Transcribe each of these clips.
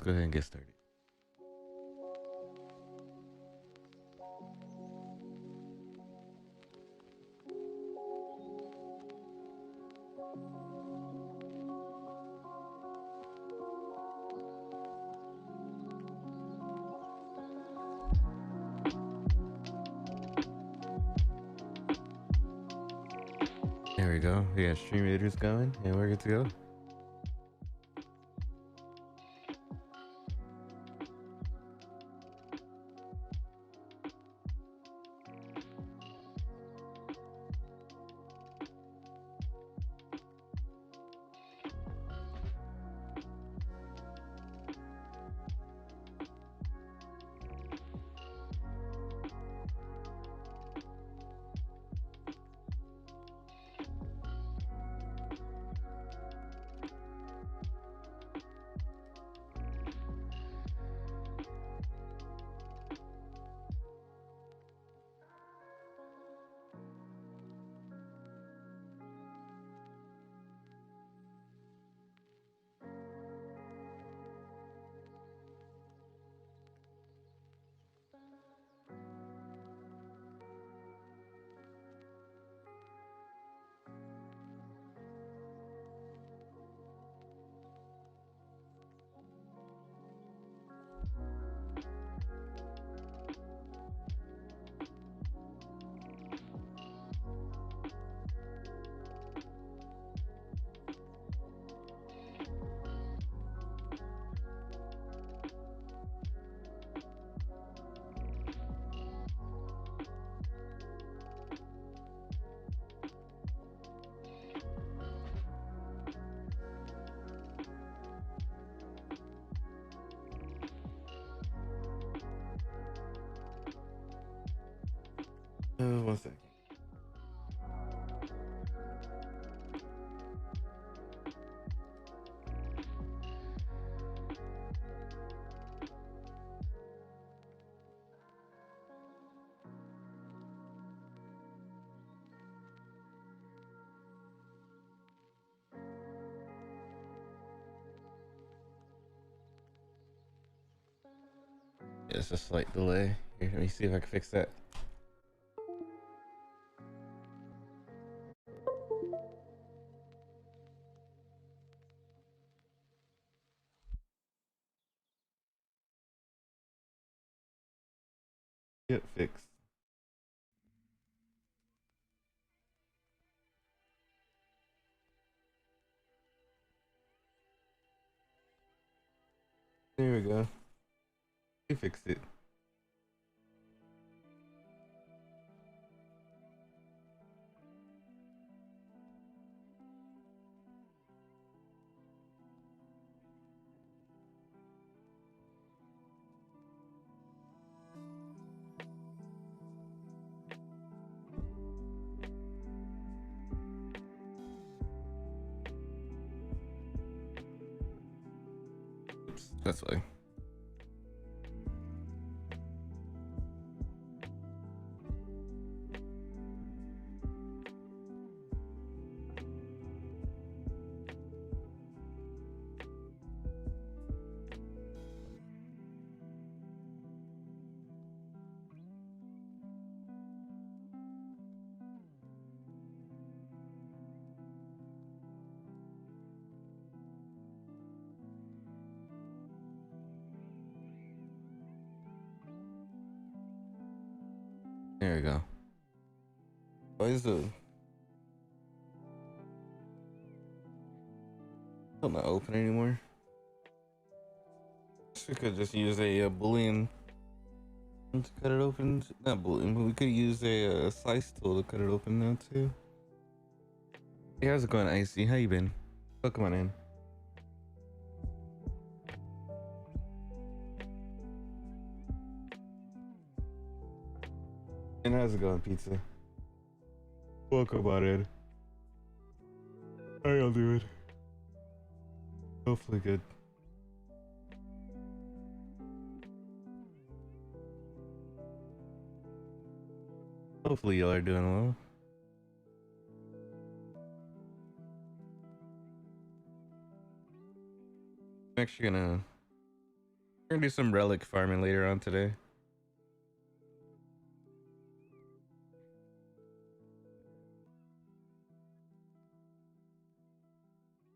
go ahead and get started. There we go. We got stream readers going, and we're good to go. One second. Yeah, it's a slight delay. Here, let me see if I can fix that. Yep, fixed. There we go. We fixed it. Oops, that's why. There we go. Why is the not open anymore? We could just use a boolean to cut it open. Not boolean, but we could use a slice tool to cut it open now too. Hey, how's it going, Icy? How you been? Welcome on in. And how's it going, Pizza? Welcome on in. How y'all doing? Hopefully good. Hopefully y'all are doing well. I'm actually gonna We're gonna do some relic farming later on today.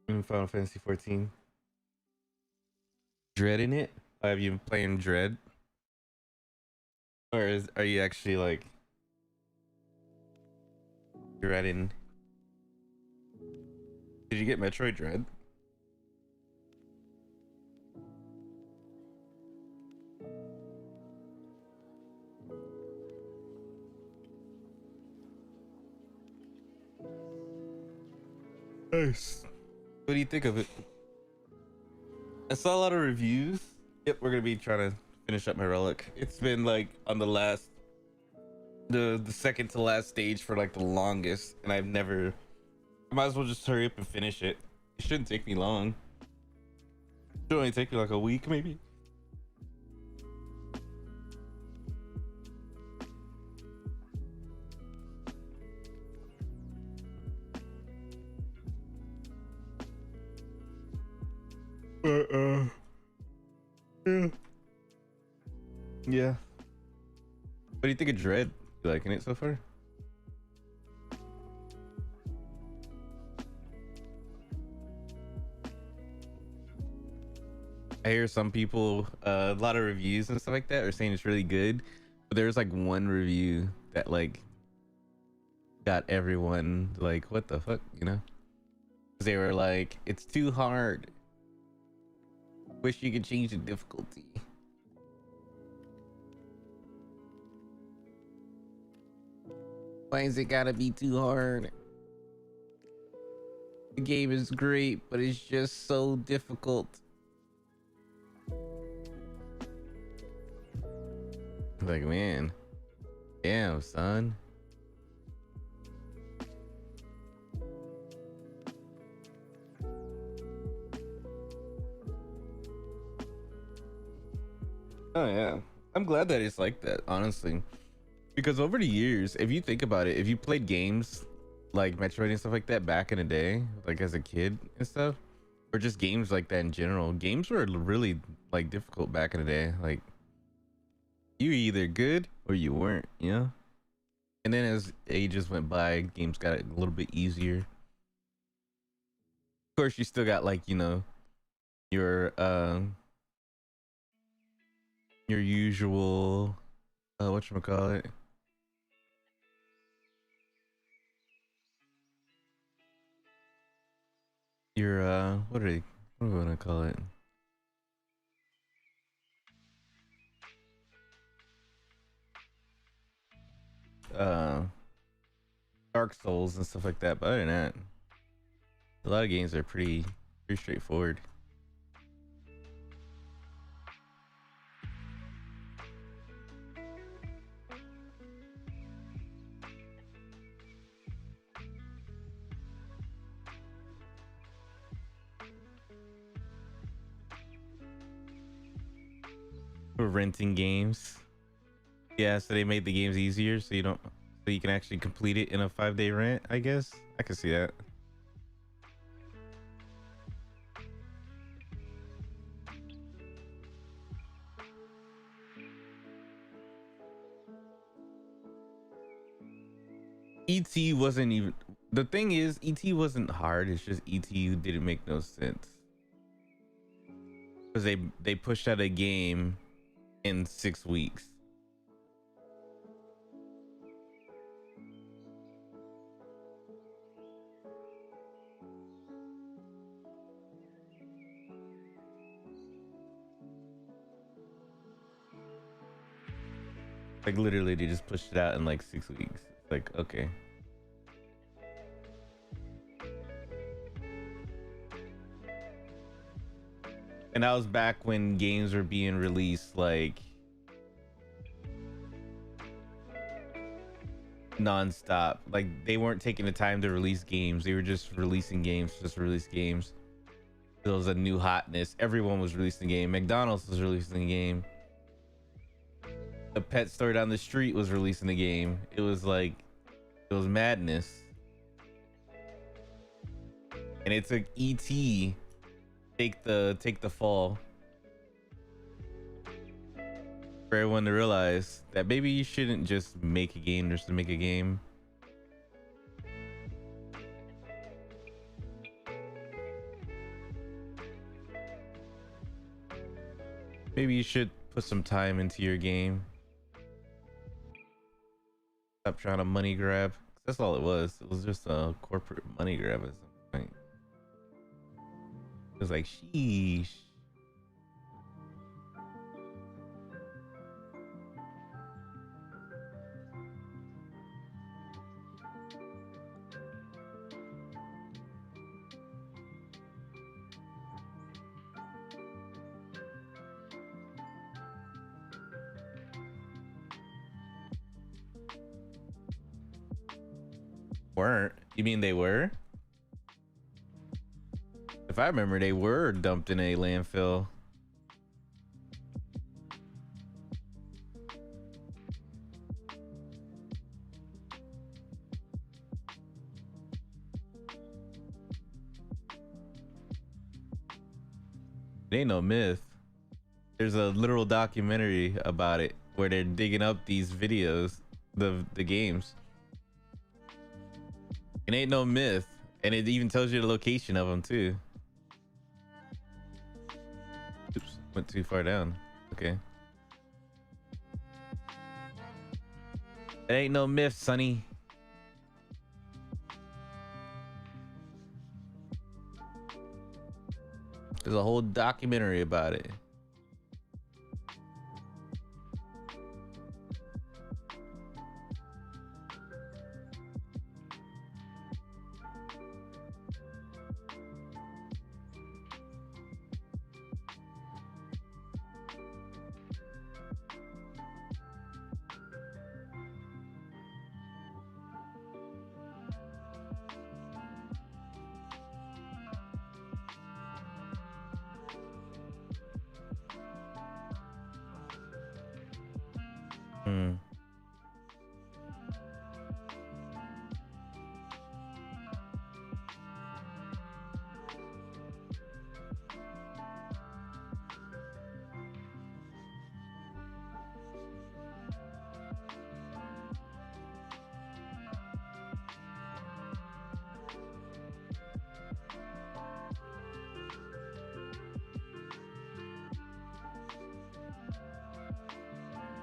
In Final Fantasy 14. Dreading it? Have you been playing Dread? Or are you actually like dreading? Did you get Metroid Dread? Nice. What do you think of it? I saw a lot of reviews. Yep, we're gonna be trying to finish up my relic. It's been like on the second to last stage for like the longest, and I might as well just hurry up and finish it. It shouldn't take me long. It should only take me like a week, maybe. Yeah. Yeah. What do you think of Dread? You liking it so far? I hear some people, a lot of reviews and stuff like that are saying it's really good, but there's like one review that like got everyone like, what the fuck, you know? 'Cause they were like, it's too hard. Wish you could change the difficulty. Why is it gotta be too hard? The game is great, but it's just so difficult. Like, man, damn, son. Oh yeah, I'm glad that it's like that, honestly, because over the years, if you think about it, if you played games like Metroid and stuff like that back in the day, like as a kid and stuff, or just games like that in general, games were really like difficult back in the day. Like, you were either good or you weren't, you know? And then as ages went by, games got a little bit easier. Of course, you still got like, you know, your usual whatchamacallit, your what are we gonna call it? Uh Dark Souls and stuff like that. But other than that, a lot of games are pretty straightforward. We're renting games. Yeah, so they made the games easier so you can actually complete it in a 5-day rent, I guess. I can see that. ET wasn't even, the thing is, ET wasn't hard, it's just ET didn't make no sense. Because they pushed out a game in 6 weeks. Like literally they just pushed it out in like 6 weeks. It's like, okay. And that was back when games were being released like non-stop. Like they weren't taking the time to release games, they were just releasing games just to release games. There was a new hotness, everyone was releasing a game. McDonald's was releasing a game, the pet store down the street was releasing a game. It was like, it was madness. And it took ET take the fall. for everyone to realize that maybe you shouldn't just make a game just to make a game. Maybe you should put some time into your game. Stop trying to money grab. That's all it was. It was just a corporate money grab at some point. It was like, sheesh. Weren't. You mean they were? If I remember, they were dumped in a landfill. It ain't no myth. There's a literal documentary about it where they're digging up these videos, the games. It ain't no myth, and it even tells you the location of them too. Oops, went too far down. Okay. It ain't no myth, Sonny. There's a whole documentary about it.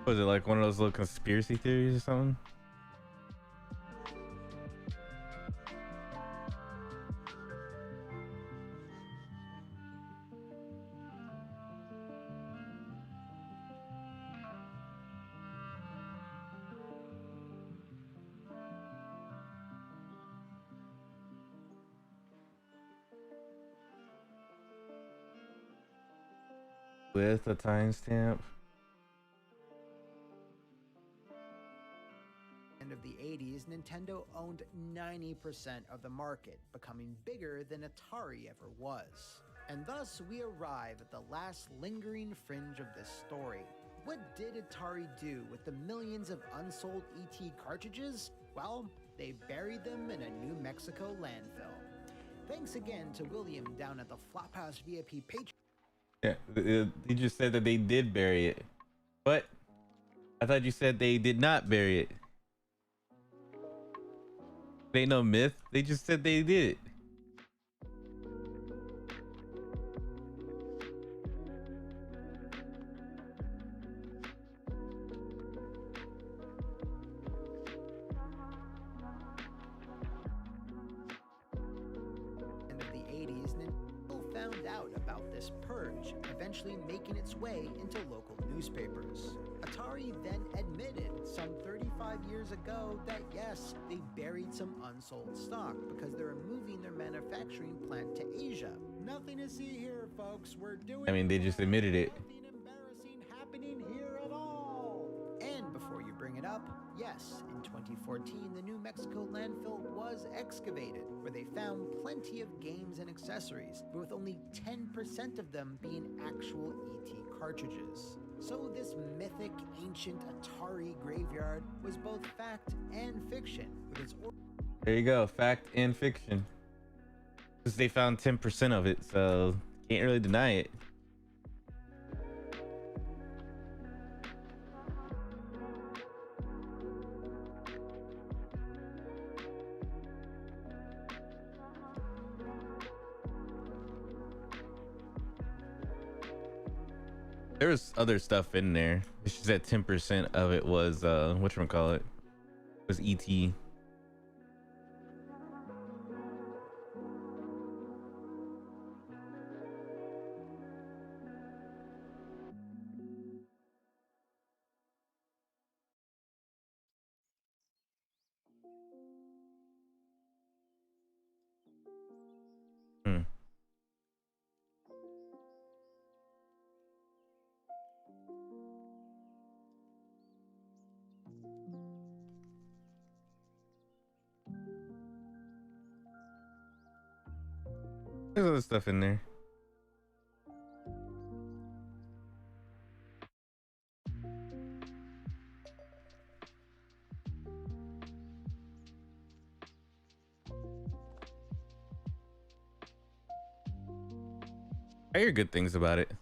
Was it like one of those little conspiracy theories or something? With a timestamp. Of the 80s, Nintendo owned 90% of the market, becoming bigger than Atari ever was. And thus, we arrive at the last lingering fringe of this story. What did Atari do with the millions of unsold ET cartridges? Well, they buried them in a New Mexico landfill. Thanks again to William down at the Flophouse VIP Patreon. Yeah, you just said that they did bury it. But I thought you said they did not bury it. It ain't no myth. They just said they did. End of the 80s, Nintendo found out about this purge, eventually making its way into local newspapers. Atari then admitted some 35 years ago that yes, they buried some unsold stock because they were moving their manufacturing plant to Asia. Nothing to see here, folks. We're doing. I mean, they just admitted it. Nothing embarrassing happening here at all. And before you bring it up, yes, in 2014, the New Mexico landfill was excavated, where they found plenty of games and accessories, but with only 10% of them being actual ET cartridges. So this mythic, ancient Atari graveyard was both fact and fiction, with its There you go, fact and fiction. Because they found 10% of it, so can't really deny it. There was other stuff in there. It's just that 10% of it was whatchamacallit, was ET. Hmm. There's other stuff in there. I hear good things about it.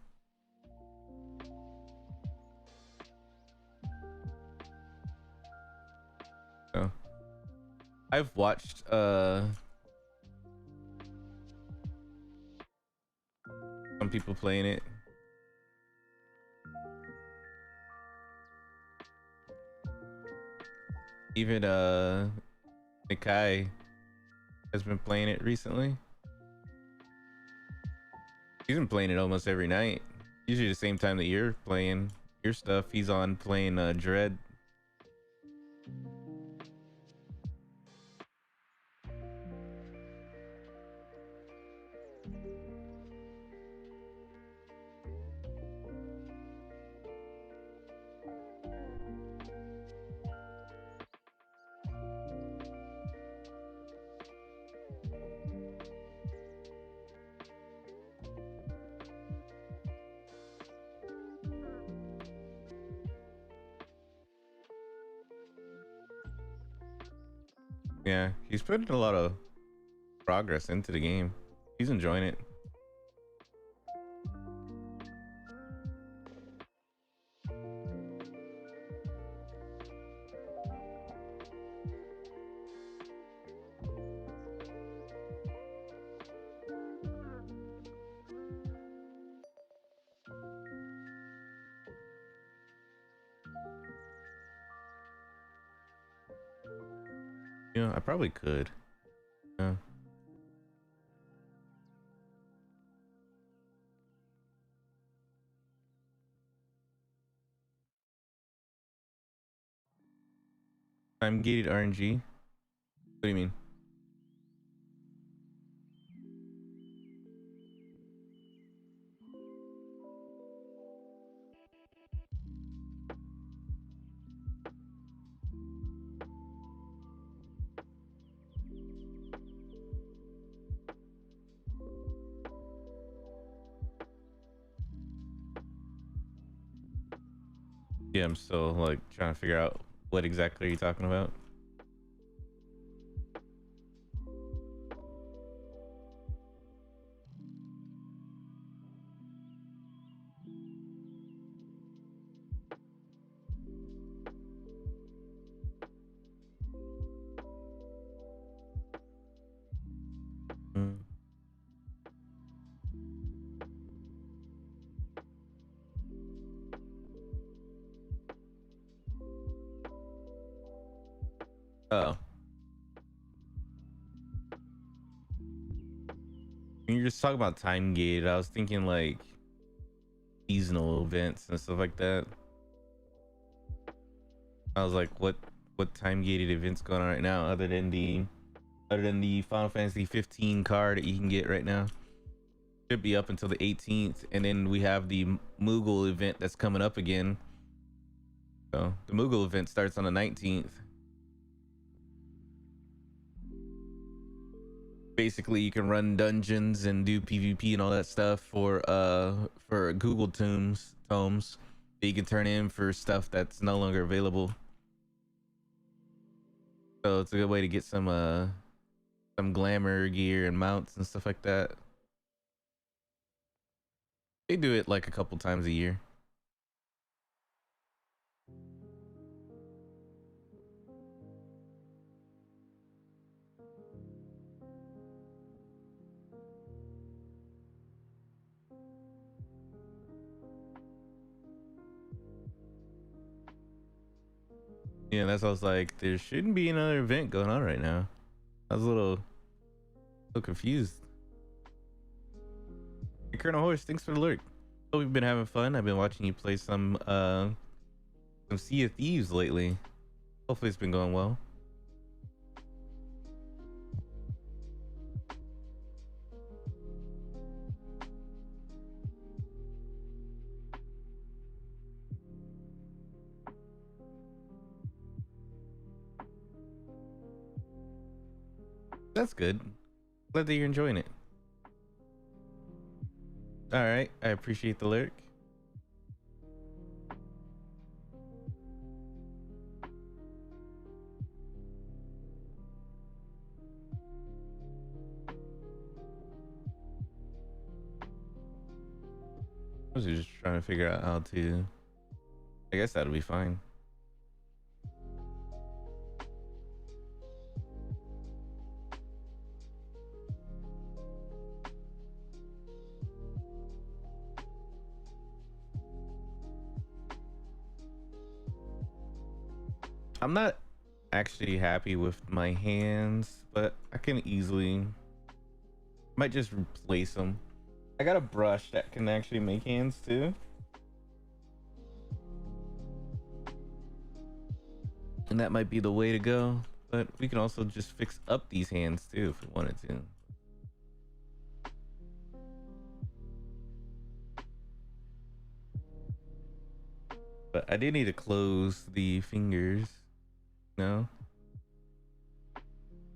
Oh. I've watched some people playing it. Even Nikai has been playing it recently. He's been playing it almost every night. Usually the same time that you're playing your stuff, he's on playing Dread. Yeah, he's putting a lot of progress into the game. He's enjoying it. You know, I probably could. Yeah. Time gated RNG. What do you mean? Yeah, I'm still like trying to figure out what exactly are you talking about. Mm. Oh, when you're just talking about time gated, I was thinking like seasonal events and stuff like that. I was like, what time gated events going on right now other than the Final Fantasy 15 card that you can get right now? Should be up until the 18th, and then we have the Moogle event that's coming up again. So the Moogle event starts on the 19th. Basically, you can run dungeons and do PvP and all that stuff for Google tomes that you can turn in for stuff that's no longer available. So it's a good way to get some glamour gear and mounts and stuff like that. They do it like a couple times a year. Yeah, that's why I was like, there shouldn't be another event going on right now. I was a little confused. Hey, Colonel Horse, thanks for the lurk. Hope we've been having fun. I've been watching you play some Sea of Thieves lately. Hopefully it's been going well. That's good. Glad that you're enjoying it. All right, I appreciate the lyric. I was just trying to figure out how to. I guess that'll be fine. I'm not actually happy with my hands, but I can easily might just replace them. I got a brush that can actually make hands too. And that might be the way to go, but we can also just fix up these hands too if we wanted to. But I do need to close the fingers. No.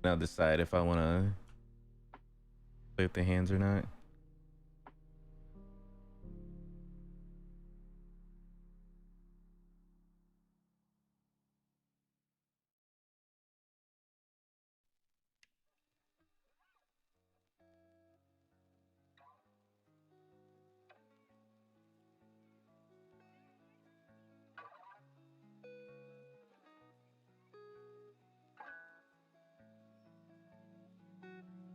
Now decide if I want to play with the hands or not.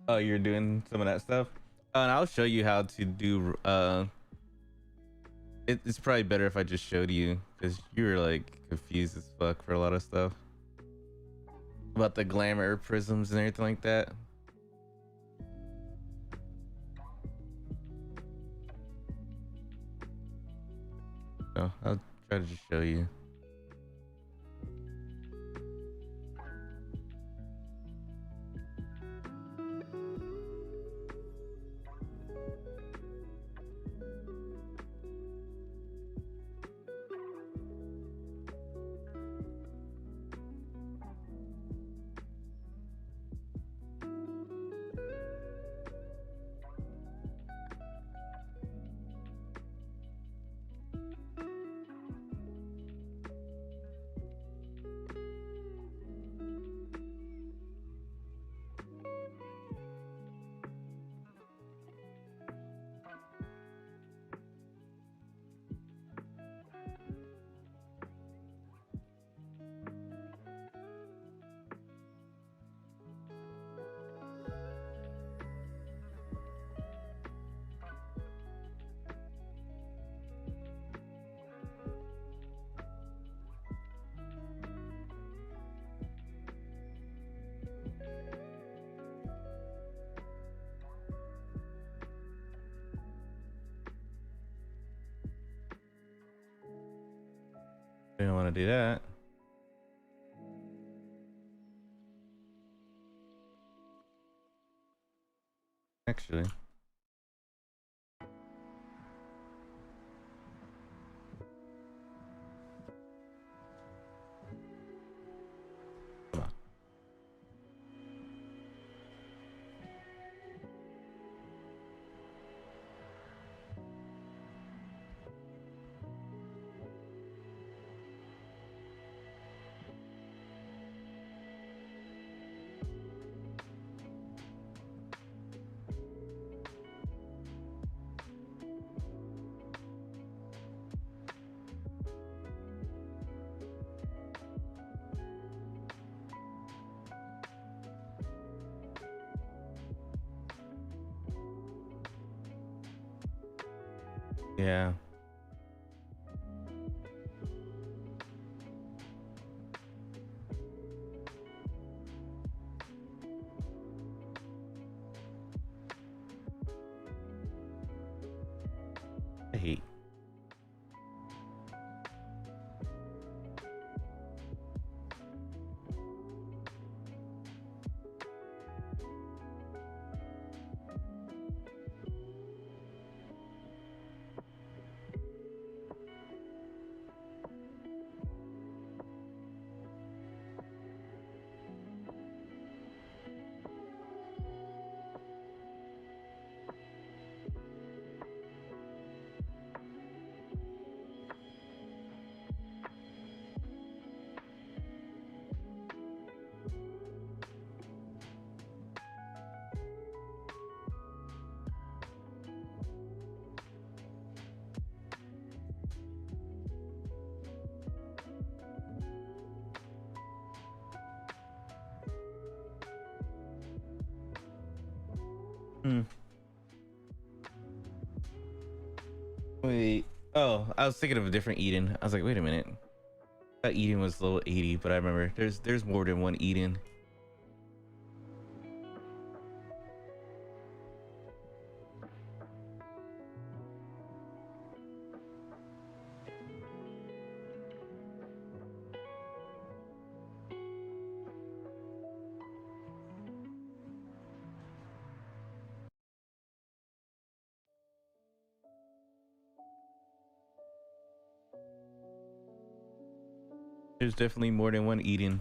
Oh, you're doing some of that stuff? And I'll show you how to do it's probably better if I just showed you because you were like confused as fuck for a lot of stuff about the glamour prisms and everything like that. So I'll try to just show you. I don't want to do that. Actually. Come on. Yeah. hate. Wait. Oh, I was thinking of a different Eden. I was like, wait a minute. That Eden was level 80, but I remember there's more than one Eden. There's definitely more than one Eden.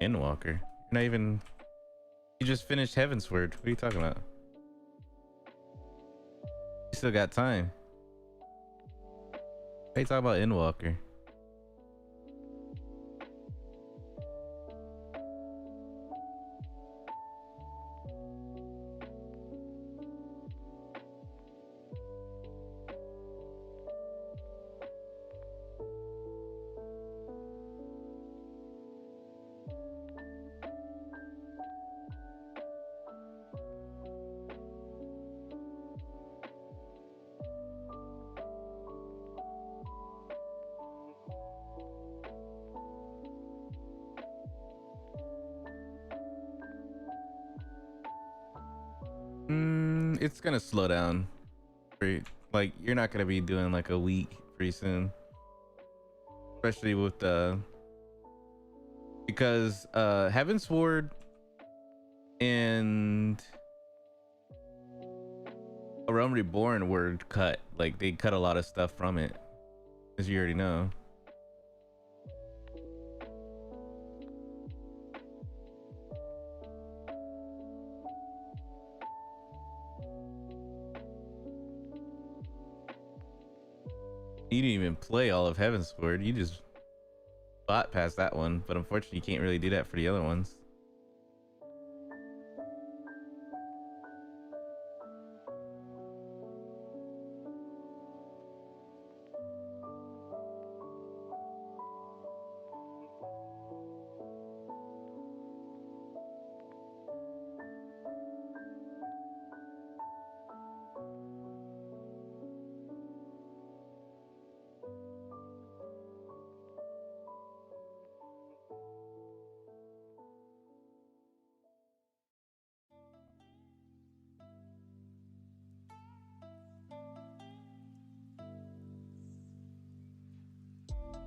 Endwalker. You're not even. You just finished Heavensward. What are you talking about? You still got time. How you talking about Endwalker? It's gonna slow down. Like you're not gonna be doing like a week pretty soon, especially with because Heavensward and A Realm Reborn were cut. Like they cut a lot of stuff from it, as you already know. You didn't even play all of Heavensward. You just bought past that one, but unfortunately, you can't really do that for the other ones.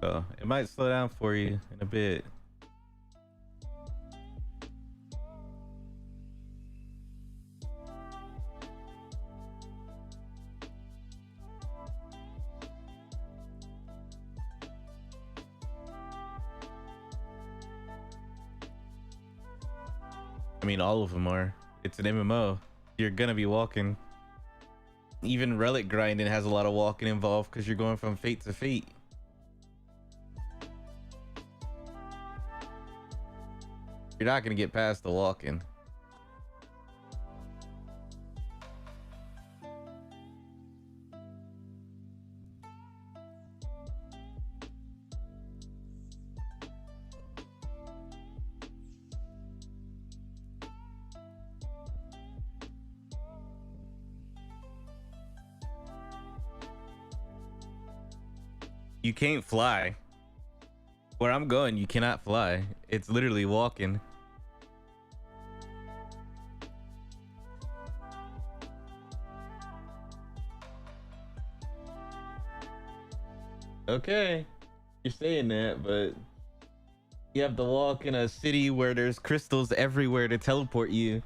So it might slow down for you in a bit. I mean, all of them are. It's an MMO. You're gonna be walking. Even relic grinding has a lot of walking involved because you're going from fate to fate. You're not gonna get past the walking. You can't fly. Where I'm going, you cannot fly. It's literally walking. Okay, you're saying that, but you have to walk in a city where there's crystals everywhere to teleport you,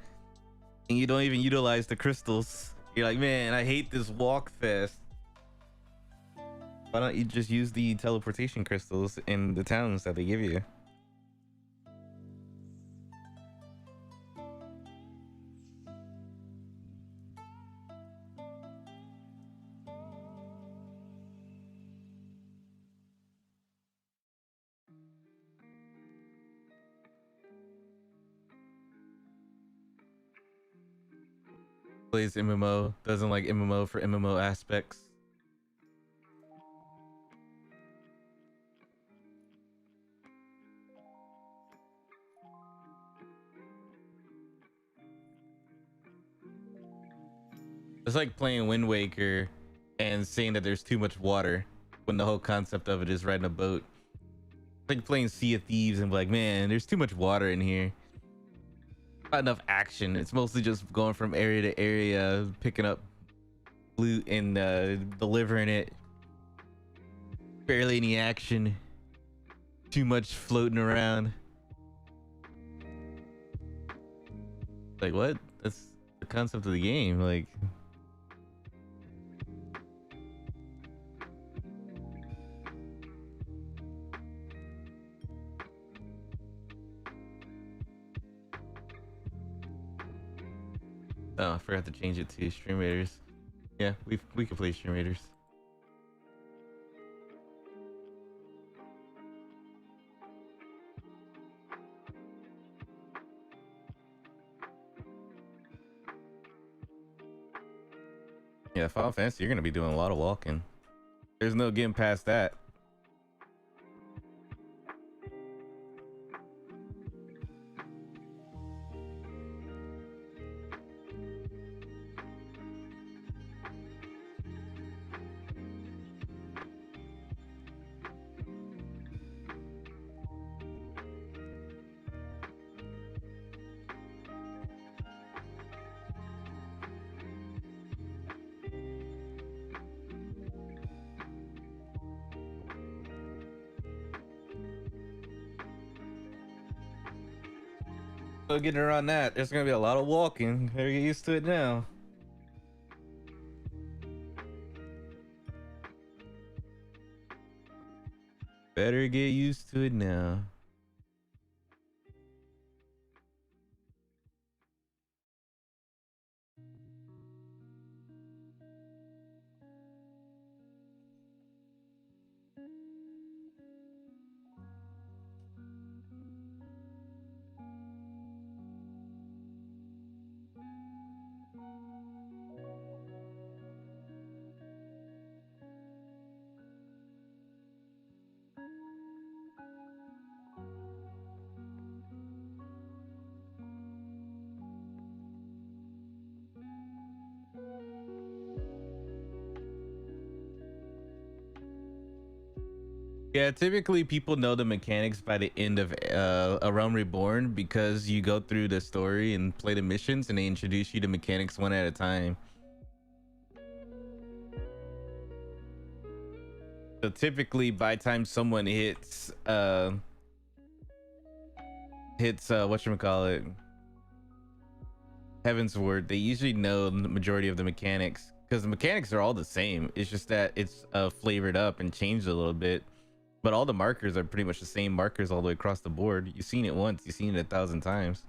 and you don't even utilize the crystals. You're like, man, I hate this walk fest. Why don't you just use the teleportation crystals in the towns that they give you? Plays MMO, doesn't like MMO for MMO aspects. It's like playing Wind Waker and saying that there's too much water when the whole concept of it is riding a boat. It's like playing Sea of Thieves and be like, man, there's too much water in here. Not enough action. It's mostly just going from area to area, picking up loot and delivering it. Barely any action. Too much floating around. Like, what? That's the concept of the game. Like, oh, I forgot to change it to Stream Raiders. Yeah, we can play Stream Raiders. Yeah, Final Fantasy, you're gonna be doing a lot of walking. There's no getting past that. So getting around that, there's gonna be a lot of walking. Better get used to it now. Better get used to it now. Yeah, typically people know the mechanics by the end of A Realm Reborn because you go through the story and play the missions and they introduce you to mechanics one at a time. So typically by the time someone hits whatchamacallit, Heaven's Word, they usually know the majority of the mechanics because the mechanics are all the same. It's just that it's flavored up and changed a little bit. But all the markers are pretty much the same markers all the way across the board. You've seen it once, you've seen it 1,000 times.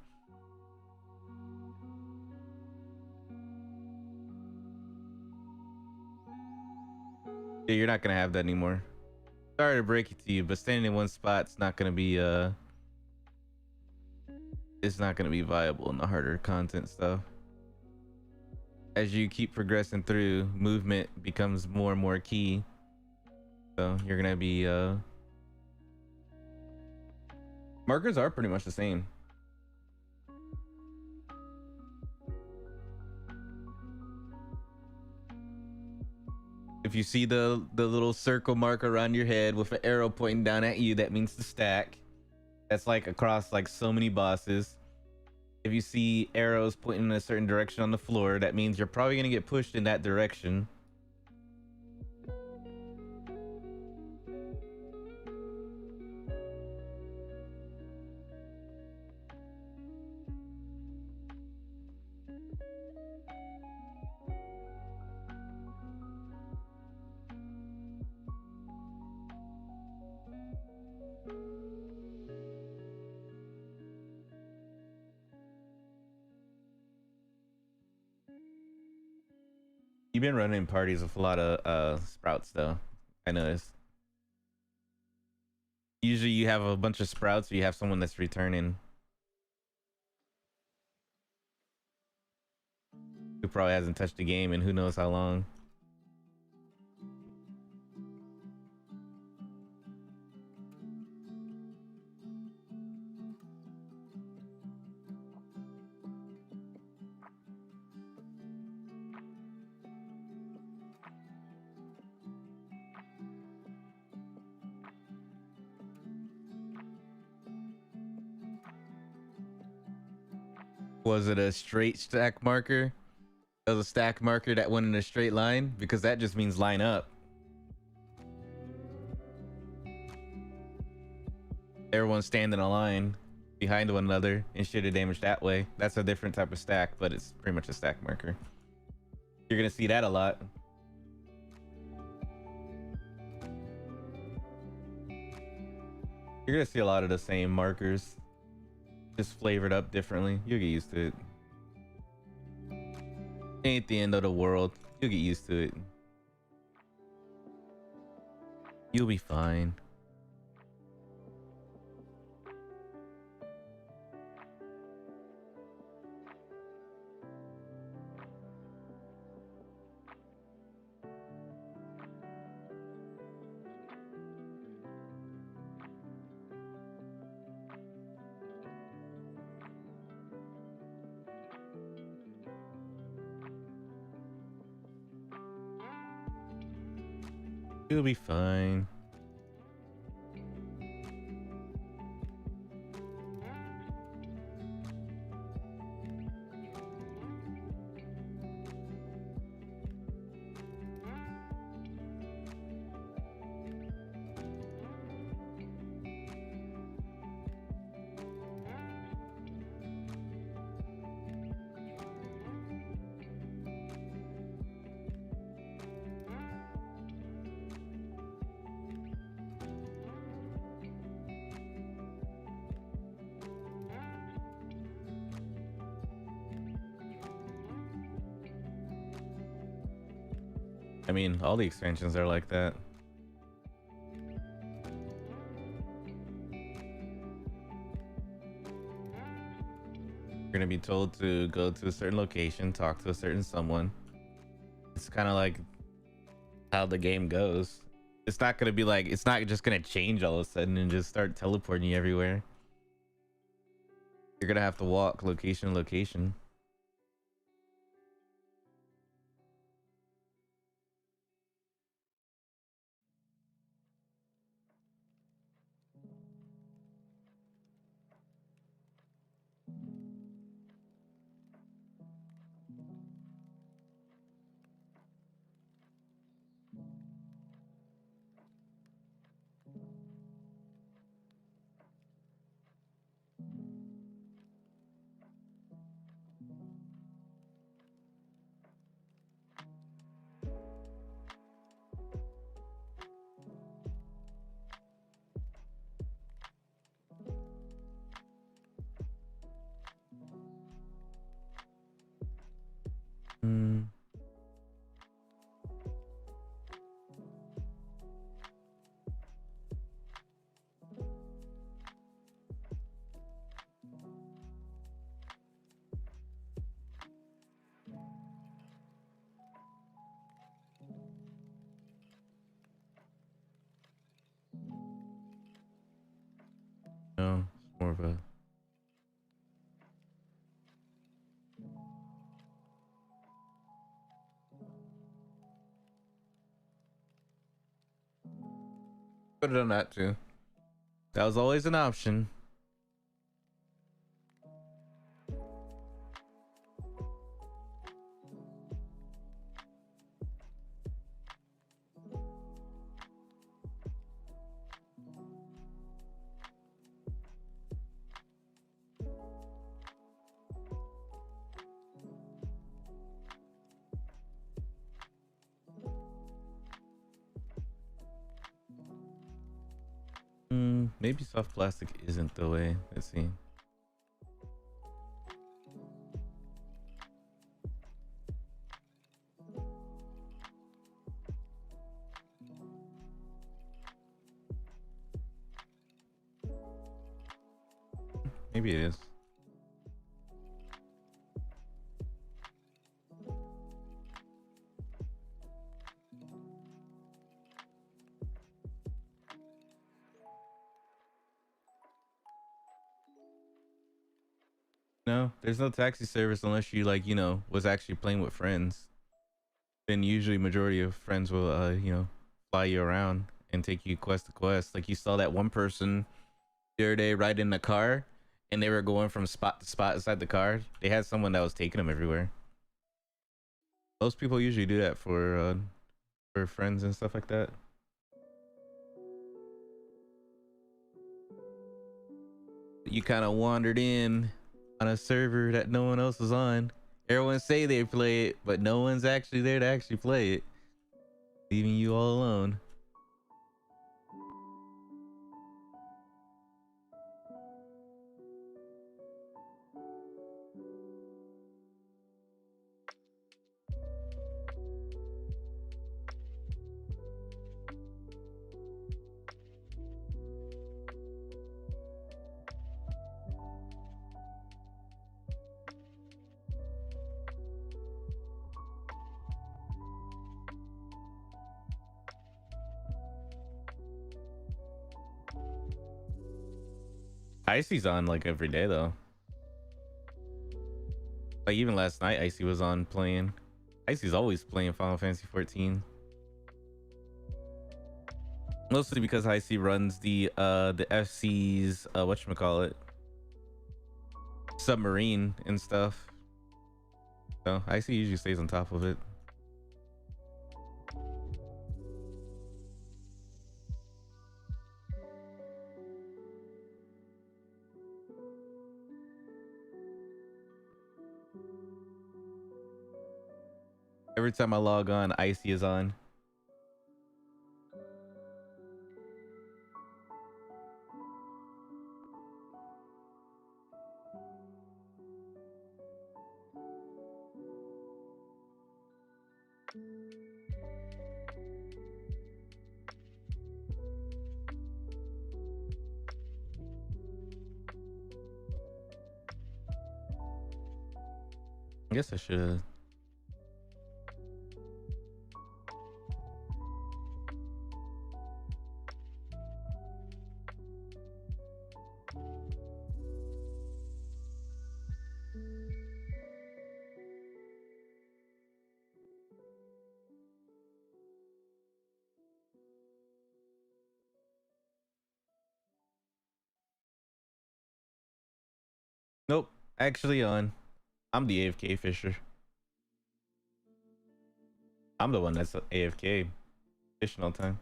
Yeah, you're not gonna have that anymore. Sorry to break it to you, but standing in one spot's not gonna be it's not gonna be viable in the harder content stuff. As you keep progressing through, movement becomes more and more key. So you're gonna be markers are pretty much the same. If you see the little circle mark around your head with an arrow pointing down at you, that means to stack. That's like across like so many bosses. If you see arrows pointing in a certain direction on the floor, that means you're probably gonna get pushed in that direction. You've been running parties with a lot of sprouts though, I noticed. Usually you have a bunch of sprouts or you have someone that's returning. Who probably hasn't touched the game in who knows how long. Was it a straight stack marker? It was a stack marker that went in a straight line? Because that just means line up. Everyone stand in a line behind one another and shoot a damage that way. That's a different type of stack, but it's pretty much a stack marker. You're gonna see that a lot. You're gonna see a lot of the same markers, just flavored up differently. You'll get used to it. Ain't the end of the world. You'll get used to it. You'll be fine. You'll be fine. I mean, all the expansions are like that. You're gonna be told to go to a certain location, talk to a certain someone. It's kind of like how the game goes. It's not gonna be like, it's not just gonna change all of a sudden and just start teleporting you everywhere. You're gonna have to walk location to location. Could have done that too. That was always an option. Maybe soft plastic isn't the way. Let's see. Maybe it is. No, there's no taxi service unless you like, was actually playing with friends. Then usually majority of friends will fly you around and take you quest to quest. Like you saw that one person the other day riding in a car and they were going from spot to spot inside the car. They had someone that was taking them everywhere. Most people usually do that for friends and stuff like that. You kind of wandered in on a server that no one else was on. Everyone say they play it, but no one's actually there to actually play it, leaving you all alone. Icy's on like every day though. Like even last night, Icy was on playing. Icy's always playing Final Fantasy 14. Mostly because Icy runs the FC's whatchamacallit, submarine and stuff. So Icy usually stays on top of it. Every time I log on, Icy is on. I guess I should. Nope, actually on. I'm the AFK fisher. I'm the one that's AFK fishing all the time.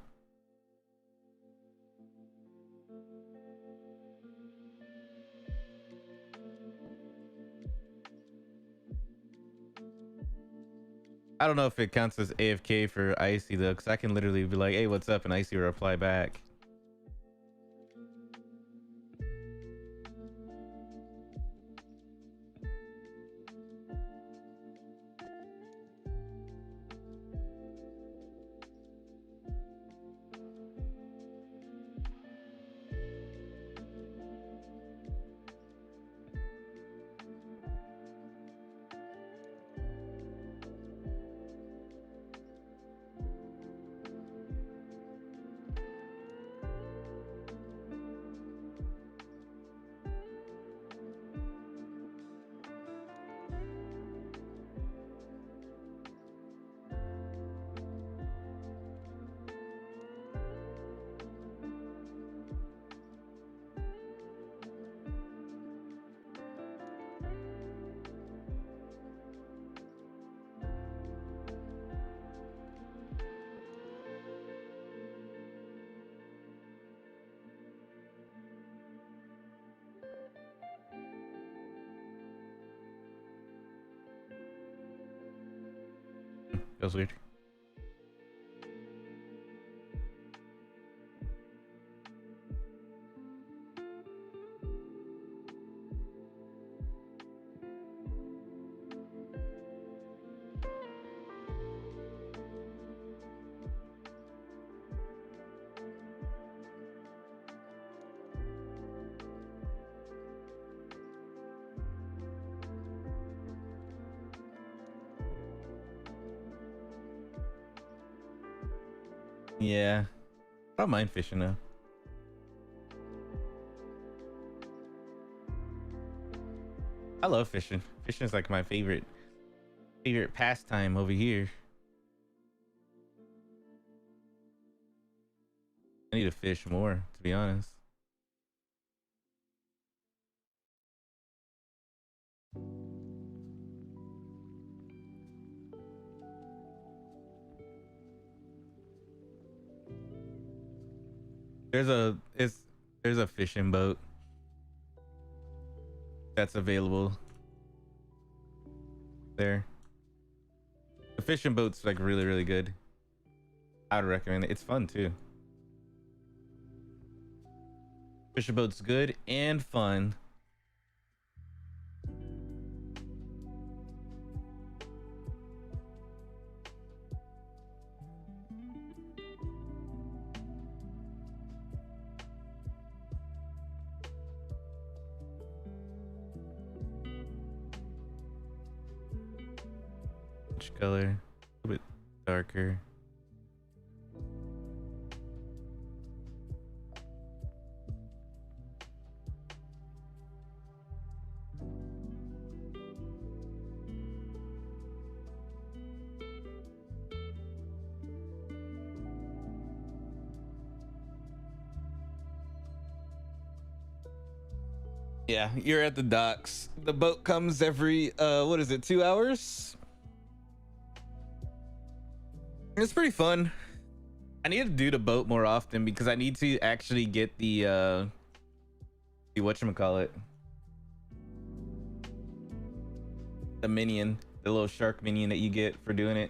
I don't know if it counts as AFK for Icy though, because I can literally be like, "Hey, what's up?" and Icy will reply back. was weird. Yeah, I don't mind fishing though. I love fishing. Fishing is like my favorite pastime over here. I need to fish more, to be honest. There's a fishing boat that's available there. The fishing boat's like really good. I would recommend it. It's fun too. Fishing boat's good and fun. Which color? A little bit darker. Yeah, you're at the docks. The boat comes every what is it, 2 hours? It's pretty fun. I need to do the boat more often because I need to actually get the whatchamacallit, the minion, the little shark minion that you get for doing it.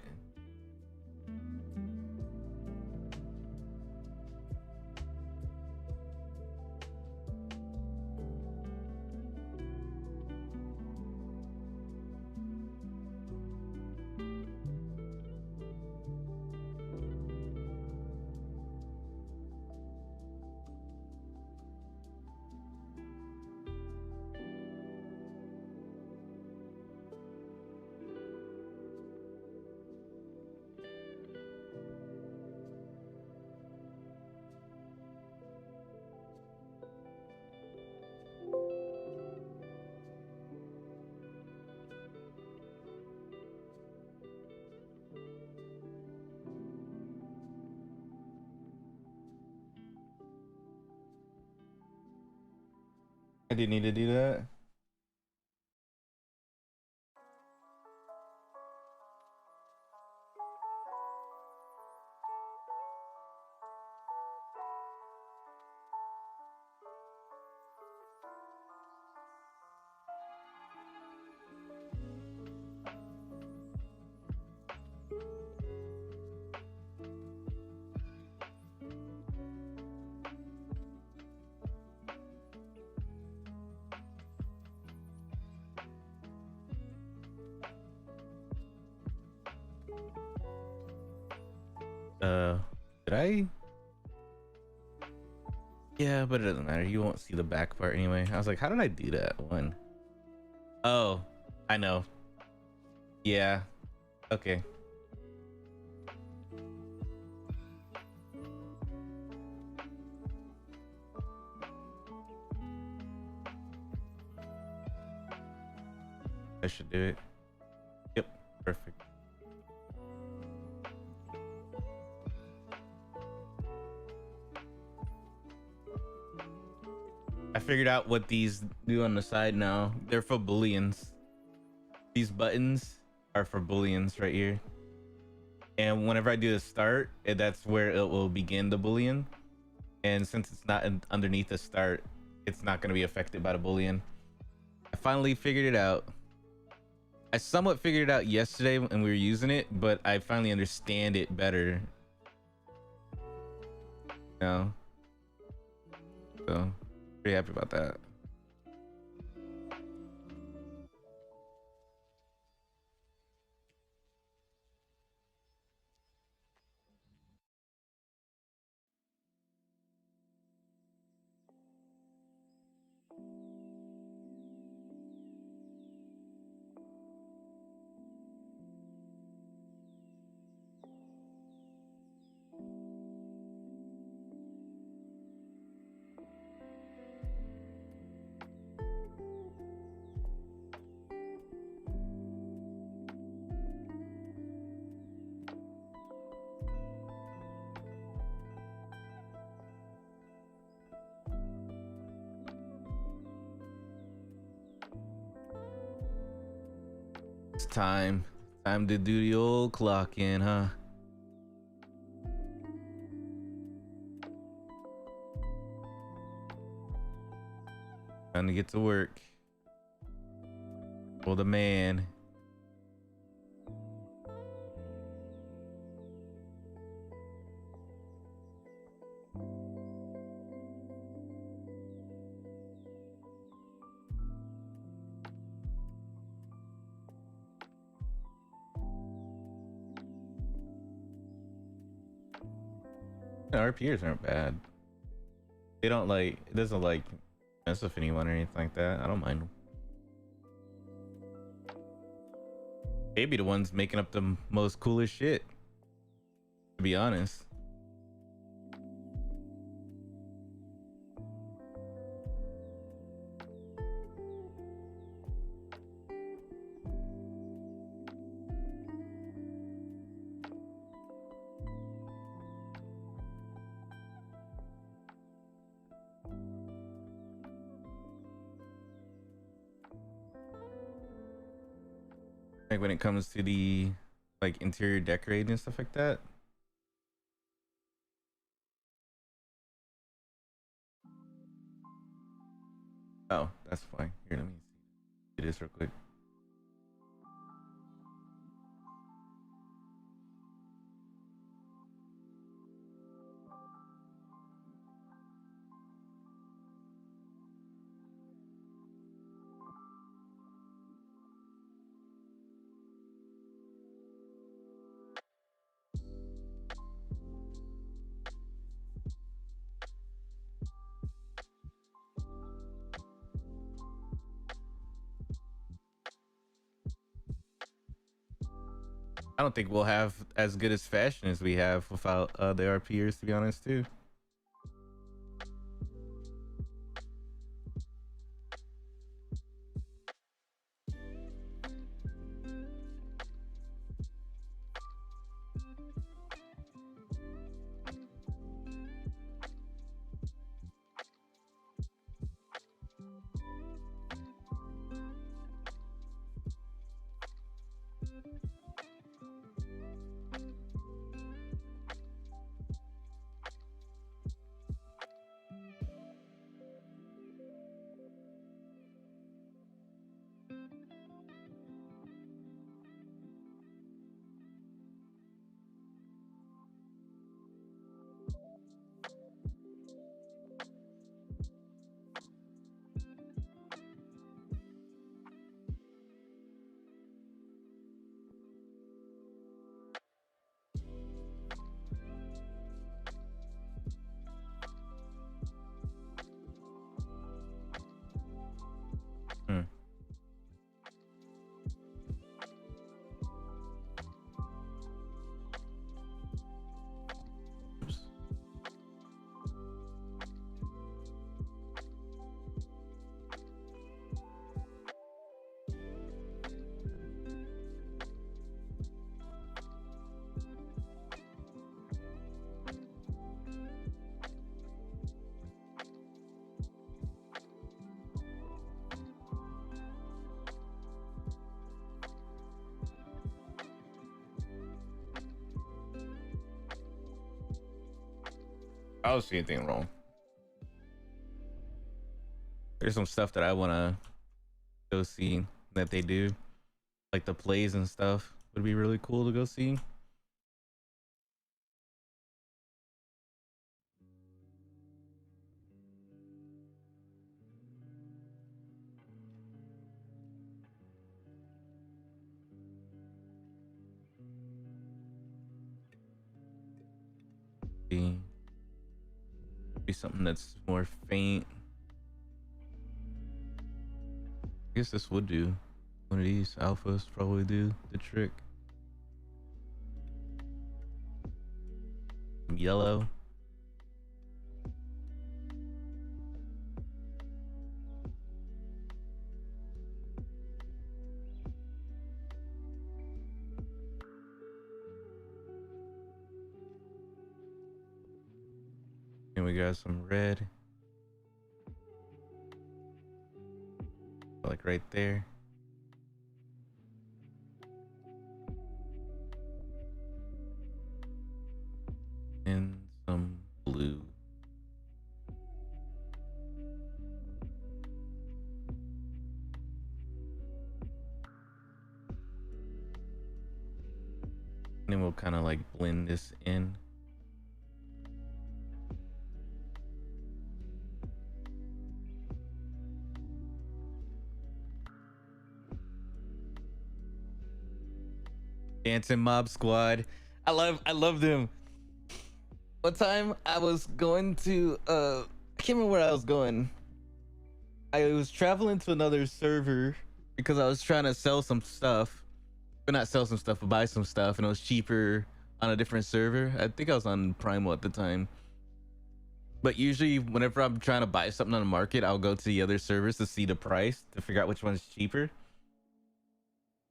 I didn't need to do that. Did I? Yeah, but it doesn't matter. You won't see the back part anyway. I was like, how did I do that one? Oh, I know. Yeah. Okay. I should do it. Yep. Perfect. I figured out what these do on the side now. They're for booleans. These buttons are for booleans right here. And whenever I do the start, that's where it will begin the boolean. And since it's not underneath the start, it's not going to be affected by the boolean. I finally figured it out. I somewhat figured it out yesterday when we were using it, but I finally understand it better. You know? So pretty happy about that. It's time to do the old clock in, huh? Time to get to work for the man. RPers aren't bad. They don't like, it doesn't like mess with anyone or anything like that. I don't mind them. They be the ones making up the most coolest shit, to be honest. Like when it comes to the like interior decorating and stuff like that. Oh, that's fine. Here, let me see this real quick. I don't think we'll have as good as fashion as we have without the RPers, to be honest, too. Hmm. Oops. I don't see anything wrong. There's some stuff that I want to go see that they do. like the plays and stuff would be really cool to go see. Be something that's more faint. I guess this would do. One of these alphas probably do the trick. Some yellow. And we got some red. Like right there. And some blue. And then we'll kind of like blend this in. Dancing Mob Squad. I love them. One time I was going to I can't remember where I was going. I was traveling to another server because I was trying to sell some stuff. But not sell some stuff, but buy some stuff, and it was cheaper on a different server. I think I was on Primal at the time. But usually whenever I'm trying to buy something on the market, I'll go to the other servers to see the price to figure out which one's cheaper.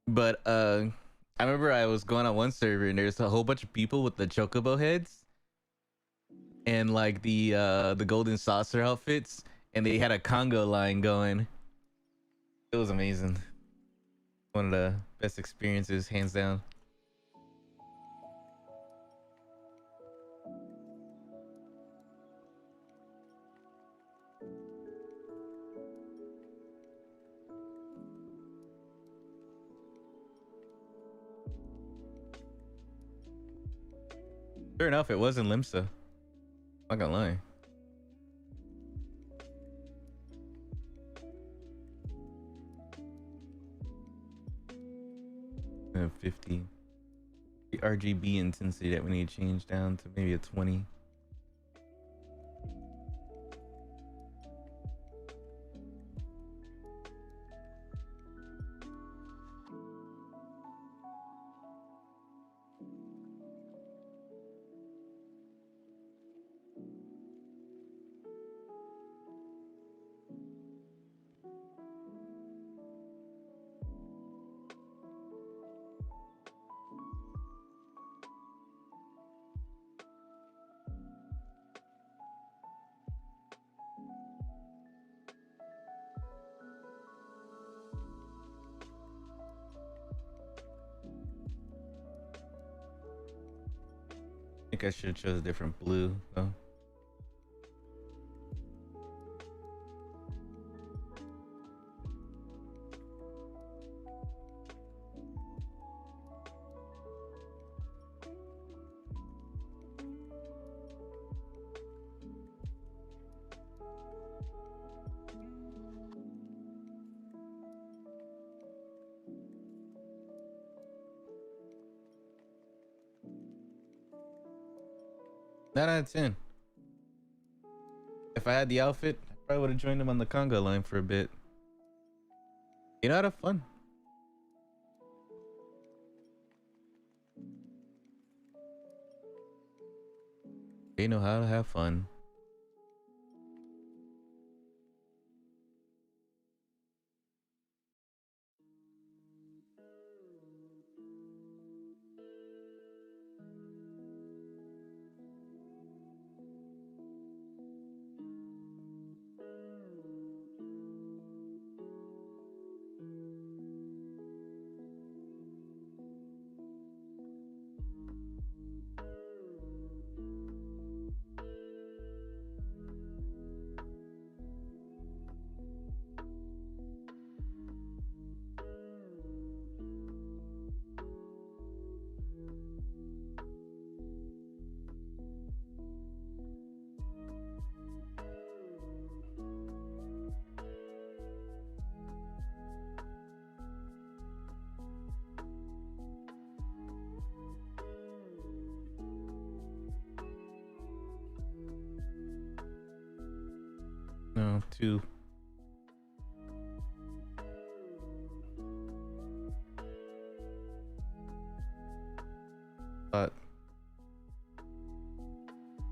But I remember I was going on one server and there's a whole bunch of people with the chocobo heads and like the golden saucer outfits, and they had a Congo line going. It was amazing. One of the best experiences, hands down. 'Sure enough, it was in Limsa. Not gonna lie. 50. The RGB intensity that we need to change down to maybe a 20. I think I should have chose a different blue though. Nine out of 10. If I had the outfit, I probably would have joined them on the Congo line for a bit. You know how to have fun. They know how to have fun. know, two. But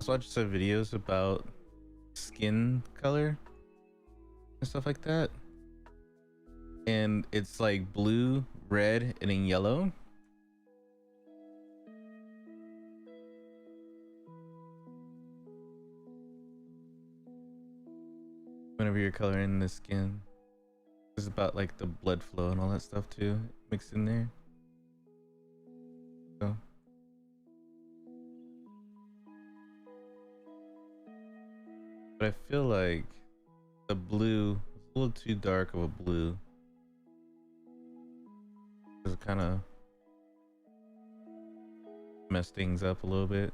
I watched some videos about skin color and stuff like that, and it's like blue, red, and then yellow. Whenever you're coloring the skin, it's about like the blood flow and all that stuff too mixed in there. So but I feel like the blue is a little too dark of a blue. It kind of mess things up a little bit.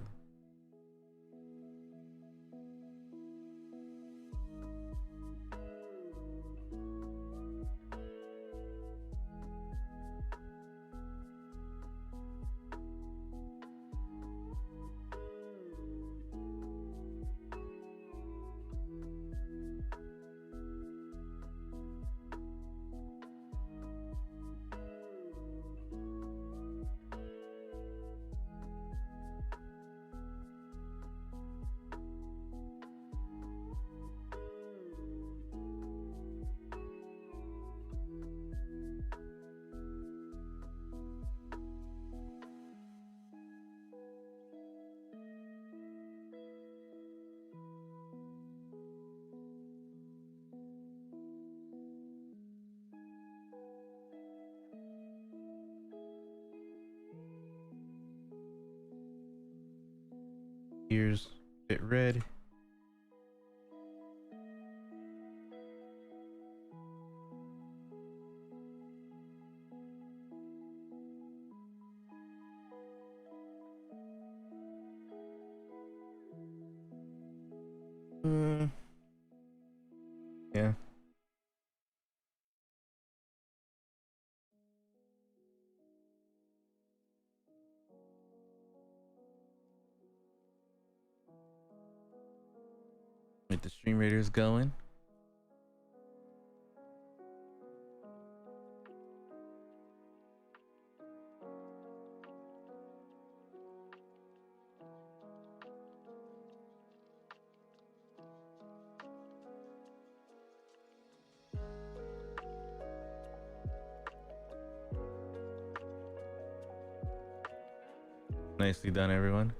Here's a bit red. Yeah. Get the stream raiders going. Nicely done, everyone.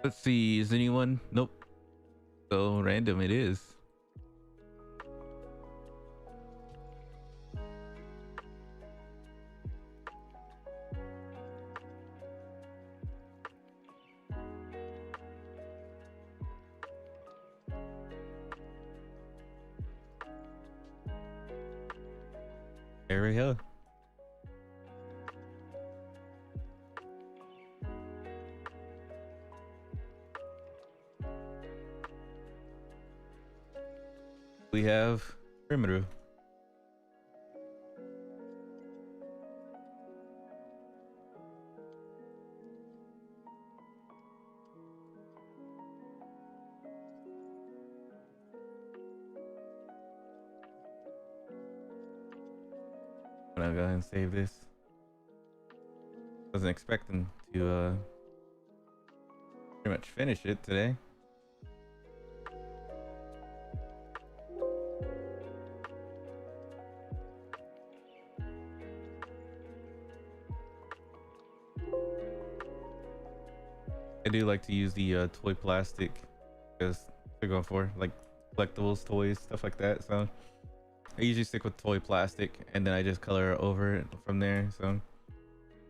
Let's see, is anyone? Nope. So random it is. There we go. We have perimeter. I'm gonna go ahead and save this. Wasn't expecting to pretty much finish it today. I do like to use the toy plastic because they're going for like collectibles, toys, stuff like that. So I usually stick with toy plastic and then I just color over it from there. So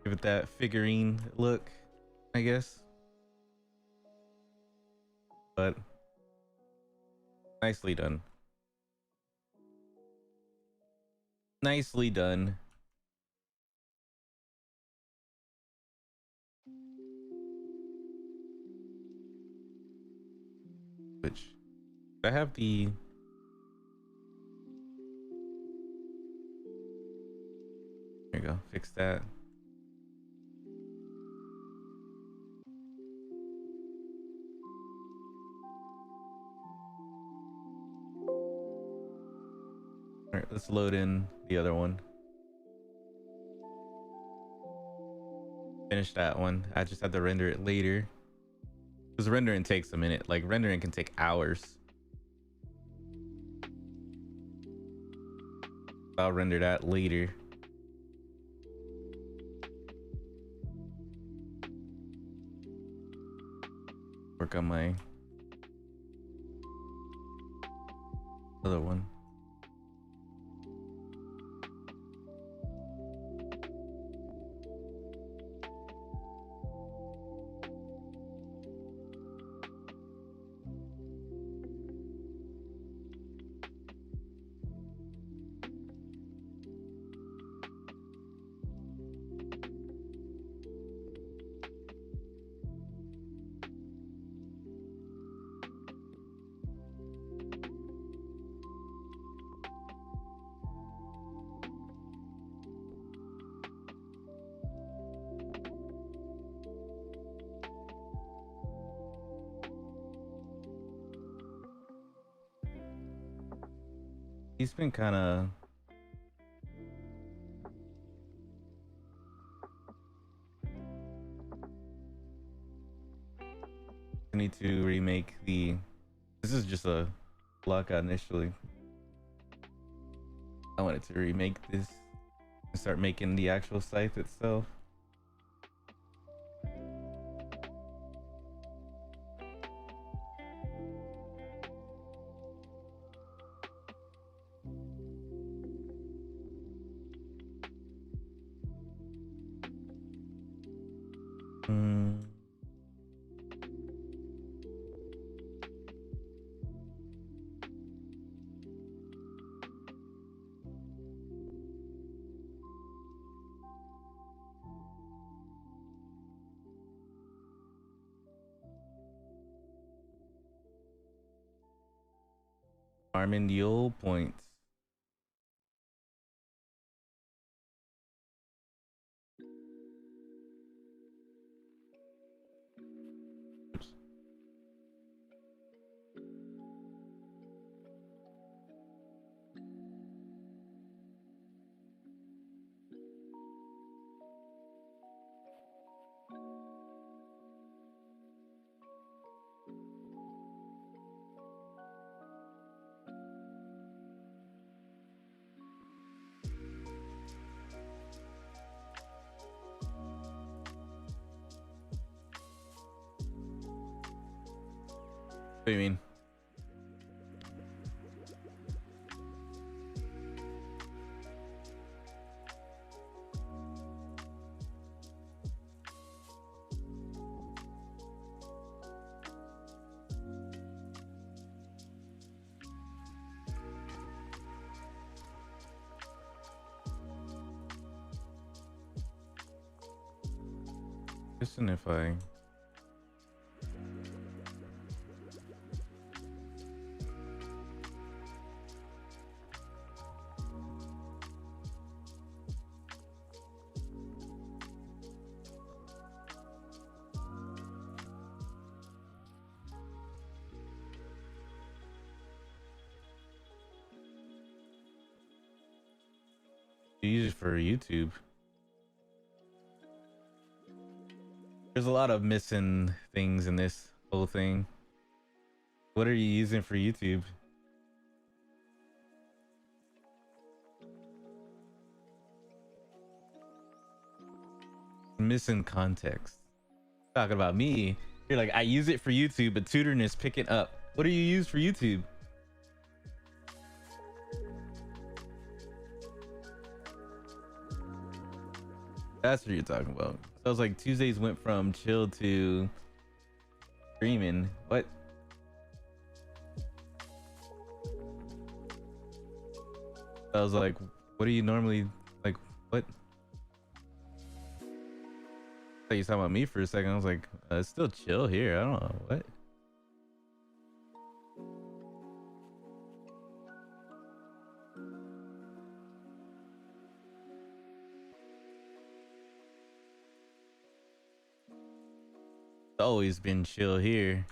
give it that figurine look, I guess. But nicely done. Nicely done. Which I have There you go. Fix that. All right, let's load in the other one. Finish that one. I just have to render it later. Because rendering takes a minute. Like, rendering can take hours. I'll render that later. Work on my other one. He's been kind of I need to remake the this is just a block initially. I wanted to remake this and start making the actual scythe itself. Farming the old points. Oops. What do you mean? Listen, if I use it for YouTube. There's a lot of missing things in this whole thing. What are you using for YouTube? Missing context. Talking about me. You're like, I use it for YouTube, but tutoring is picking up. What do you use for YouTube? That's what you're talking about. So I was like, Tuesdays went from chill to streaming. What? I was like, what do you normally like? What? I thought you were talking about me for a second. I was like, it's still chill here. I don't know what. always been chill here.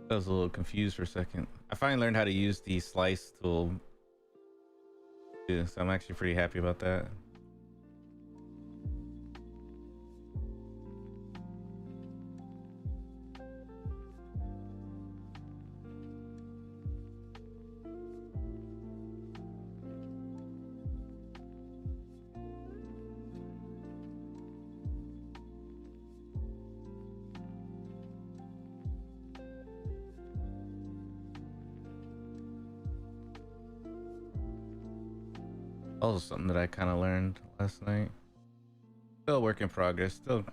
I was a little confused for a second. I finally learned how to use the slice tool too, so I'm actually pretty happy about that. Also something that I kind of learned last night. Still a work in progress, still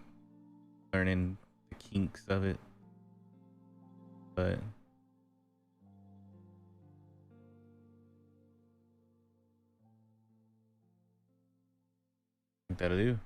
learning the kinks of it, but I think that'll do.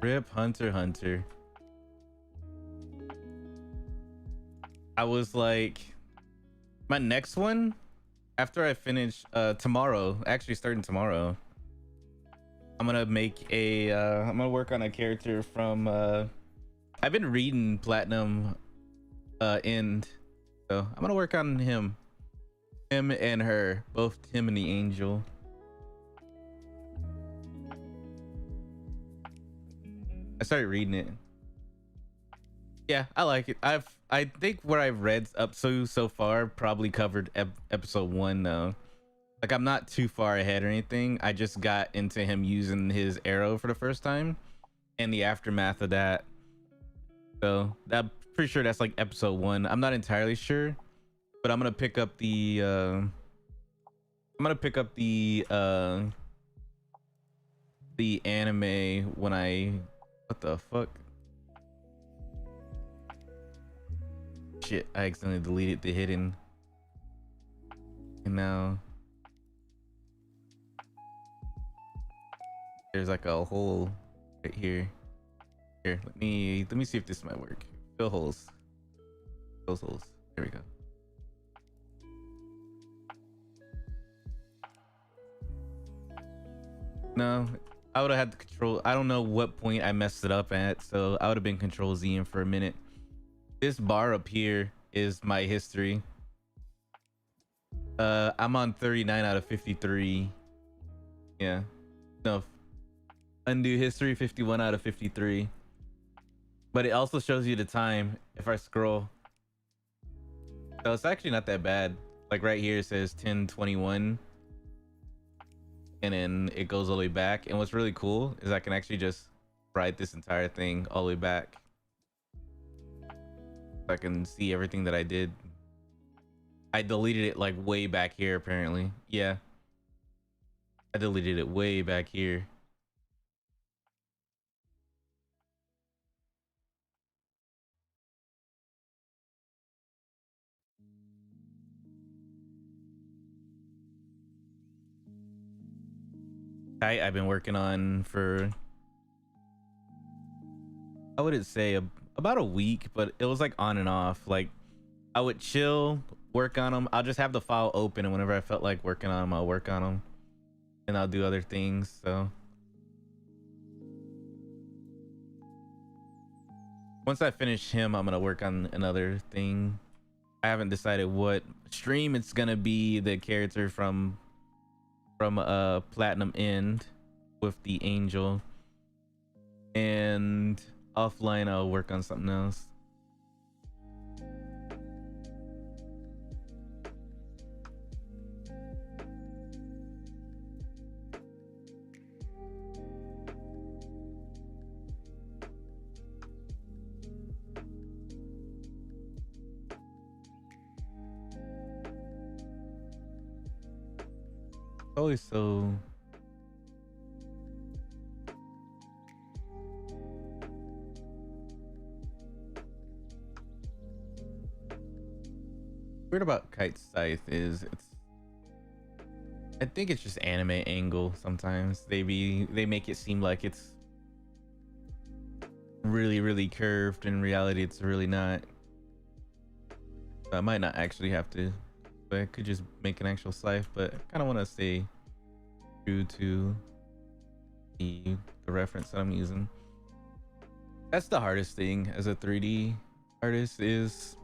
Rip Hunter Hunter. I was like, my next one after I finish tomorrow, actually starting tomorrow, I'm gonna make a I'm gonna work on a character from I've been reading Platinum End, so I'm gonna work on him and her, both him and the angel. I started reading it. Yeah, I like it. I think what I've read up so far probably covered episode 1 though. Like I'm not too far ahead or anything. I just got into him using his arrow for the first time and the aftermath of that. So that pretty sure that's like episode 1. I'm not entirely sure, but I'm gonna pick up the the anime when I what the fuck? Shit, I accidentally deleted the hidden. And now there's like a hole right here. Here, let me see if this might work. Fill holes. Those holes. There we go. No, I would have had to control. I don't know what point I messed it up at, so I would have been control Z in for a minute. This bar up here is my history. I'm on 39 out of 53. Yeah. No. Undo history 51 out of 53. But it also shows you the time if I scroll. So it's actually not that bad. Like right here it says 10:21. And then it goes all the way back. And what's really cool is I can actually just write this entire thing all the way back. I can see everything that I did. I deleted it like way back here apparently. Yeah. I deleted it way back here. I've been working on for, I wouldn't say about a week, but it was like on and off. Like I would chill, work on them. I'll just have the file open, and whenever I felt like working on them, I'll work on them, and I'll do other things. So once I finish him, I'm gonna work on another thing. I haven't decided what stream it's gonna be. The character from Platinum End with the angel, and offline I'll work on something else. Always so weird about Kite Scythe is I think it's just anime angle. Sometimes they make it seem like it's really curved. In reality, it's really not. So I might not actually have to, but I could just make an actual scythe. But I kind of want to stay true to the reference that I'm using. That's the hardest thing as a 3D artist, is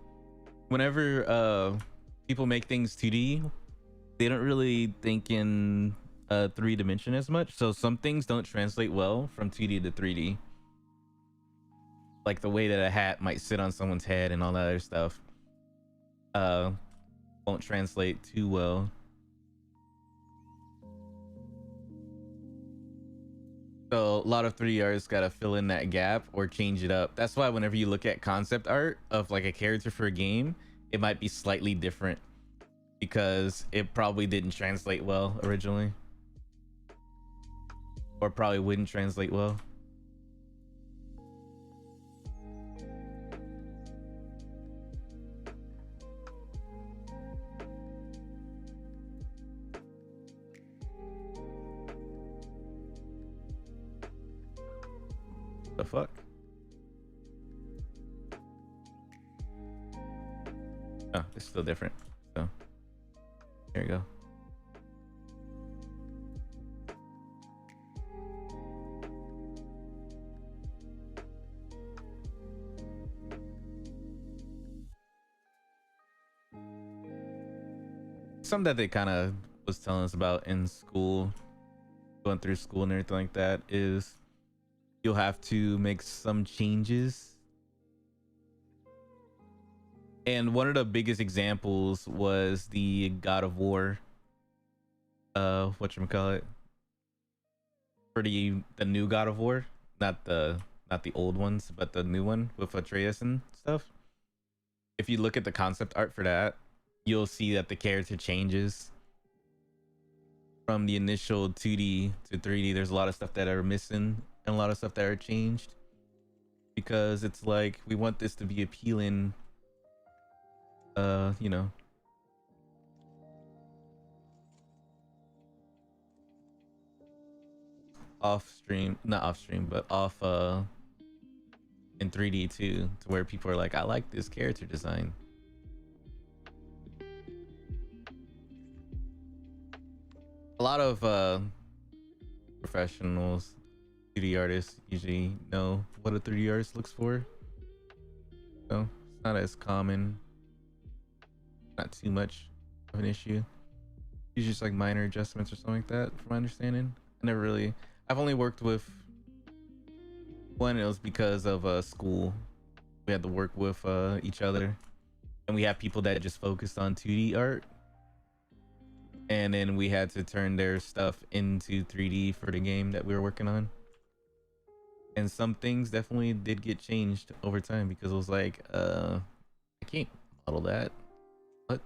whenever people make things 2D, they don't really think in 3 dimension as much. So some things don't translate well from 2D to 3D. Like the way that a hat might sit on someone's head and all that other stuff won't translate too well. So a lot of 3D artists gotta fill in that gap or change it up. That's why whenever you look at concept art of like a character for a game, it might be slightly different because it probably didn't translate well originally, or probably wouldn't translate well. The fuck? Oh, it's still different. So here we go. Something that they kind of was telling us about in school, going through school and everything like that, is you'll have to make some changes. And one of the biggest examples was the God of War, whatchamacallit, for the new God of War, not the old ones, but the new one with Atreus and stuff. If you look at the concept art for that, you'll see that the character changes from the initial 2D to 3D. There's a lot of stuff that are missing and a lot of stuff that are changed, because it's like we want this to be appealing, you know, not off stream, but off in 3D too, to where people are like, I like this character design. A lot of professionals, 3D artists, usually know what a 3D artist looks for. So it's not as common, not too much of an issue. Usually just like minor adjustments or something like that, from my understanding. I've only worked with one. It was because of school. We had to work with each other, and we have people that just focused on 2D art, and then we had to turn their stuff into 3D for the game that we were working on. And some things definitely did get changed over time, because it was like, I can't model that. What?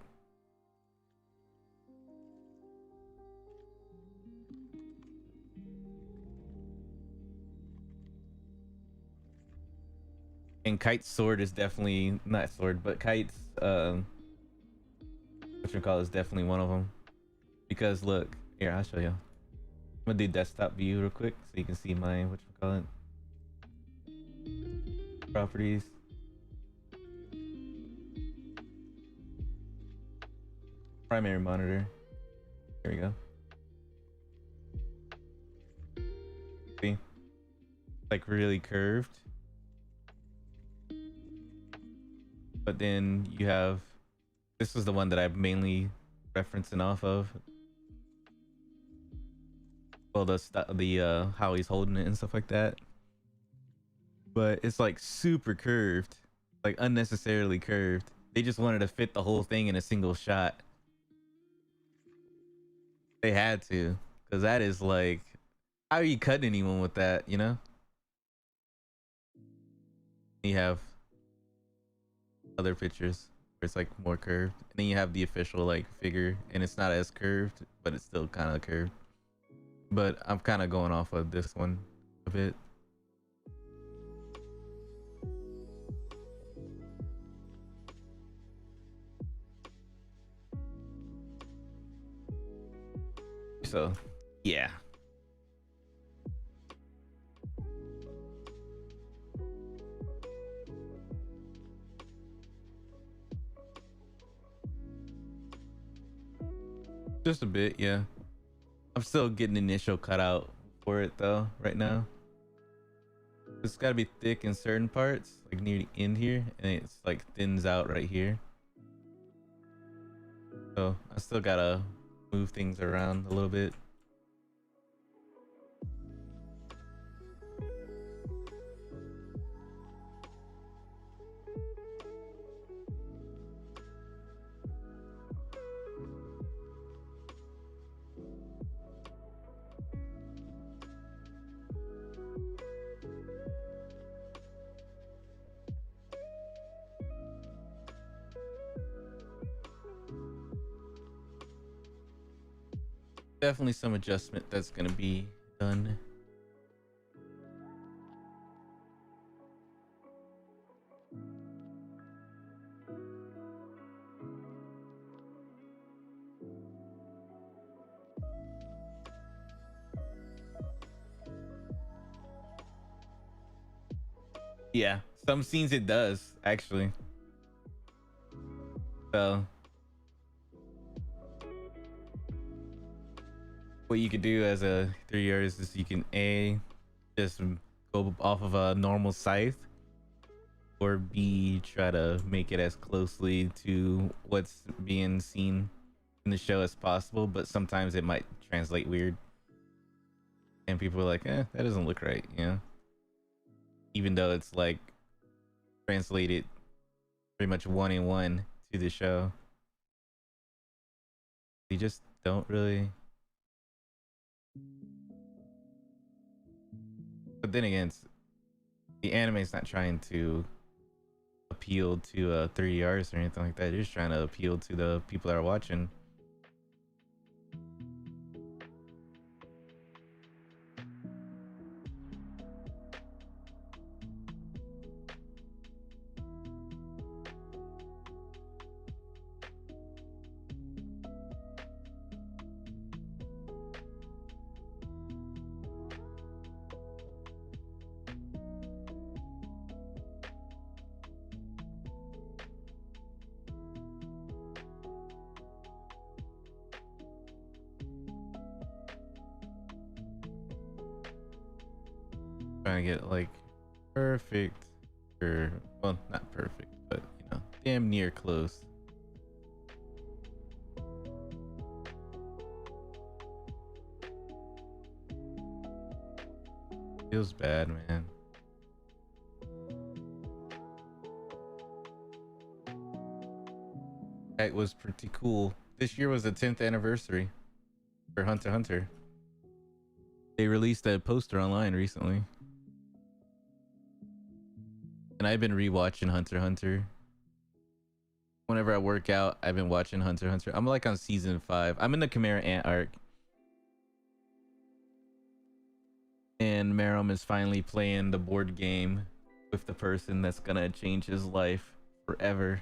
And Kite's sword is definitely not sword, but Kite's is definitely one of them. Because look, here, I'll show you. I'm gonna do desktop view real quick so you can see my whatchamacallit properties. Primary monitor. There we go. See? Like really curved. But then you have, this is the one that I'm mainly referencing off of. Well, the how he's holding it and stuff like that. But it's like super curved, like unnecessarily curved. They just wanted to fit the whole thing in a single shot. They had to, because that is like, how are you cutting anyone with that, you know? You have other pictures where it's like more curved, and then you have the official like figure, and it's not as curved, but it's still kind of curved. But I'm kind of going off of this one a bit. So, yeah. Just a bit, yeah. I'm still getting initial cutout for it though, right now. It's gotta be thick in certain parts, like near the end here, and it's like thins out right here. So I still gotta move things around a little bit. Definitely some adjustment that's gonna be done. Yeah, some scenes it does actually. So what you could do as a 3 artist is you can just go off of a normal scythe, or B, try to make it as closely to what's being seen in the show as possible, but sometimes it might translate weird and people are like, that doesn't look right, you know, even though it's like translated pretty much one in one to the show. You just don't really. But then again, the anime is not trying to appeal to 3D artists or anything like that. They're just trying to appeal to the people that are watching. Trying to get like perfect, or well, not perfect, but you know, damn near close. Feels bad, man. That was pretty cool. This year was the 10th anniversary for Hunter x Hunter. They released a poster online recently. And I've been rewatching Hunter x Hunter. Whenever I work out, I've been watching Hunter x Hunter. I'm like on season 5. I'm in the Chimera Ant arc. And Merom is finally playing the board game with the person that's gonna change his life forever.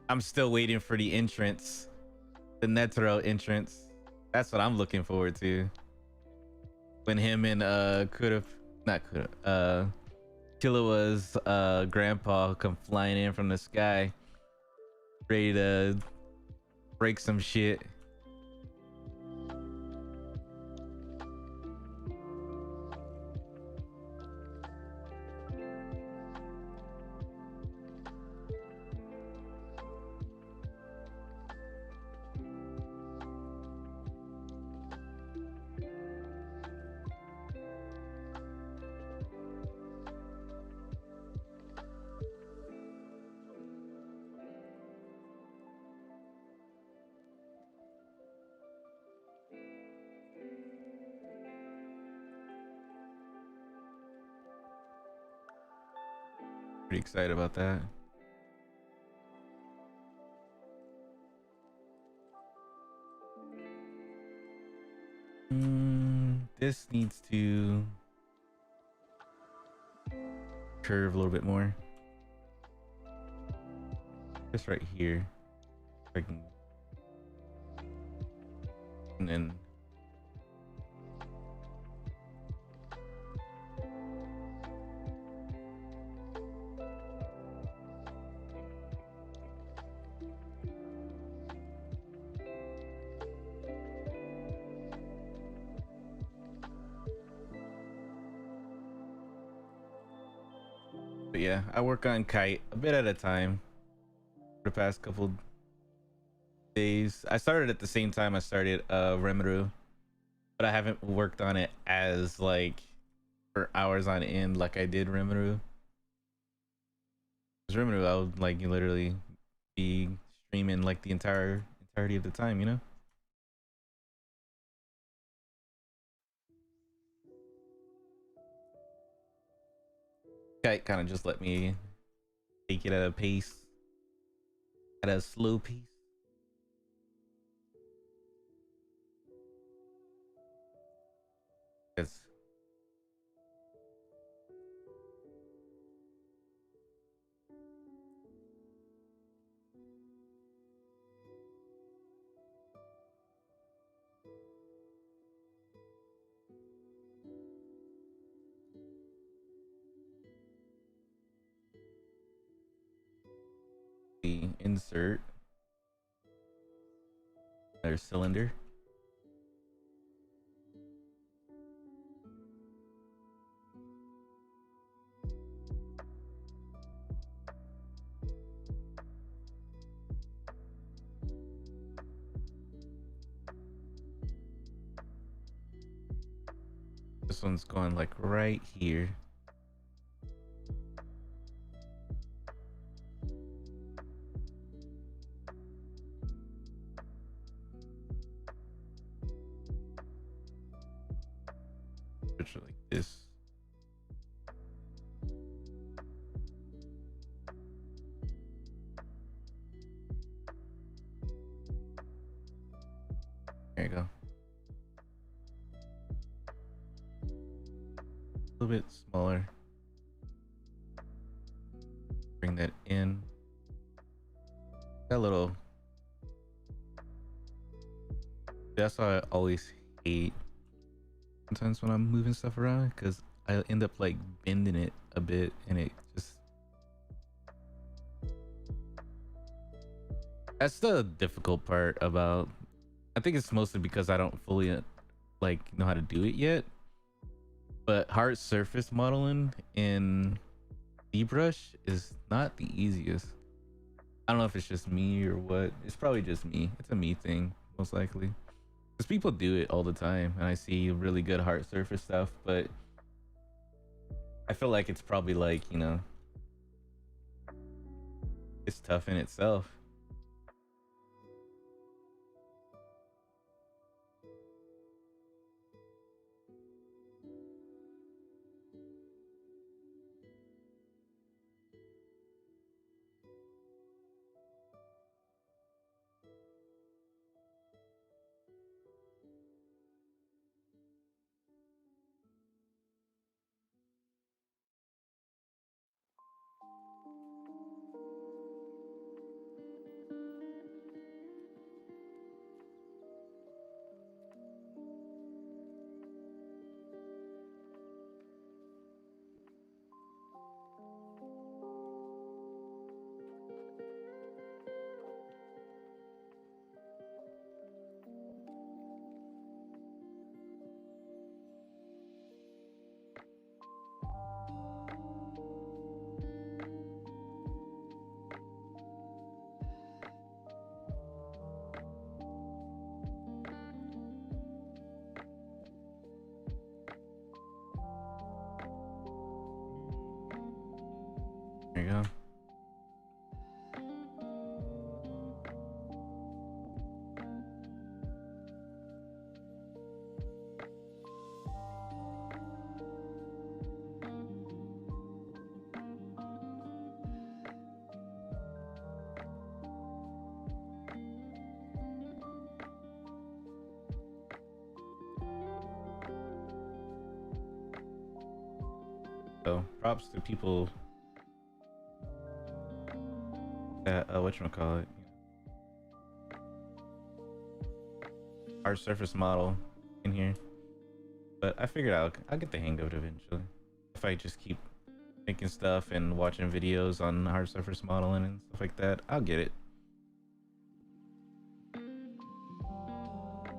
I'm still waiting for the entrance, the Netero entrance. That's what I'm looking forward to. When him and Killua's grandpa come flying in from the sky, ready to break some shit. Pretty excited about that. This needs to curve a little bit more. Just right here. I can, and then but yeah, I work on Kite a bit at a time for the past couple days. I started at the same time I started Rimuru, but I haven't worked on it as like for hours on end like I did Rimuru. Because Rimuru, I would like literally be streaming like the entirety of the time, you know? Kite kind of just let me take it at a pace, at a slow pace. Because the insert their cylinder. This one's going like right here. Picture like this. There you go. A little bit smaller. Bring that in. That little. That's why I always hate sometimes when I'm moving stuff around, because I end up like bending it a bit and it just, that's the difficult part about, I think it's mostly because I don't fully like know how to do it yet, but hard surface modeling in Zbrush is not the easiest. I don't know if it's just me or what. It's probably just me. It's a me thing, most likely. Because people do it all the time, and I see really good hard surface stuff, but I feel like it's probably like, you know, it's tough in itself. you go. So props to people that whatchamacallit, hard surface model in here. But I figured I'll get the hang of it eventually. If I just keep making stuff and watching videos on hard surface modeling and stuff like that, I'll get it.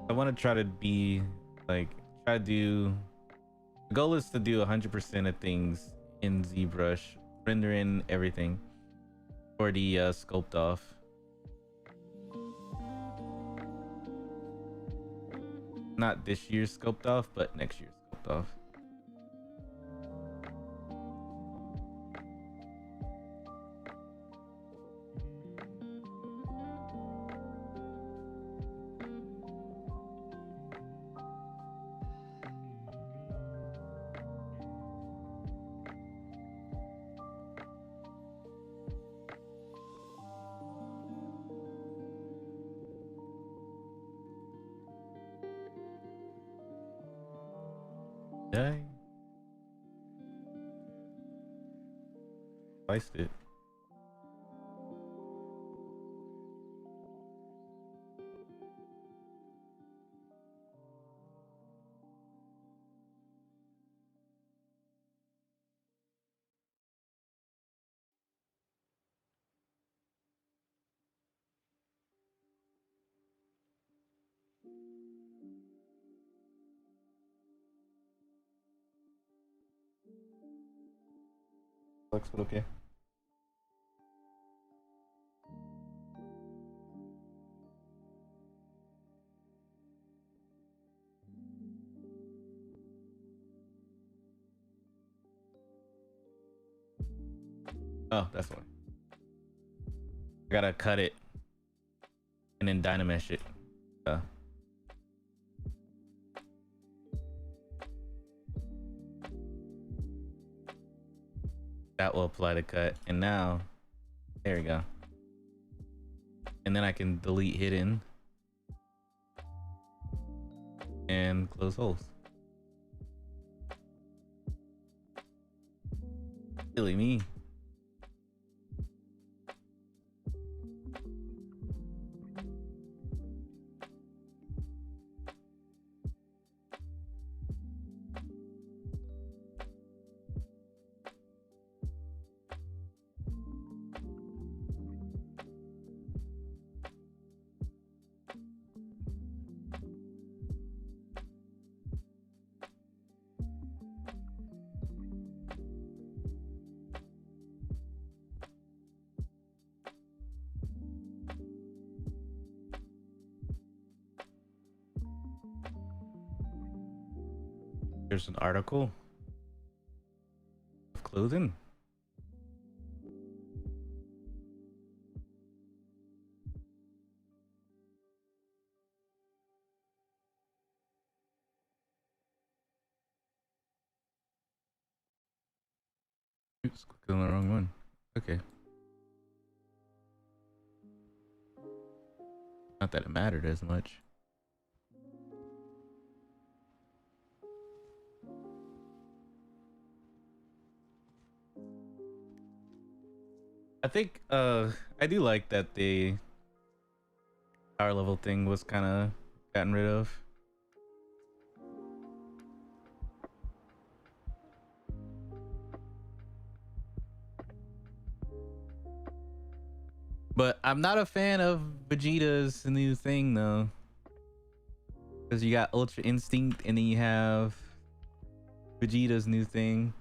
I want to try to be like, try to do, the goal is to do 100% of things in ZBrush, render in everything for the sculpt off. Not this year's sculpt off, but next year's sculpt off. I spiced it. Looks but okay. Oh, that's why. I gotta cut it and then dynamesh it. That will apply the cut, and now there we go. And then I can delete hidden and close holes. Silly me. There's an article of clothing. Oops, clicked on the wrong one. Okay. Not that it mattered as much. I think I do like that the power level thing was kind of gotten rid of. But I'm not a fan of Vegeta's new thing though, because you got Ultra Instinct and then you have Vegeta's new thing,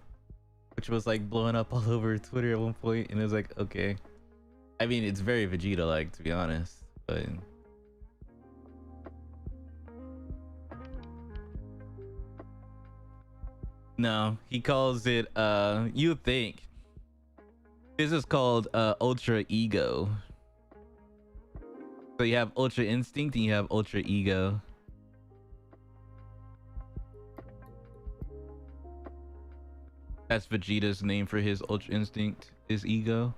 which was like blowing up all over Twitter at one point, and it was like, okay. I mean, it's very Vegeta-like, to be honest, but no, he calls it you think This is called Ultra Ego. So you have Ultra Instinct and you have Ultra Ego. That's Vegeta's name for his Ultra Instinct, is Ego.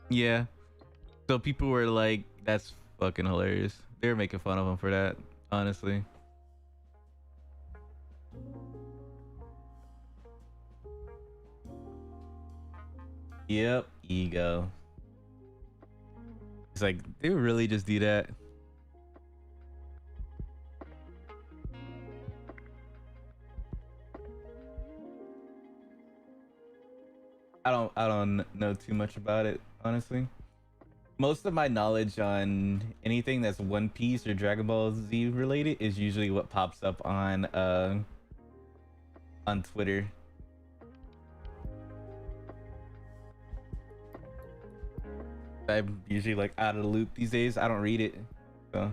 Yeah. So people were like, that's fucking hilarious. They were making fun of him for that, honestly. Yep, Ego. It's like, they would really just do that. I don't know too much about it, honestly. Most of my knowledge on anything that's One Piece or Dragon Ball Z related is usually what pops up on Twitter. I'm usually like out of the loop these days. I don't read it, so.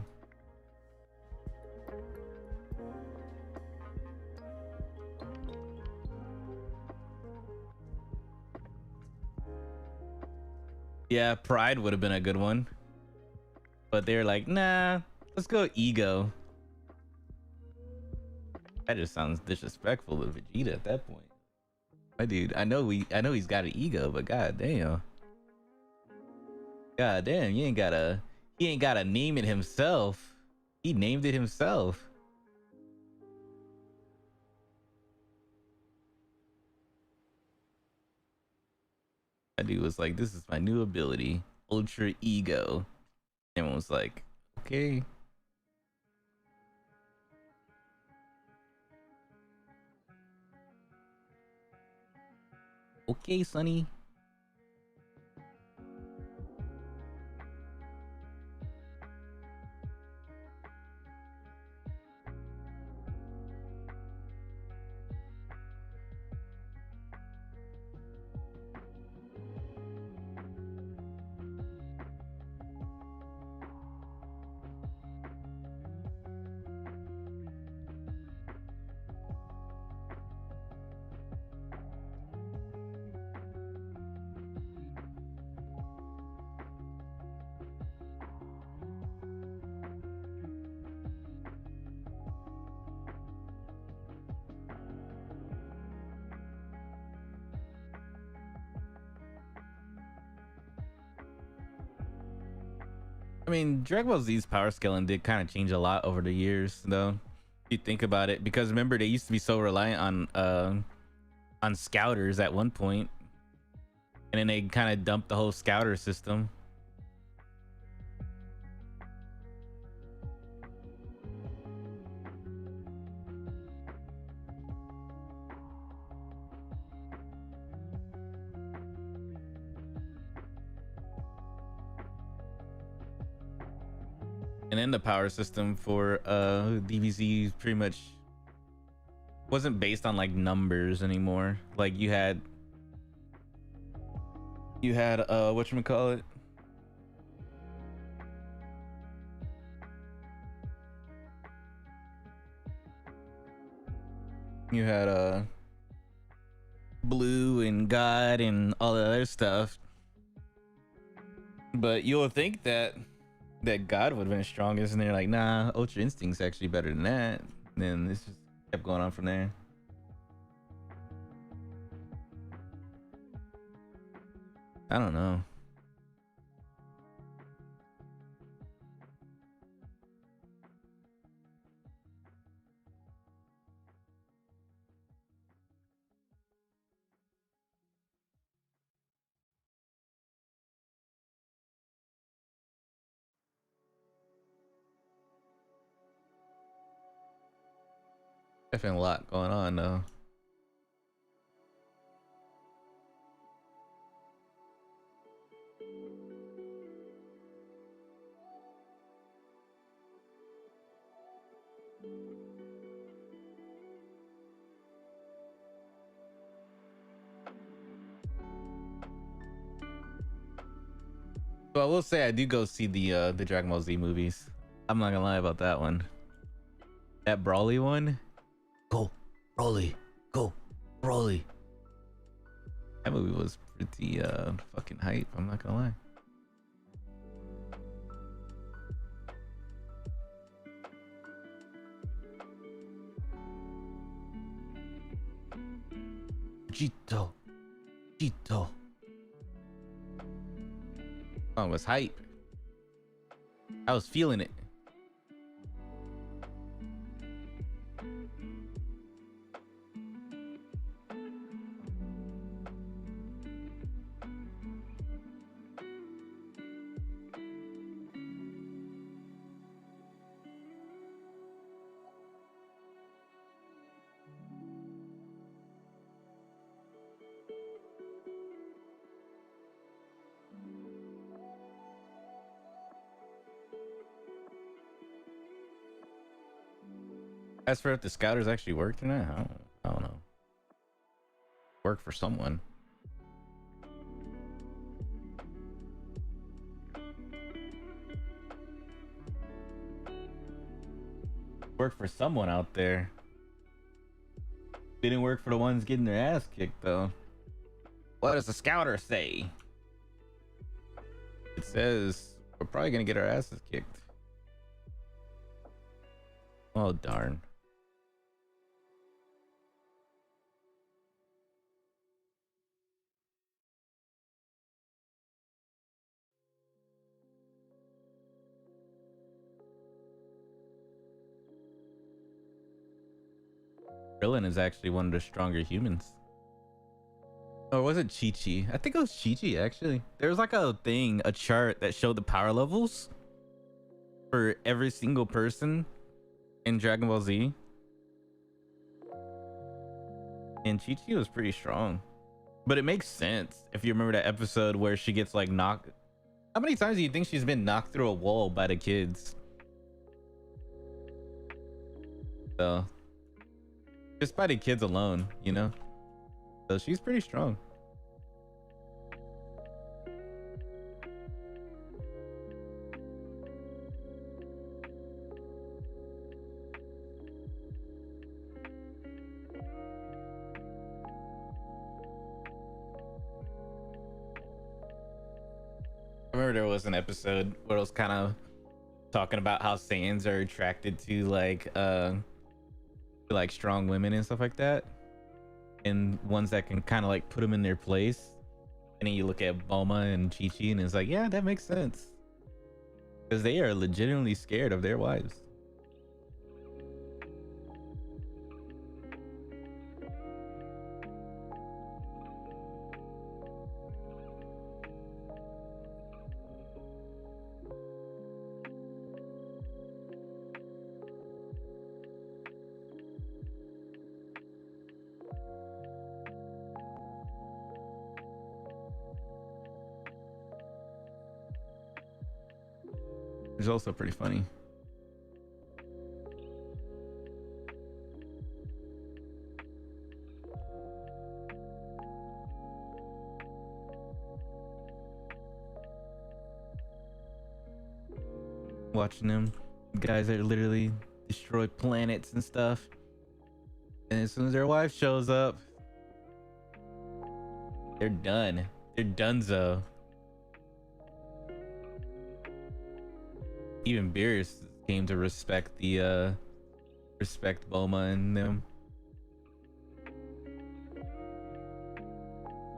Yeah, Pride would have been a good one, but they're like, nah, let's go Ego. That just sounds disrespectful to Vegeta at that point. My dude, I know he's got an ego, but god damn, he ain't gotta name it himself. He named it himself. That dude was like, this is my new ability, Ultra Ego. Everyone was like, okay. Okay, Sonny. I mean, Dragon Ball Z's power scaling did kind of change a lot over the years, though. If you think about it, because remember they used to be so reliant on scouters at one point, and then they kind of dumped the whole scouter system. And then the power system for DBZ pretty much wasn't based on like numbers anymore. Like you had whatchamacallit? You had Blue and God and all the other stuff. But you'll think that God would have been strongest, and they're like, nah, Ultra Instinct's actually better than that. And then this just kept going on from there. I don't know. Definitely a lot going on though. So I will say I do go see the Dragon Ball Z movies. I'm not gonna lie about that one. That Broly one. Go, Broly. Go, Broly. That movie was pretty fucking hype, I'm not gonna lie. Chito. Chito. Song was hype. I was feeling it. As for if the scouters actually worked or not, I don't know. Work for someone. Work for someone out there. Didn't work for the ones getting their ass kicked though. What does the scouter say? It says we're probably gonna get our asses kicked. Oh darn. Krillin is actually one of the stronger humans. Or was it Chi-Chi? I think it was Chi-Chi actually. There was like a thing, a chart that showed the power levels for every single person in Dragon Ball Z. And Chi-Chi was pretty strong. But it makes sense if you remember that episode where she gets like knocked. How many times do you think she's been knocked through a wall by the kids? So just by the kids alone, you know? So she's pretty strong. I remember there was an episode where it was kind of talking about how Saiyans are attracted to like strong women and stuff like that, and ones that can kind of like put them in their place. And then you look at Bulma and Chi-Chi and it's like, yeah, that makes sense, because they are legitimately scared of their wives. It's also pretty funny. Watching them guys that literally destroy planets and stuff, and as soon as their wife shows up, they're done. They're donezo. Even Beerus came to respect Bulma and them.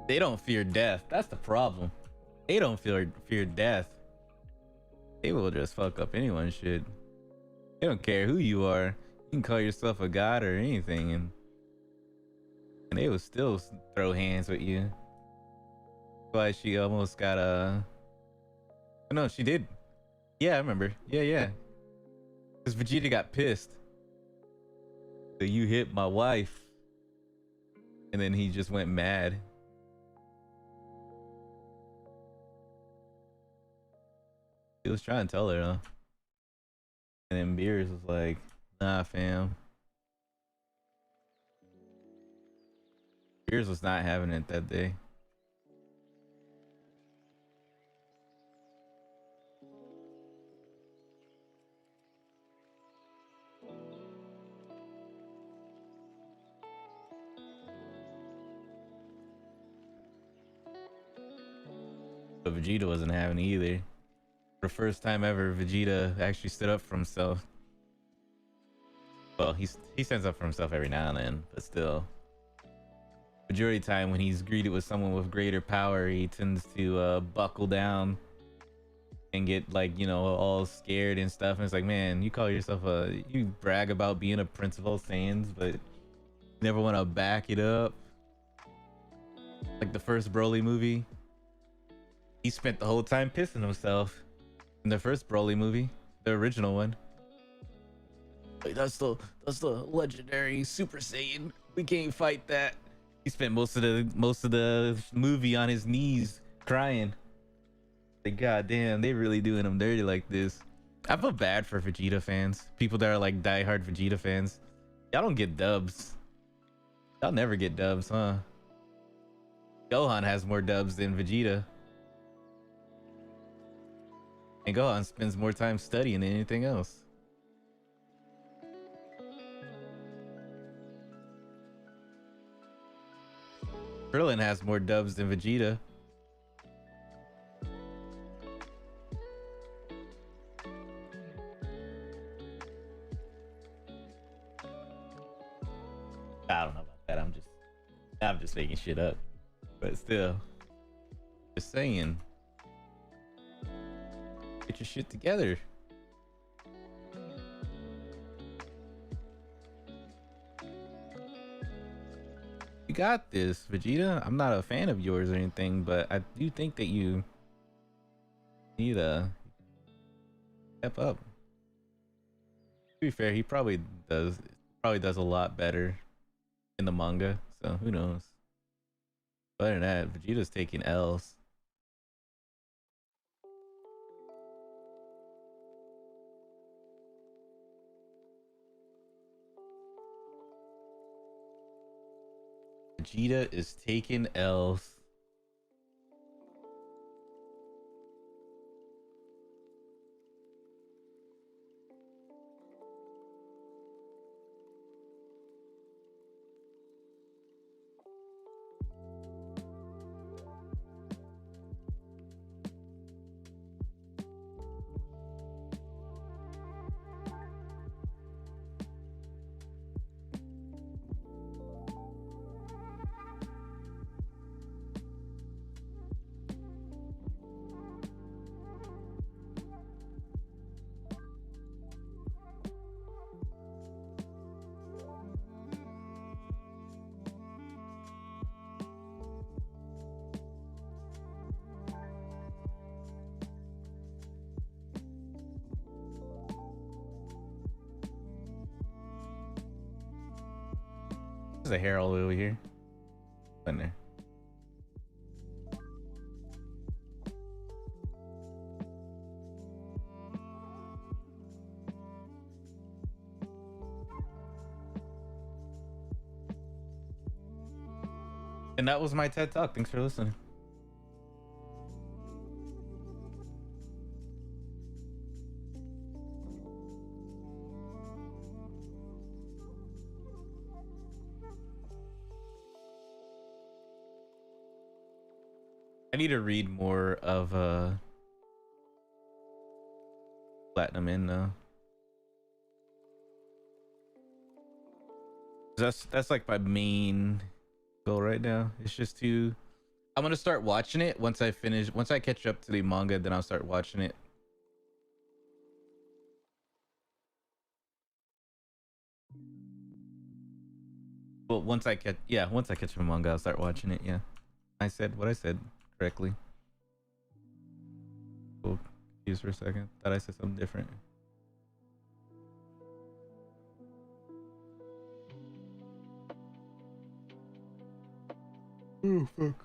They don't fear death. That's the problem. They don't fear death. They will just fuck up anyone's shit. They don't care who you are. You can call yourself a god or anything, and they will still throw hands with you. That's why she almost got a. Oh, no, she did. Yeah, I remember. Yeah. Because Vegeta got pissed. So you hit my wife. And then he just went mad. He was trying to tell her, though. And then Beerus was like, nah, fam. Beerus was not having it that day. But Vegeta wasn't having it either. For the first time ever, Vegeta actually stood up for himself. Well, he stands up for himself every now and then, but still. Majority of the time when he's greeted with someone with greater power, he tends to buckle down and get, like, you know, all scared and stuff. And it's like, man, you call yourself you brag about being a Prince of all Saiyans, but never want to back it up. Like the first Broly movie, he spent the whole time pissing himself. In the first Broly movie, the original one. Like, that's the legendary Super Saiyan. We can't fight that. He spent most of the movie on his knees crying. Like, god damn, they really doing him dirty like this. I feel bad for Vegeta fans. People that are like diehard Vegeta fans. Y'all don't get dubs. Y'all never get dubs, huh? Gohan has more dubs than Vegeta. And Gohan spends more time studying than anything else. Krillin has more dubs than Vegeta. I don't know about that. I'm just making shit up. But still, just saying. Get your shit together. You got this, Vegeta. I'm not a fan of yours or anything, but I do think that you need to step up. To be fair, he probably does a lot better in the manga, so who knows. But other than that, Vegeta's taking L's. Vegeta is taking L's. There's a hair all the way over here. In there. And that was my TED Talk. Thanks for listening. I need to read more of Platinum in though. That's like my main goal right now. It's just to I'm gonna start watching it once I catch up to the manga, then I'll start watching it. Well, once I catch the manga, I'll start watching it. Yeah, I said what I said correctly. Cool. Confused for a second. Thought I said something different. Oh fuck.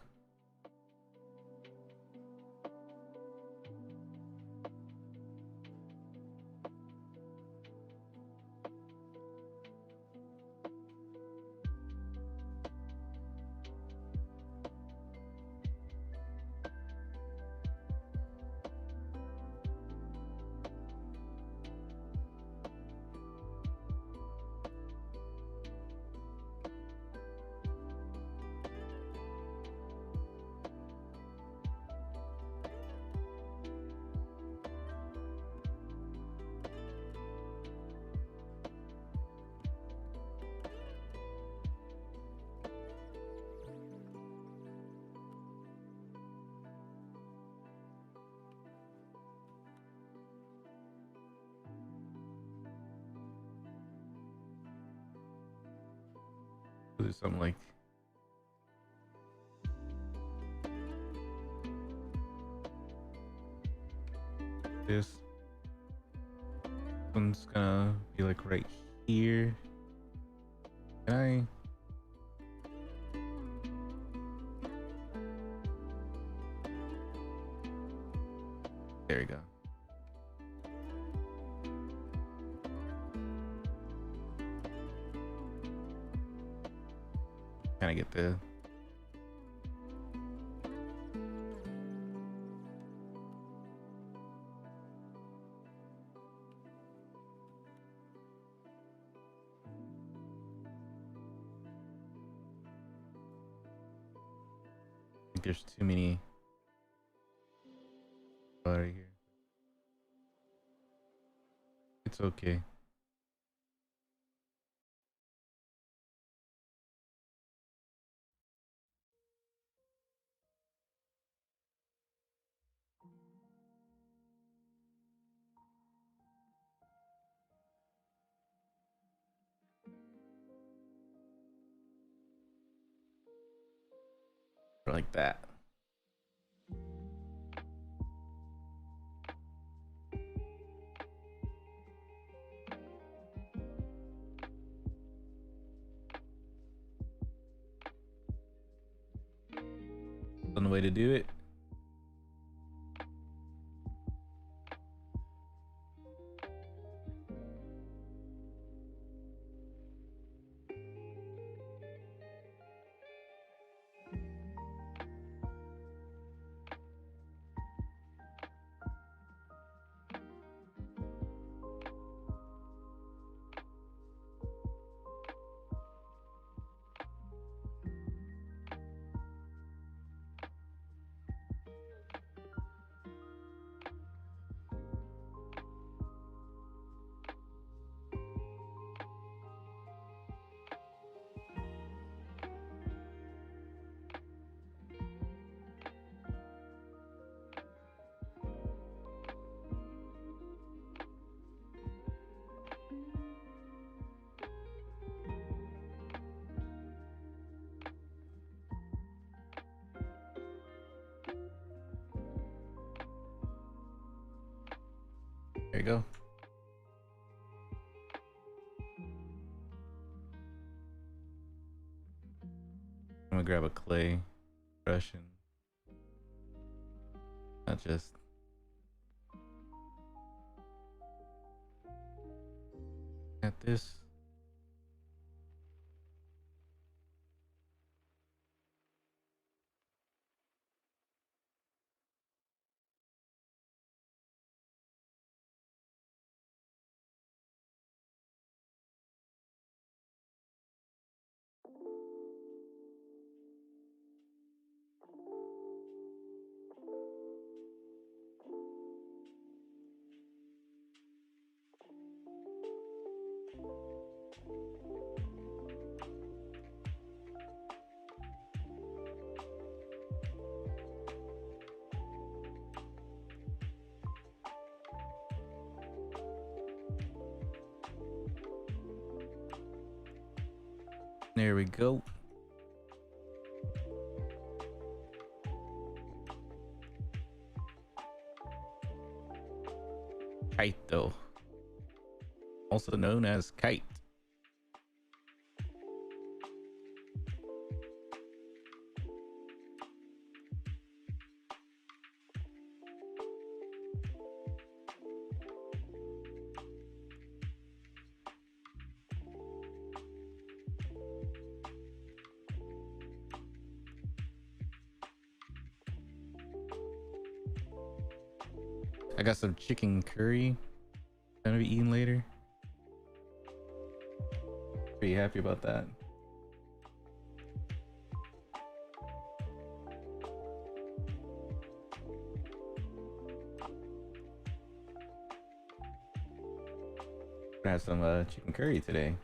do something like this. One's gonna be like right here. Can I? There we go. Kind of get the there's too many right here. It's okay. Like that. One way to do it. There you go. I'm gonna grab a clay brush and not just at this. There we go. Kite though, also known as kite. I got some chicken curry gonna be eating later. Pretty happy about that. I had some chicken curry today.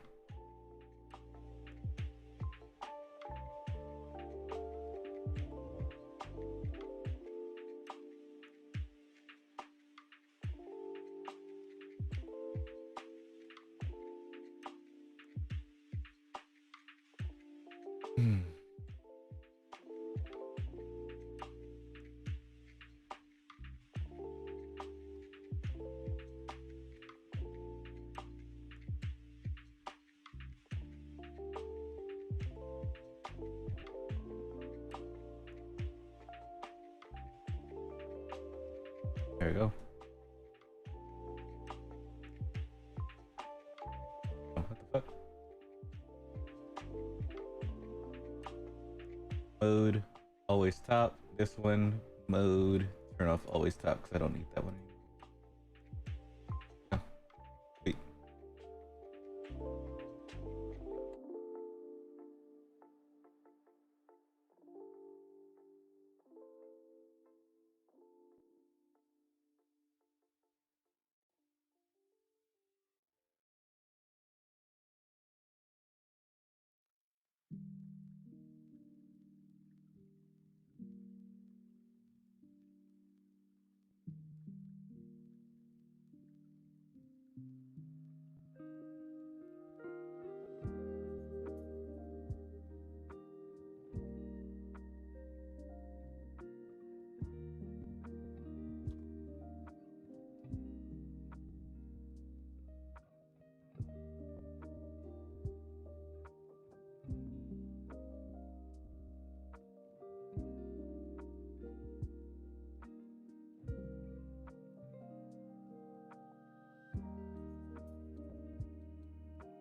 Hmm. There we go. Oh, what the fuck? Mode, always top. This one, mode, turn off always top because I don't need that one anymore. Oh, wait.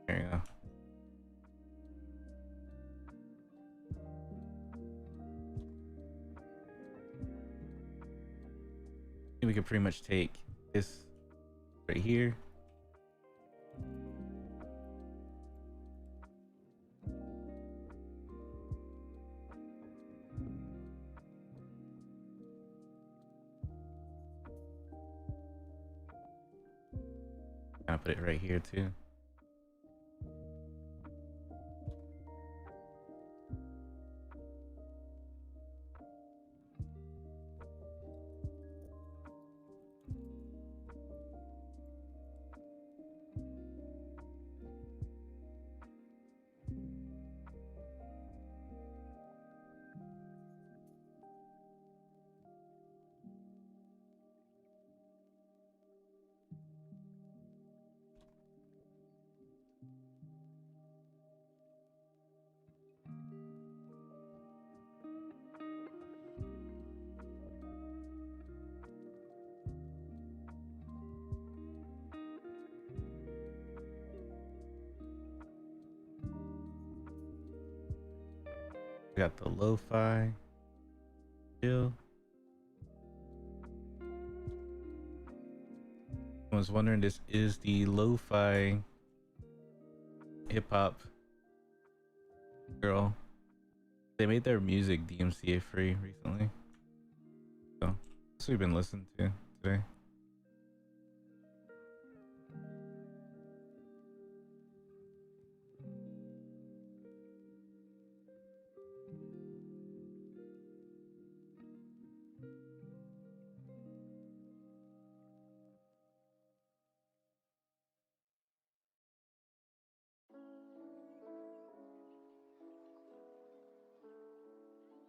There you go. We could pretty much take this right here. I'll put it right here too. We got the lo-fi chill. I was wondering, this is the lo-fi hip-hop girl. They made their music DMCA free recently, so that's what we've been listening to today.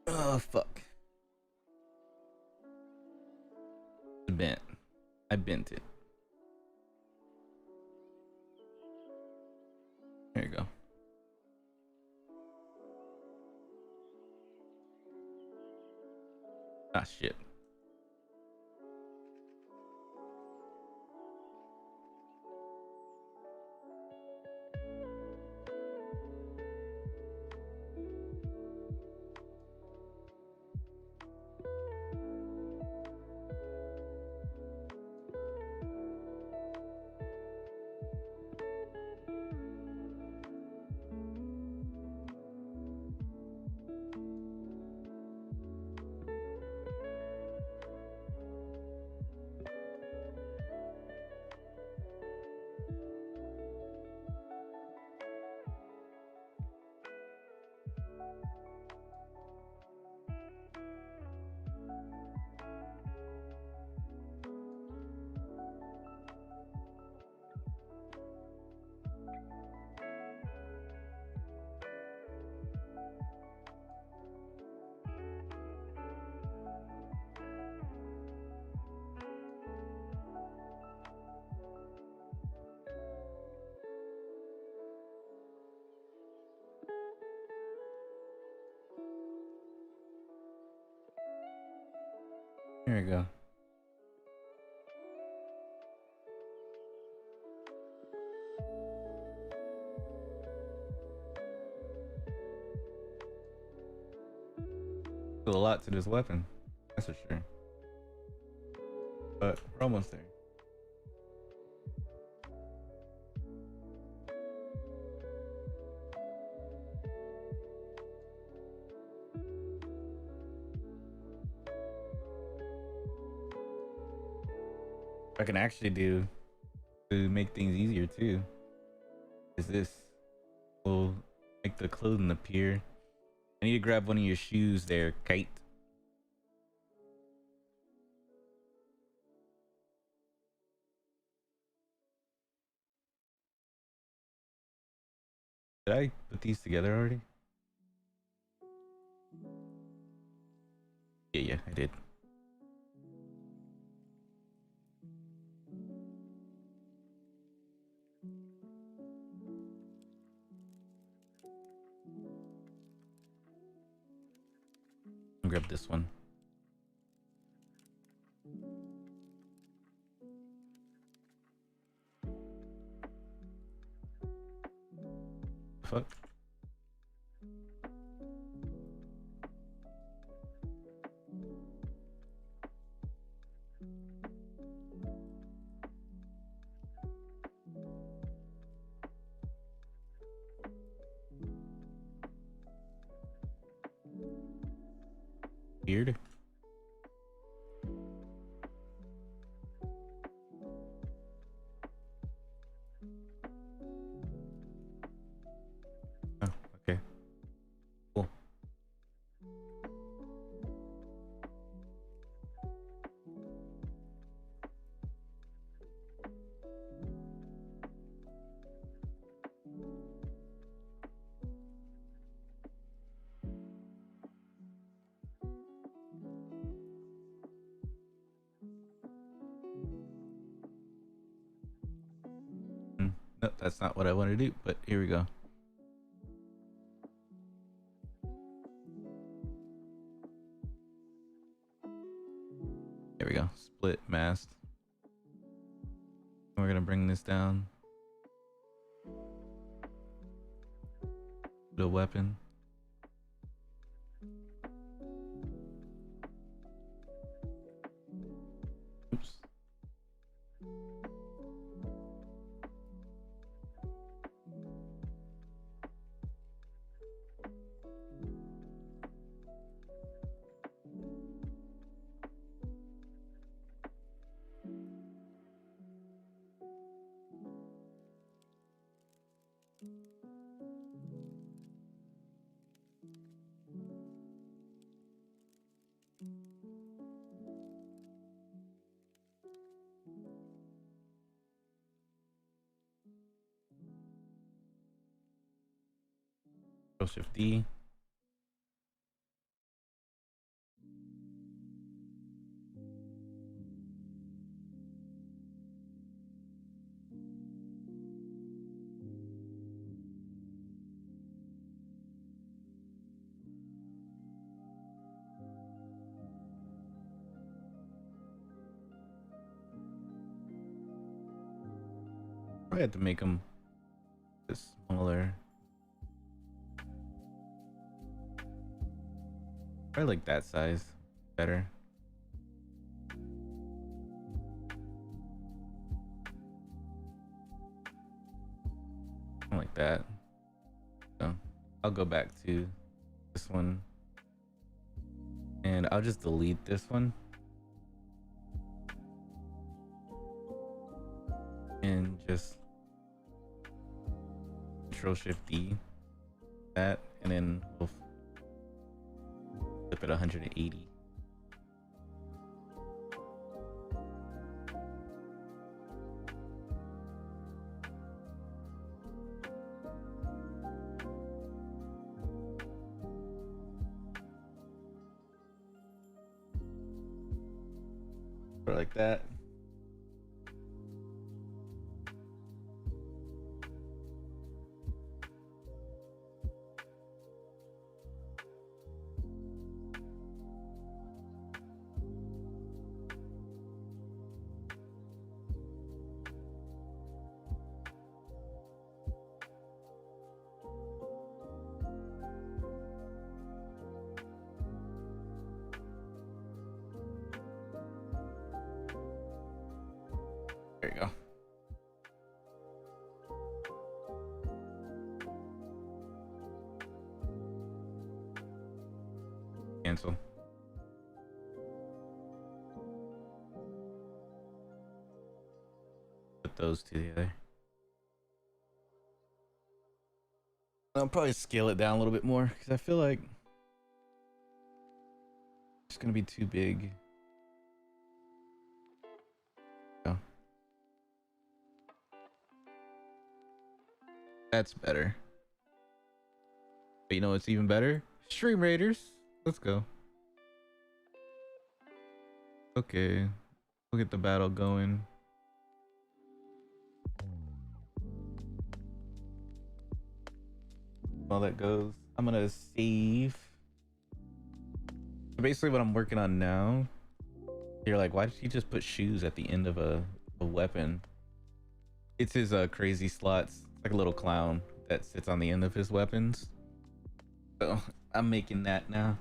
Oh fuck. Bent. I bent it. There you go. Ah shit. There we go. Still a lot to this weapon, that's for sure. But we're almost there. What I can actually do to make things easier too is this. We'll make the clothing appear. I need to grab one of your shoes there, Kite. Did I put these together already? Yeah, I did. I'll grab this one. Fuck. Weird. Oh, okay. Cool. Nope, that's not what I want to do, but here we go. There we go. Split mast. We're gonna bring this down. The weapon. Oops. Control Shift D. I had to make them smaller. I like that size better. I like that. So I'll go back to this one and I'll just delete this one and just Control Shift D that, and then we'll flip it 180. Or like that. There you go. Cancel. Put those two together. I'll probably scale it down a little bit more because I feel like it's gonna be too big. Oh. That's better. But you know what's even better? Stream Raiders. Let's go. Okay. We'll get the battle going. All that goes. I'm gonna save. So basically what I'm working on now. You're like, why did he just put shoes at the end of a weapon? It's his crazy slots. It's like a little clown that sits on the end of his weapons. So I'm making that now.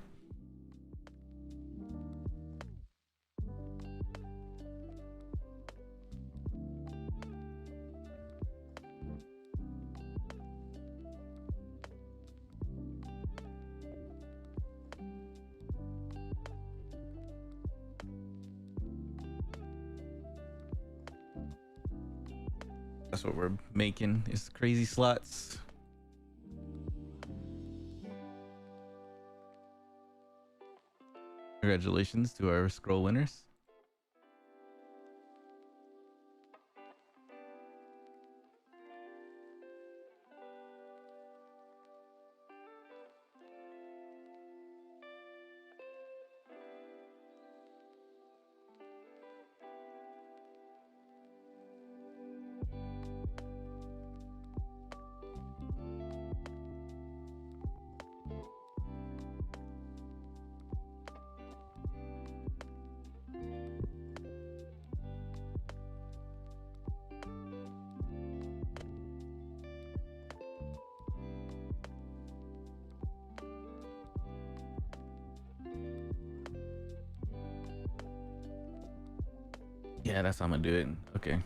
That's what we're making, is crazy slots. Congratulations to our scroll winners. Yeah, that's how I'm gonna do it. Okay.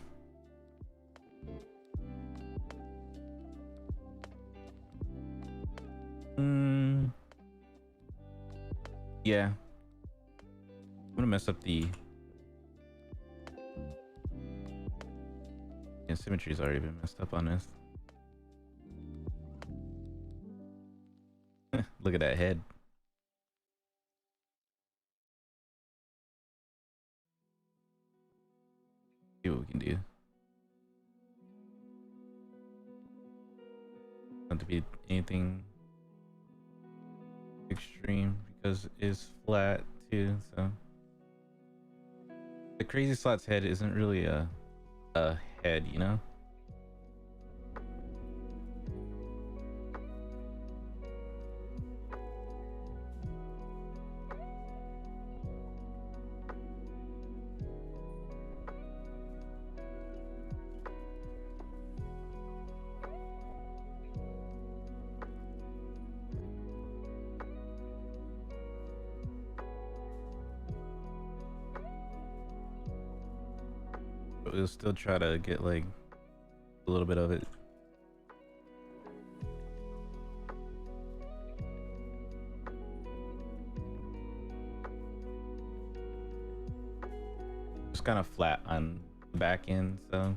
Yeah. I'm gonna mess up the symmetry's already been messed up on this. Look at that head. See what we can do. Not to be anything extreme because it's flat too, so the crazy slot's head isn't really a head, you know? But we'll still try to get like a little bit of it. Just kind of flat on the back end, so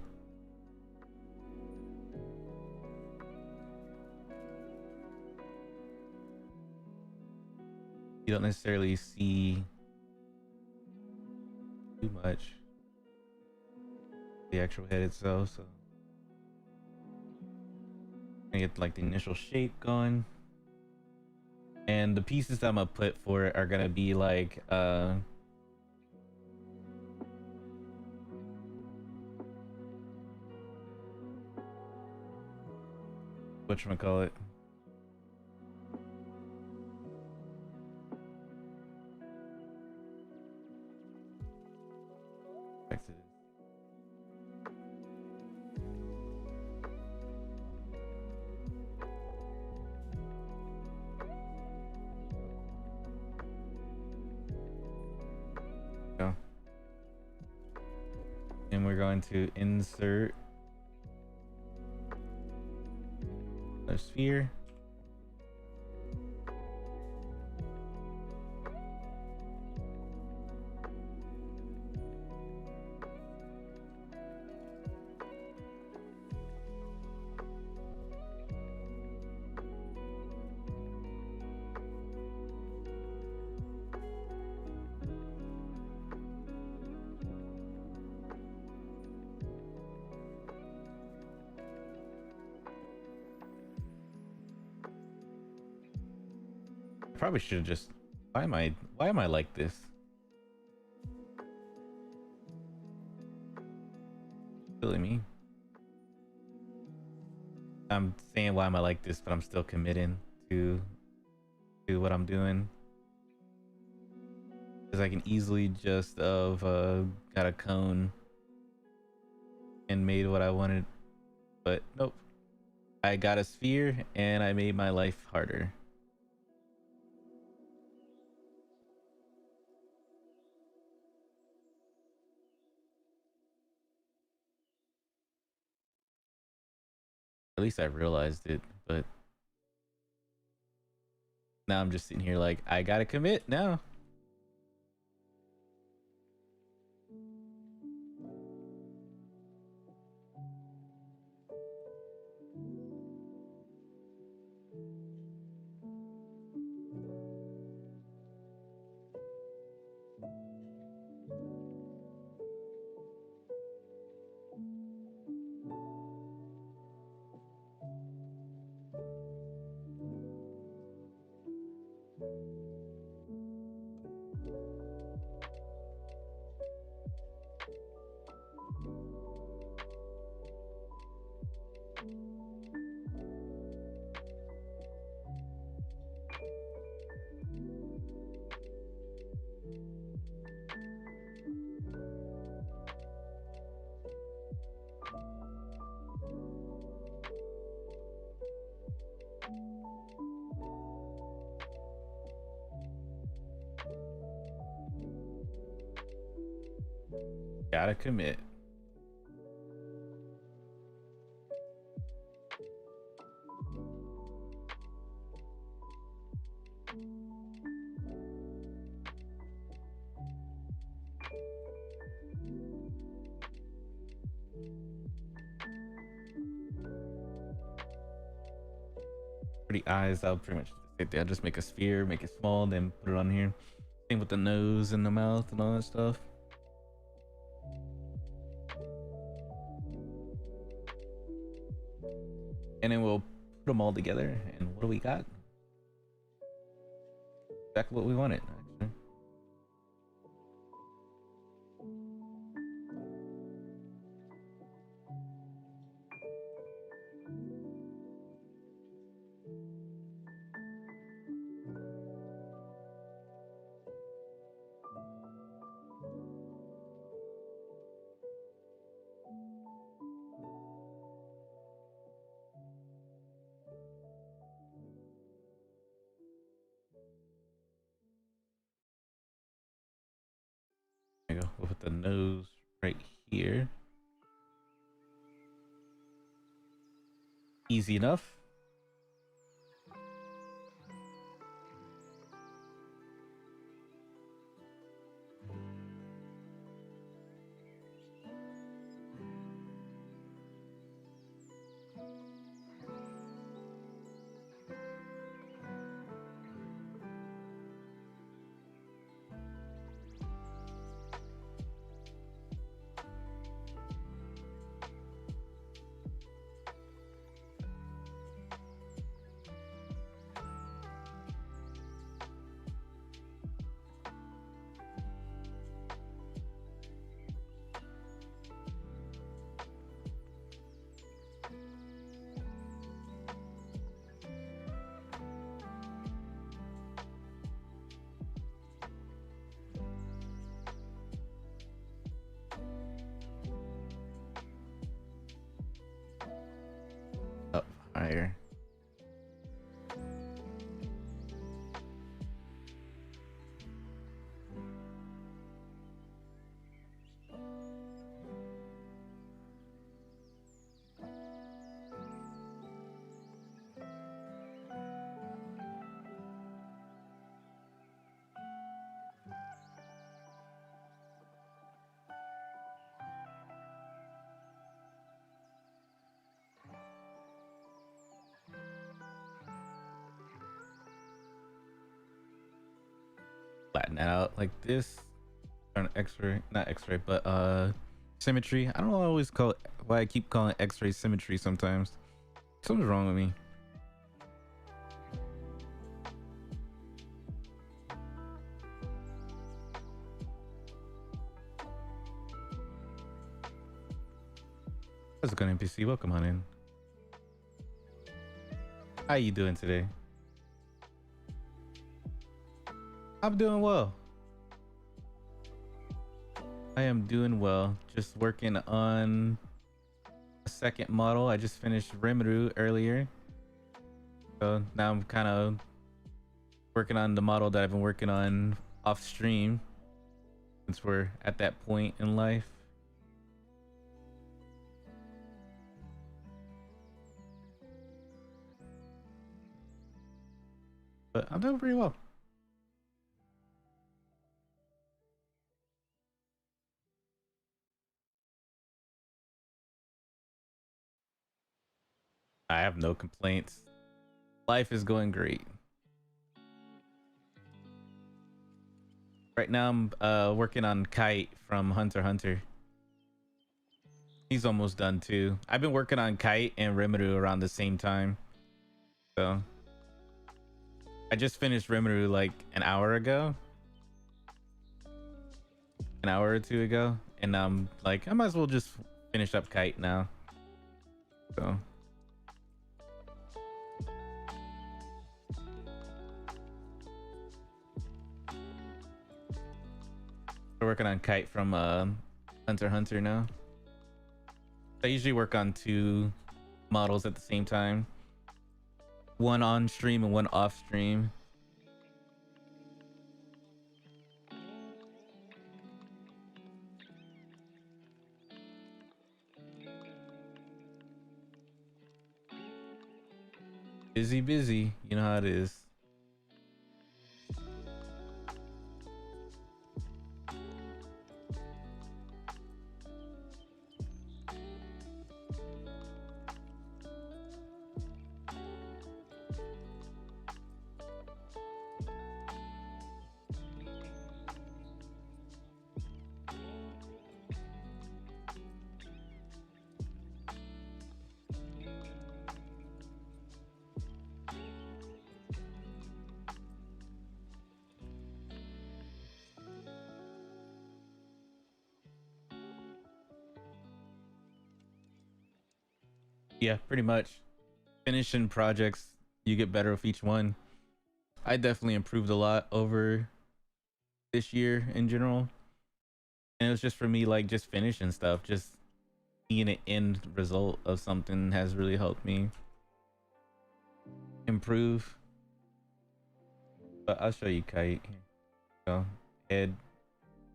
you don't necessarily see too much the actual head itself, so I get like the initial shape going, and the pieces that I'm gonna put for it are gonna be like whatchamacallit, back to this. And we're going to insert a sphere. Probably should have just why am I like this? Silly me. I'm saying why am I like this, but I'm still committing to what I'm doing. Because I can easily just got a cone and made what I wanted. But nope. I got a sphere and I made my life harder. At least I realized it, but now I'm just sitting here like, I gotta commit now. Gotta commit. For the eyes, I'll pretty much sit there. I'll just make a sphere, make it small, then put it on here. Same with the nose and the mouth and all that stuff. And then we'll put them all together. And what do we got? Exactly what we wanted, actually. There you go. We'll put the nose right here. Easy enough. flatten that out like this. Turn X-ray, not X-ray, but symmetry. I don't know. I always call it why I keep calling it X-ray symmetry sometimes. Something's wrong with me. How's it going, NPC? Welcome on in. How you doing today? I'm doing well. I am doing well. Just working on a second model. I just finished Rimuru earlier. So now I'm kind of working on the model that I've been working on off stream since we're at that point in life. But I'm doing pretty well. I have no complaints. Life is going great. Right now I'm working on Kite from Hunter x Hunter. He's almost done too. I've been working on Kite and Rimuru around the same time. So I just finished Rimuru like an hour ago. An hour or two ago. And I'm like, I might as well just finish up Kite now. So we're working on Kite from Hunter x Hunter now. I usually work on 2 models at the same time. One on stream and one off stream. Busy, you know how it is. Yeah, pretty much. Finishing projects, you get better with each one. I definitely improved a lot over this year in general. And it was just for me, like, just finishing stuff, just seeing an end result of something has really helped me improve. But I'll show you Kite. Here. So, head,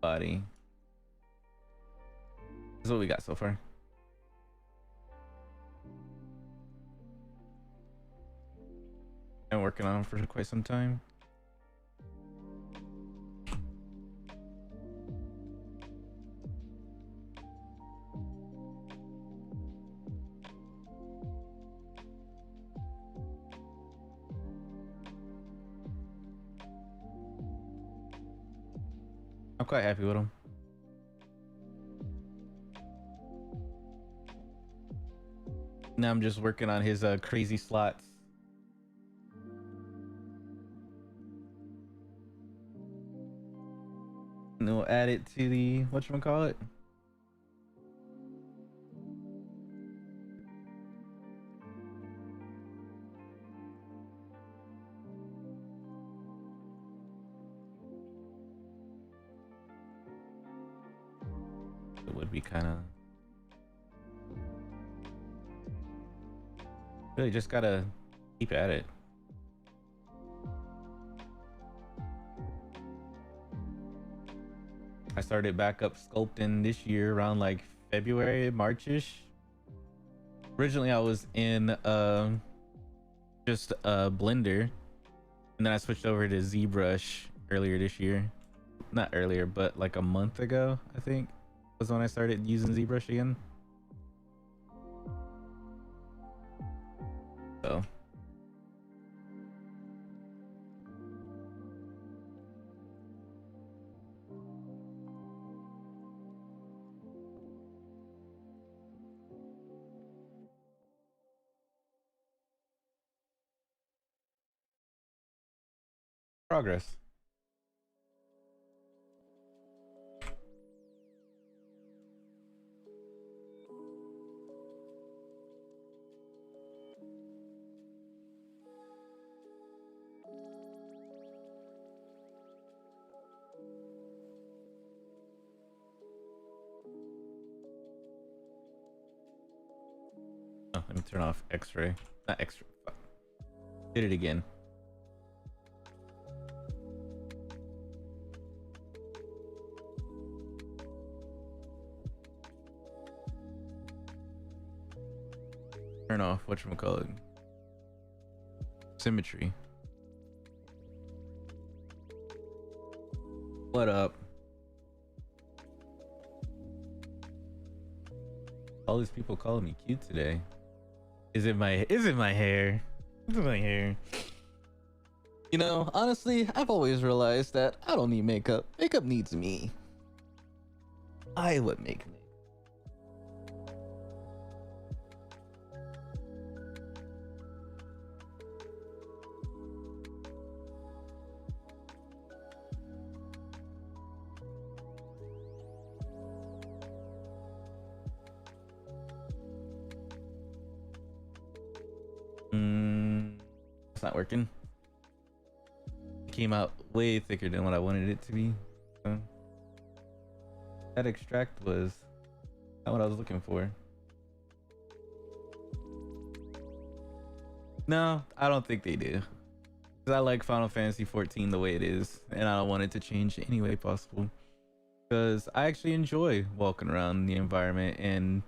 body. This is what we got so far. Been working on them for quite some time. I'm quite happy with them. Now I'm just working on his crazy slots. And then we'll add it to the whatchamacallit. It would be kind of really just gotta keep at it. I started back up sculpting this year around like February, March-ish. Originally I was in just Blender, and then I switched over to Zbrush earlier this year. Not earlier, but like a month ago, I think, was when I started using Zbrush again. So Progress. Oh, let me turn off X-ray. Not X-ray. Fuck. Did it again. Turn off whatchamacallit. Symmetry. What up? All these people calling me cute today. Is it my hair? Is it my hair? You know, honestly, I've always realized that I don't need makeup. Makeup needs me. I would make me. It's not working. It came out way thicker than what I wanted it to be. So that extract was not what I was looking for. No, I don't think they do. Because I like Final Fantasy 14 the way it is, and I don't want it to change any way possible. Because I actually enjoy walking around the environment and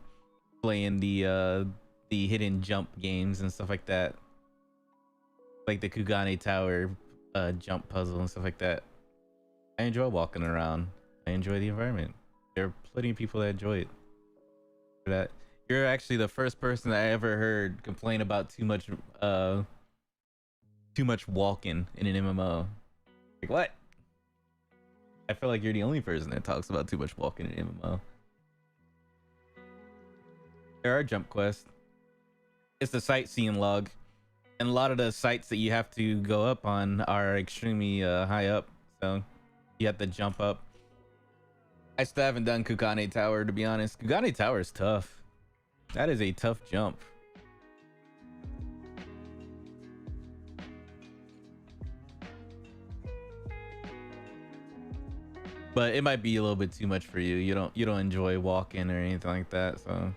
playing the hidden jump games and stuff like that. Like the Kugane Tower jump puzzle and stuff like that. I enjoy walking around. I enjoy the environment. There are plenty of people that enjoy it. For that, you're actually the first person I ever heard complain about too much walking in an MMO. Like what? I feel like you're the only person that talks about too much walking in an MMO. There are jump quests. It's the sightseeing log. And a lot of the sites that you have to go up on are extremely high up, so you have to jump up. I still haven't done Kugane Tower, to be honest. Kugane Tower is tough. That is a tough jump. But it might be a little bit too much for you. You don't enjoy walking or anything like that, so.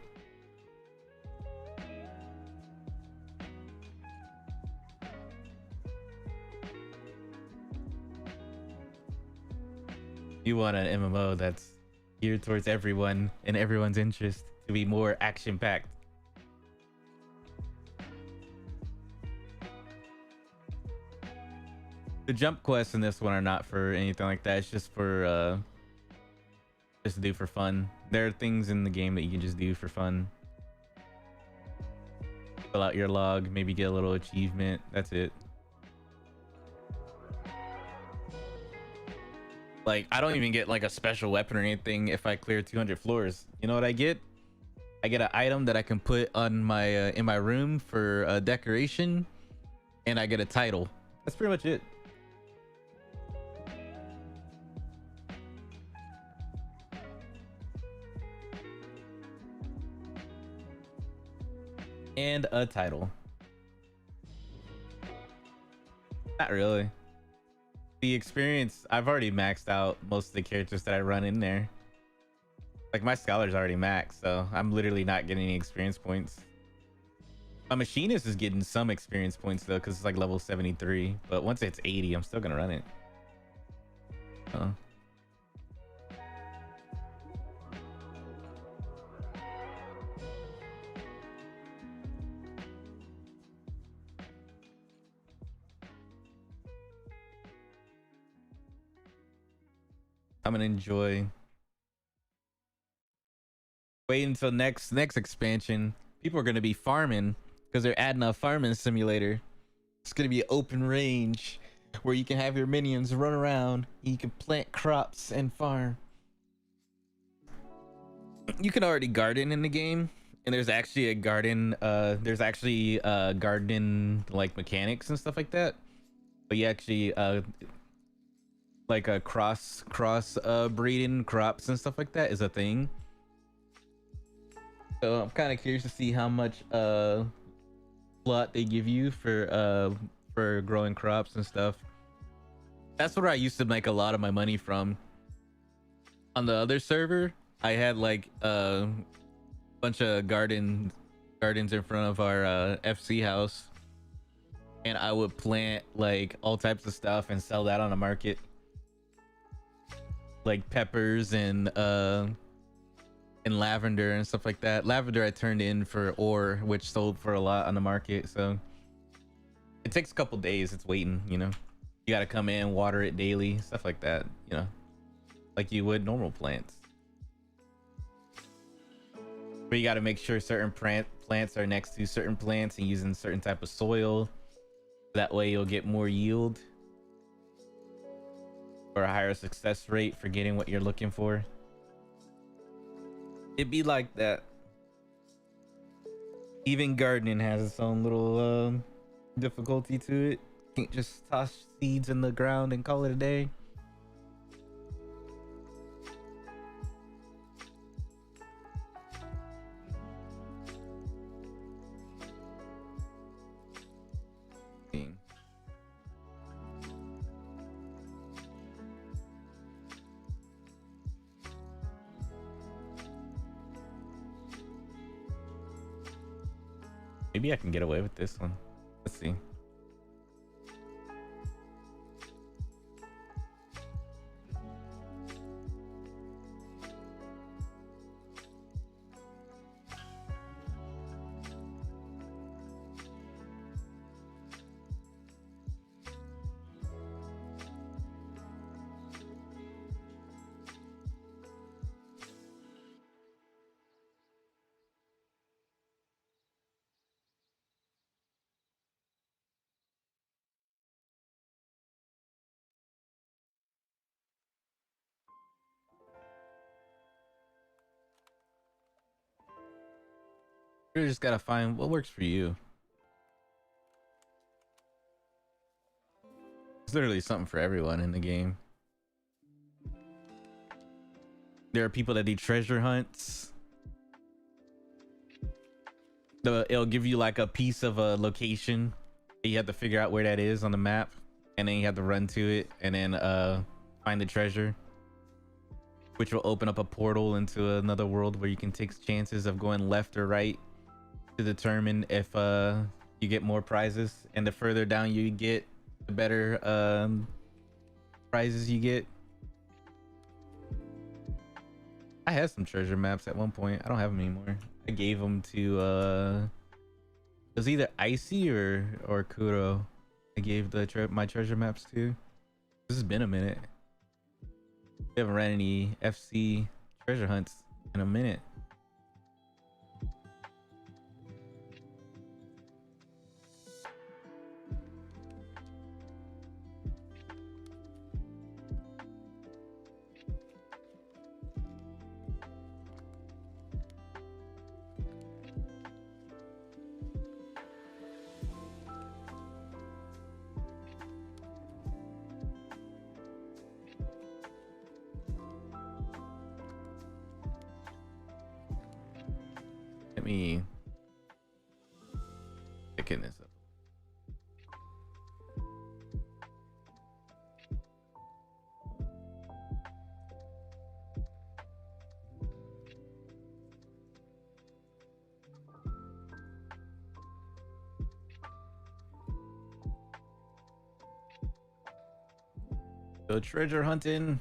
You want an MMO that's geared towards everyone and everyone's interest to be more action-packed. The jump quests in this one are not for anything like that. It's just for just to do for fun. There are things in the game that you can just do for fun. Fill out your log, maybe get a little achievement. That's it. Like, I don't even get like a special weapon or anything if I clear 200 floors. You know what I get? I get an item that I can put on my in my room for decoration, and I get a title. That's pretty much it. And a title. Not really. The experience, I've already maxed out most of the characters that I run in there. Like my scholar's already maxed, so I'm literally not getting any experience points. My machinist is getting some experience points though, because it's like level 73. But once it's 80, I'm still gonna run it. I'm gonna enjoy. Wait until next expansion. People are gonna be farming because they're adding a farming simulator. It's gonna be open range where you can have your minions run around. You can plant crops and farm. You can already garden in the game, and there's actually a garden. There's actually garden like mechanics and stuff like that. but you actually like a cross breeding crops and stuff like that is a thing. So I'm kind of curious to see how much plot they give you for growing crops and stuff. That's where I used to make a lot of my money from. On the other server, I had like a bunch of gardens in front of our FC house, and I would plant like all types of stuff and sell that on the market, like peppers and lavender and stuff like that. Lavender I turned in for ore, which sold for a lot on the market. So it takes a couple days. It's waiting, you know. You got to come in, water it daily, stuff like that, you know, like you would normal plants. But you got to make sure certain plants are next to certain plants and using certain type of soil. That way you'll get more yield or a higher success rate for getting what you're looking for. It'd be like that. Even gardening has its own little difficulty to it. Can't just toss seeds in the ground and call it a day. Maybe I can get away with this one. Let's see. You just gotta find what works for you. There's literally something for everyone in the game. There are people that do treasure hunts. It'll give you like a piece of a location. You have to figure out where that is on the map, and then you have to run to it and then find the treasure, which will open up a portal into another world where you can take chances of going left or right to determine if you get more prizes. And the further down you get, the better prizes you get. I had some treasure maps at one point. I don't have them anymore. I gave them to it was either Icy or Kuro. I gave my treasure maps to. This has been a minute. We haven't ran any FC treasure hunts in a minute. Let me picking this up. Go treasure hunting.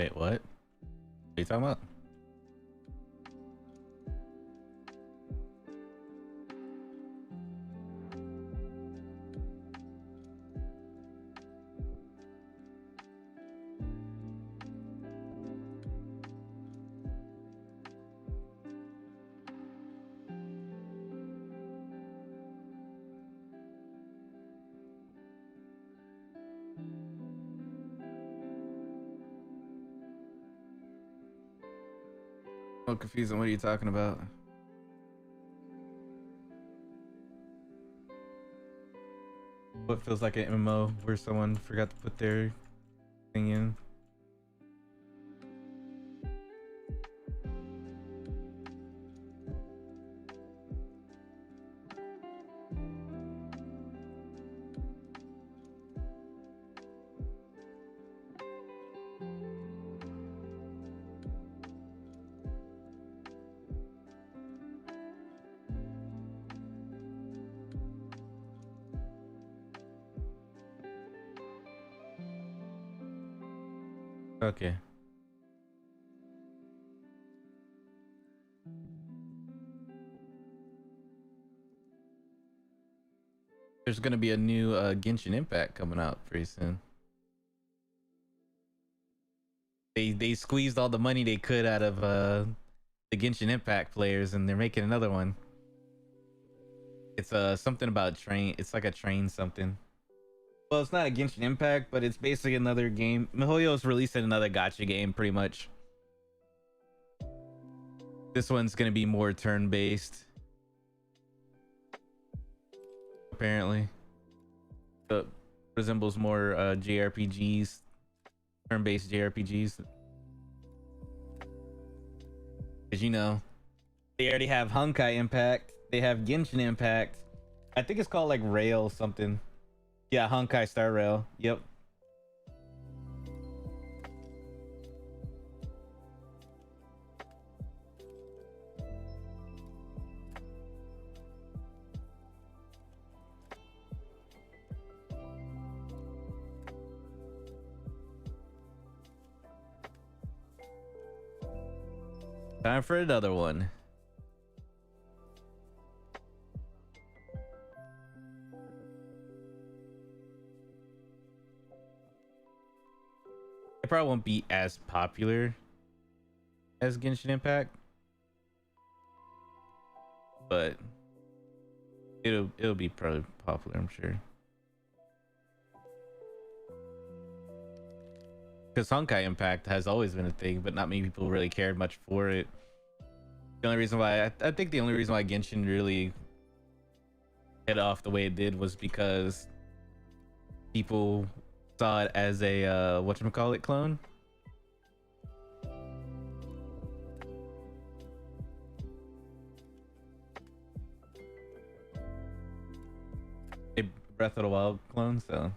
Wait, what? What are you talking about? I'm confused on what are you talking about? What feels like an MMO where someone forgot to put their thing in? Okay. There's gonna be a new Genshin Impact coming out pretty soon. They squeezed all the money they could out of the Genshin Impact players, and they're making another one. It's something about train. It's like a train something. Well, it's not a Genshin Impact, but it's basically another game. MiHoYo's releasing another gacha game, pretty much. This one's gonna be more turn-based, apparently. It resembles more JRPGs, turn-based JRPGs. As you know, they already have Honkai Impact. They have Genshin Impact. I think it's called like Rail something. Yeah, Honkai Star Rail. Yep. Time for another one. It probably won't be as popular as Genshin Impact, but it'll be probably popular, I'm sure. Because Honkai Impact has always been a thing, but not many people really cared much for it. The only reason why I think the only reason why Genshin really hit off the way it did was because people saw it as a whatchamacallit clone. A Breath of the Wild clone, so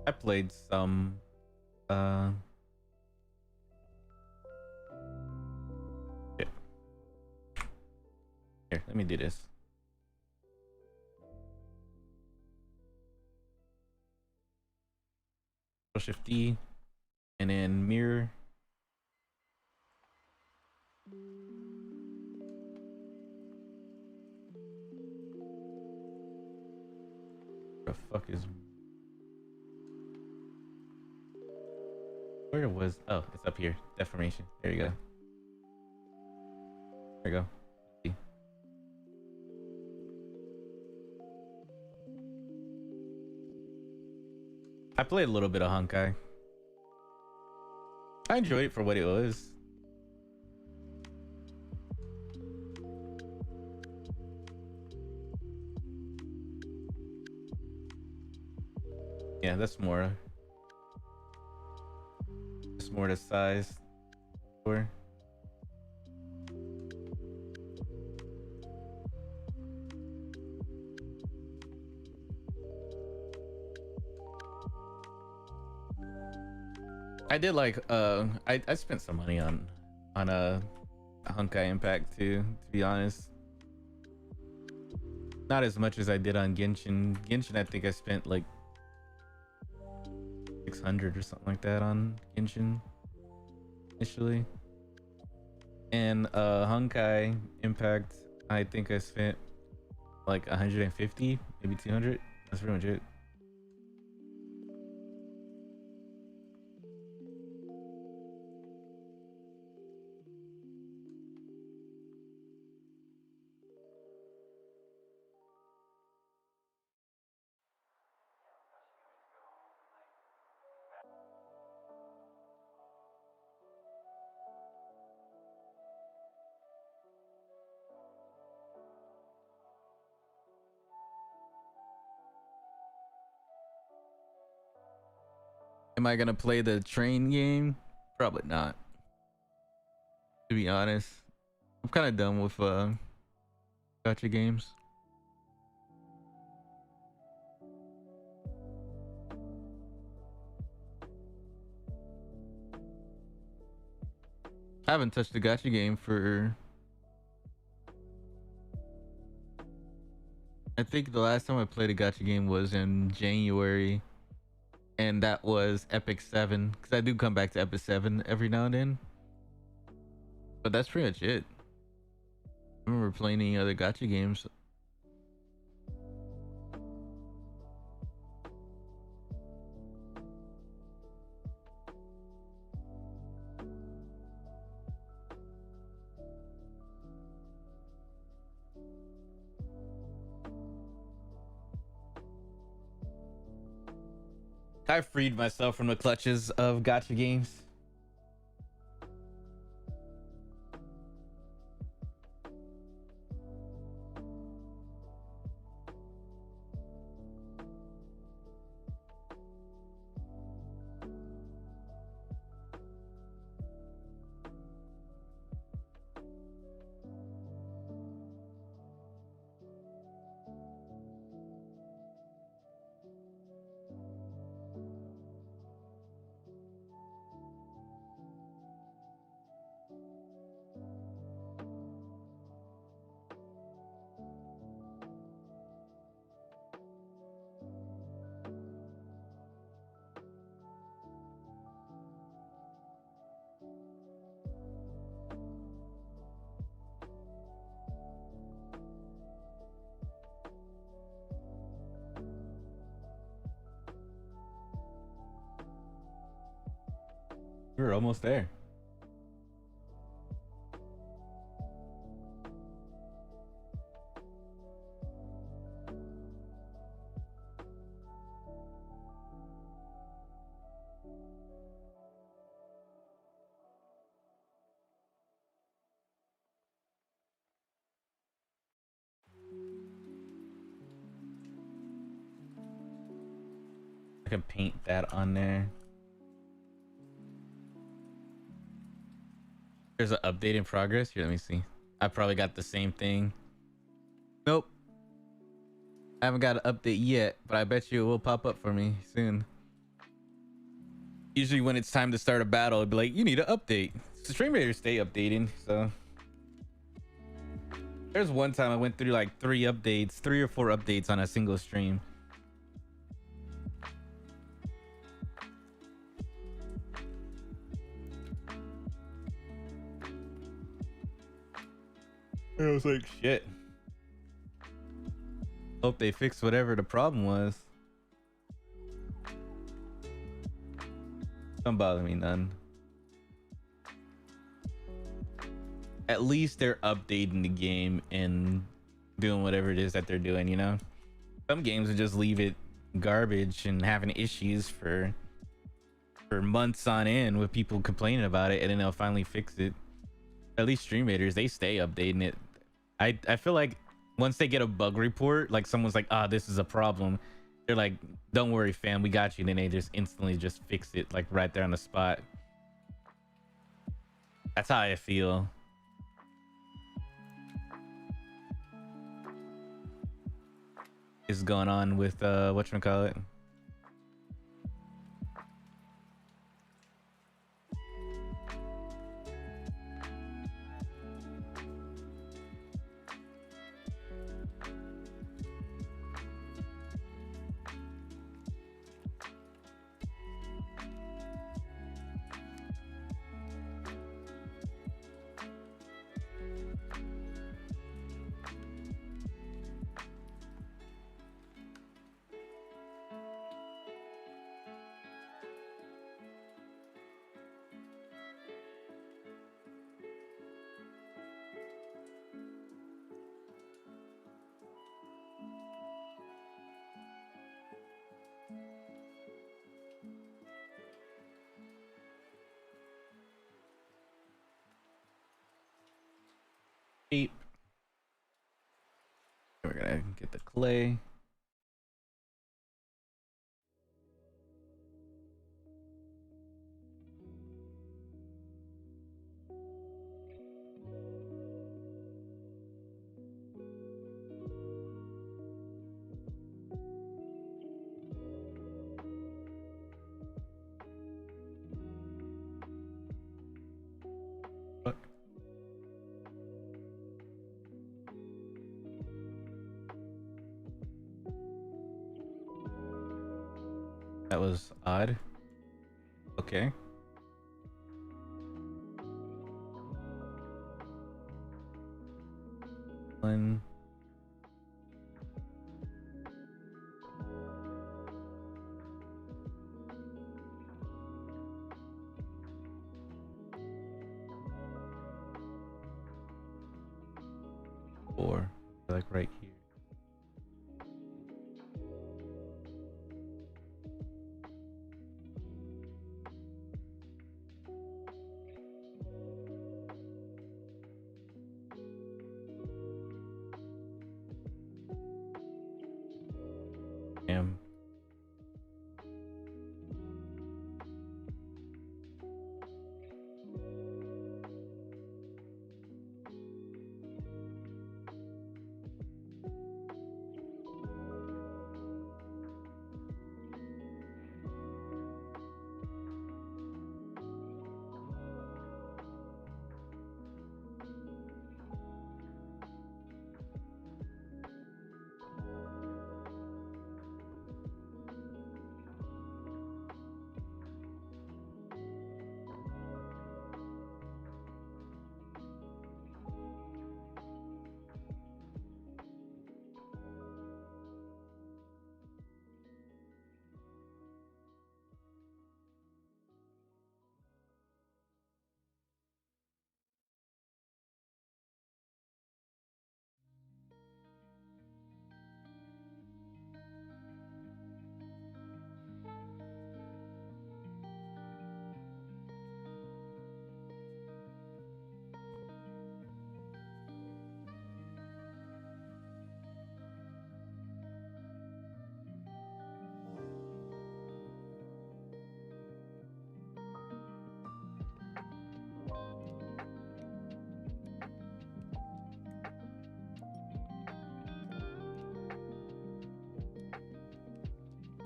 I played some yeah. Here, let me do this. Shift D and then mirror. The fuck is where was oh it's up here, deformation. There you go. There you go. See. I played a little bit of Honkai. I enjoyed it for what it was. Yeah, that's more. It's more the size. Sure. I did like I spent some money on a Honkai Impact too, to be honest. Not as much as I did on Genshin. Genshin, I think I spent like 600 or something like that on Genshin initially. And Honkai Impact, I think I spent like 150, maybe 200. That's pretty much it. Am I gonna play the train game? Probably not. To be honest, I'm kind of done with gacha games. I haven't touched a gacha game for, I think the last time I played a gacha game was in January, and that was Epic 7, because I do come back to Epic 7 every now and then. But that's pretty much it. I remember playing any other gacha games. I freed myself from the clutches of gacha games. We're almost there. I can paint that on there. There's an update in progress. Here, let me see. I probably got the same thing. Nope. I haven't got an update yet, but I bet you it will pop up for me soon. Usually when it's time to start a battle, it'd be like, you need an update. So stream raiders stay updating, so. There's one time I went through like 3 or 4 updates on a single stream. I was like, shit. Hope they fixed whatever the problem was. Don't bother me none. At least they're updating the game and doing whatever it is that they're doing, you know? Some games will just leave it garbage and having issues for months on end with people complaining about it, and then they'll finally fix it. At least stream raiders, they stay updating it. I feel like once they get a bug report, like someone's like, this is a problem, they're like, don't worry fam, we got you, and then they just instantly just fix it like right there on the spot. That's how I feel. Is going on with whatchamacallit. we're gonna get the clay. Fuck. That was odd. Okay. One. Four. Like right here. Damn.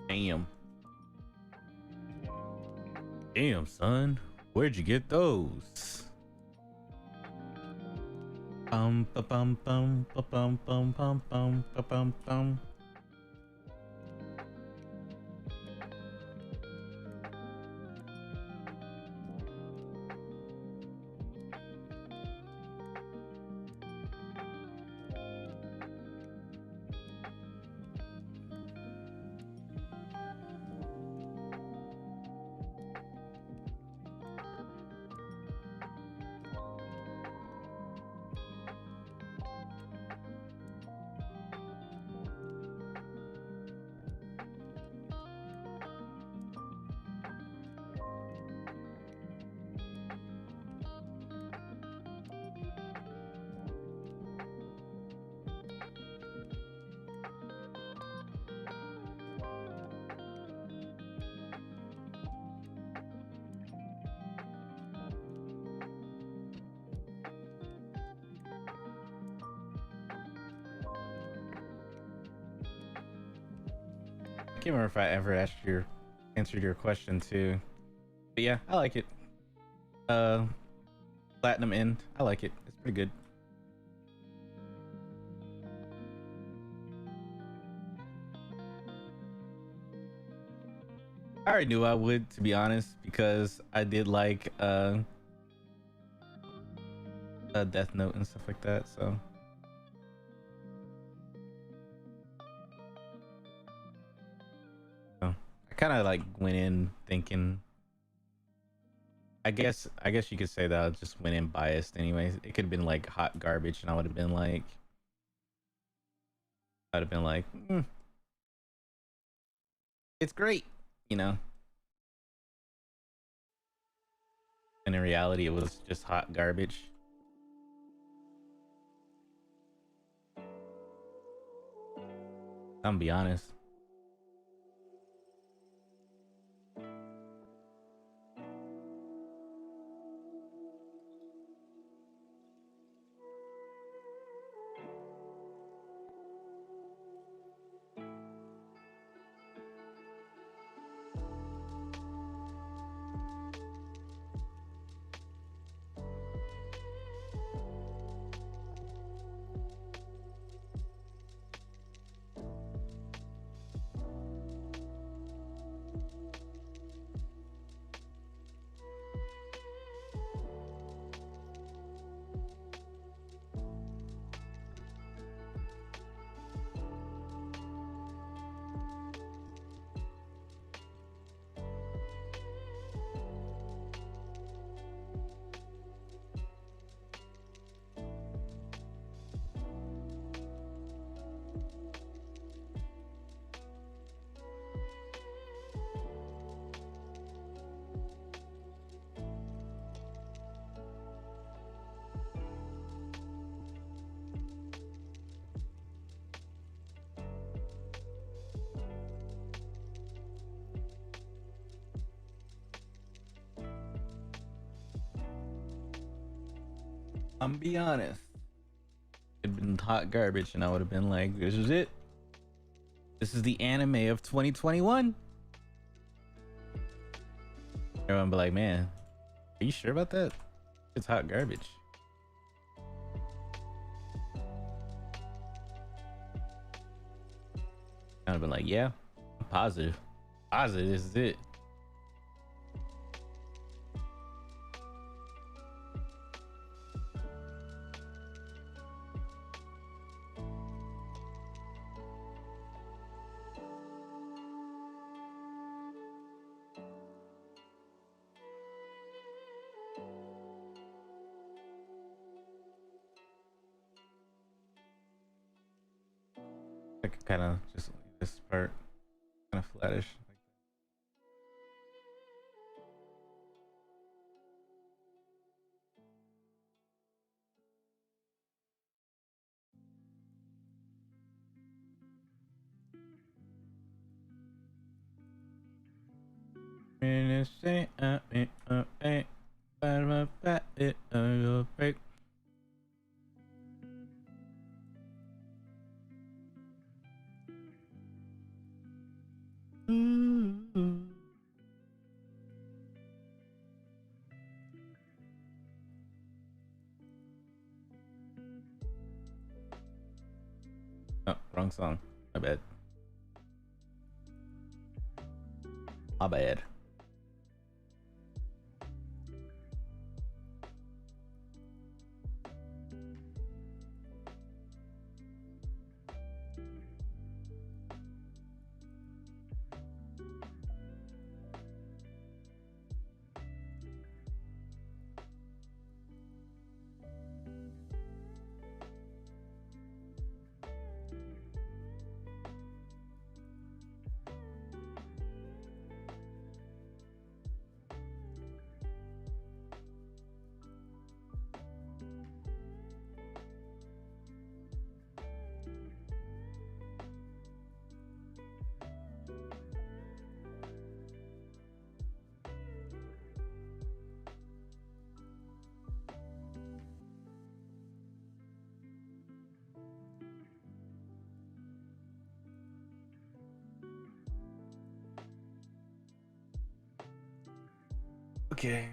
Damn. Damn, son. Where'd you get those? Bum ba bum bum ba bum bum bum bum ba bum bum. I can't remember if I ever answered your question too. But yeah, I like it. Uh, Platinum End. I like it. It's pretty good. I already knew I would, to be honest, because I did like Death Note and stuff like that. So I kind of like went in thinking. I guess you could say that I just went in biased. Anyways, it could have been like hot garbage, and I'd have been like, it's great, you know. And in reality, it was just hot garbage. I'm gonna be honest. I'm be honest. It'd been hot garbage, and I would have been like, "This is it. This is the anime of 2021." Everyone be like, "Man, are you sure about that? It's hot garbage." I'd have been like, "Yeah, I'm positive. Positive. This is it." I could kind of just leave this part kind of flattish. Break. Oh, wrong song. My bad. My bad. Okay.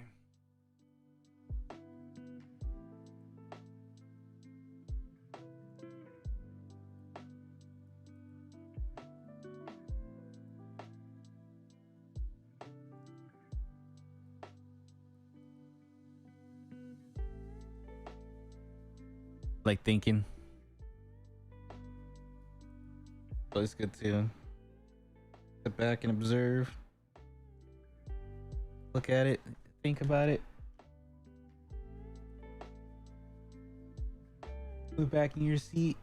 Like thinking. Always good to sit back and observe. Look at it. Think about it. Move back in your seat.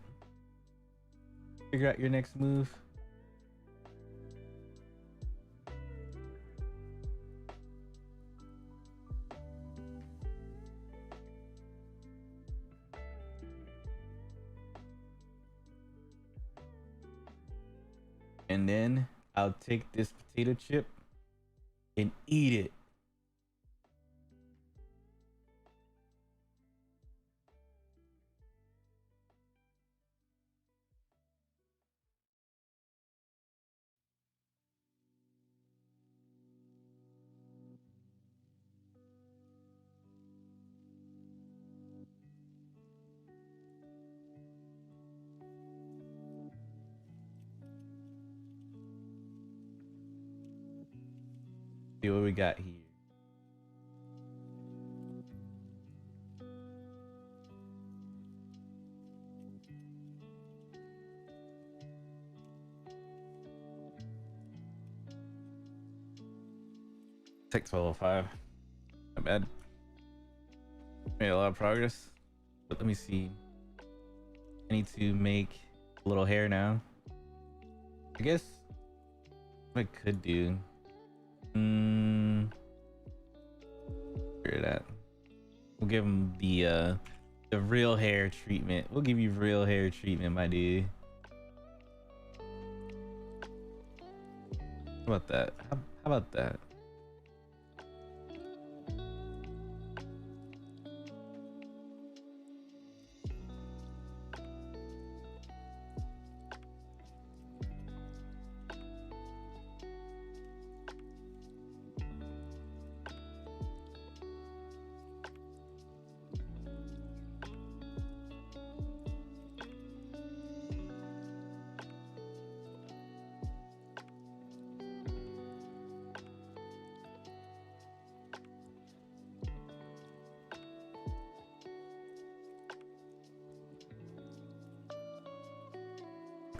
Figure out your next move. And then I'll take this potato chip and eat it. See what we got here. Takes 1205. Not bad. Made a lot of progress. But let me see. I need to make a little hair now. I guess what I could do. Figure that. We'll give him the real hair treatment. We'll give you real hair treatment, my dude. How about that? How about that?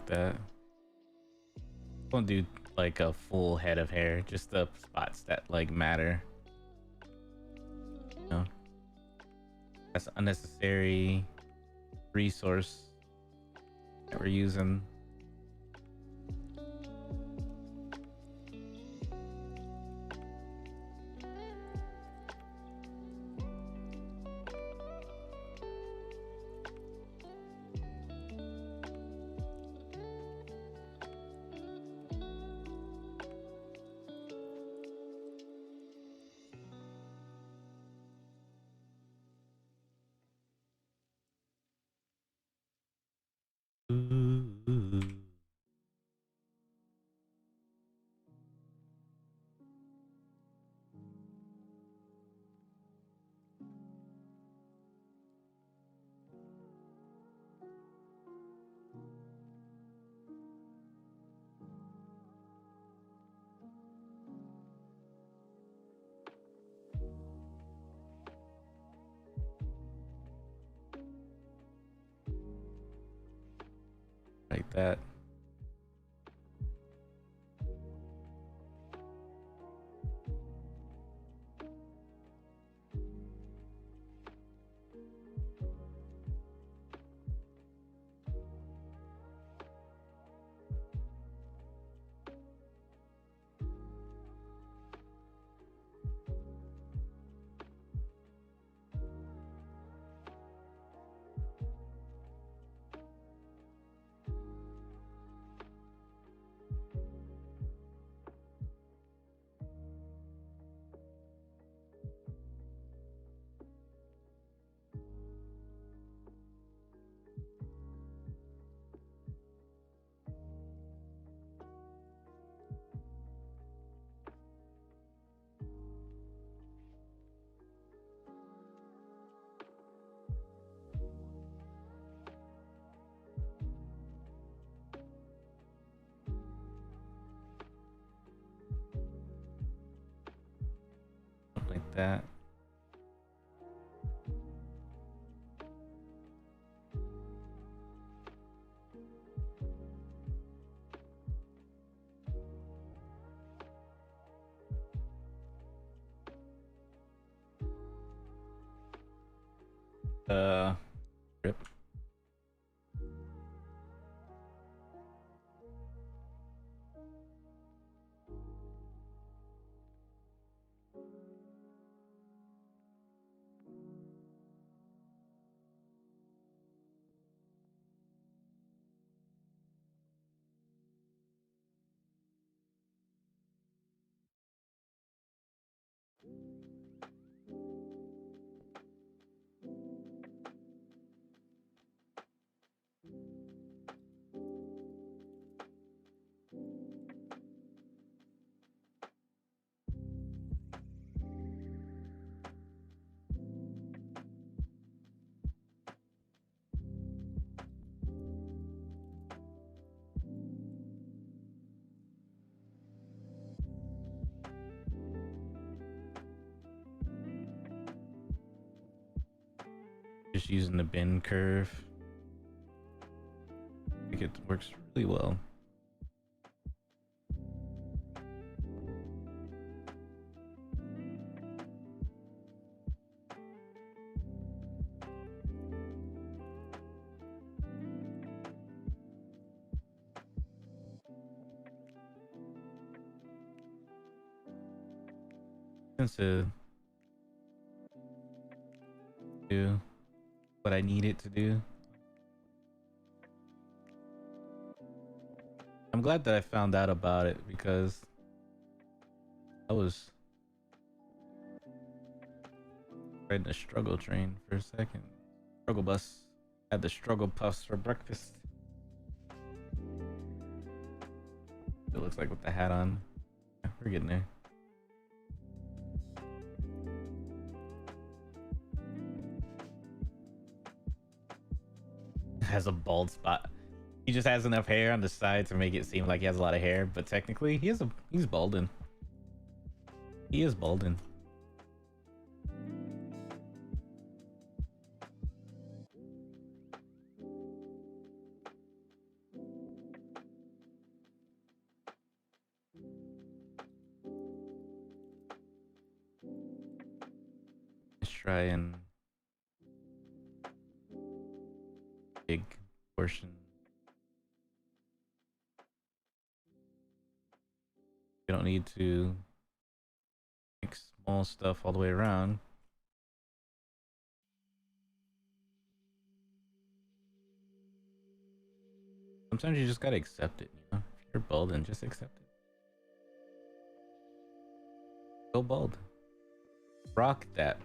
That. Won't do like a full head of hair, just the spots that like matter. You know, that's an unnecessary resource that we're using. Ooh. Like that. Like that. Rip. Just using the bend curve. I think it works really well. To do what I need it to do. I'm glad that I found out about it because I was riding a struggle train for a second. Struggle bus. Had the struggle puffs for breakfast. It looks like with the hat on. Yeah, we're getting there. Has a bald spot. He just has enough hair on the side to make it seem like he has a lot of hair, but technically he's balding. He is balding. Let's try and big portion. You don't need to make small stuff all the way around. Sometimes you just gotta accept it, you know? If you're bald, then just accept it. Go bald. Rock that.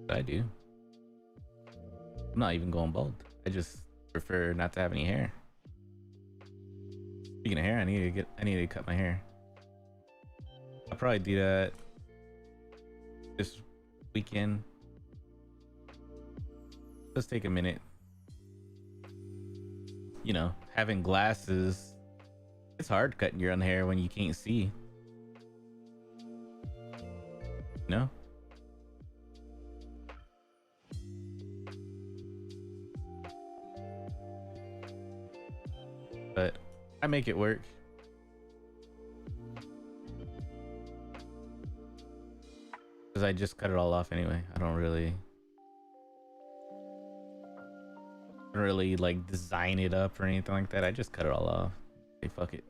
I do. I'm not even going bald. I just prefer not to have any hair. Speaking of hair, I need to cut my hair. I'll probably do that this weekend. Let's take a minute. You know, having glasses, it's hard cutting your own hair when you can't see. You know? But I make it work. Because I just cut it all off anyway. I don't really like design it up or anything like that. I just cut it all off. Hey, fuck it.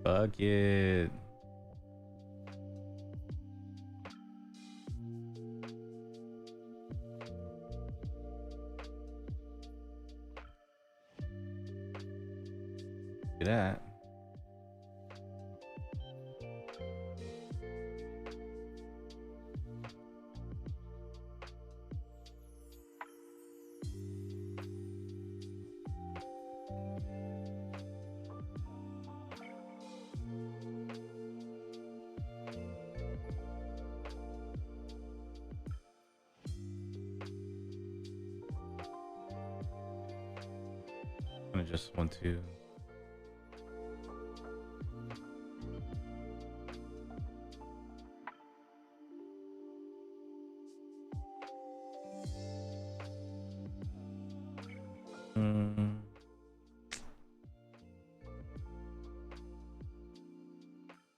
Fuck it. Do that. I just want to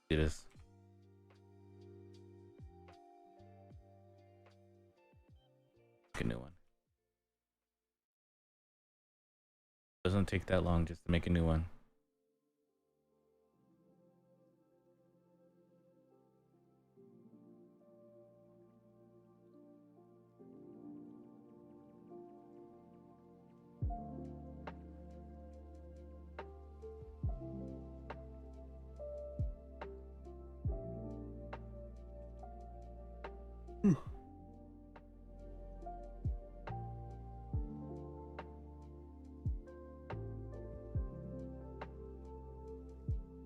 do this. Make a new one. Doesn't take that long just to make a new one.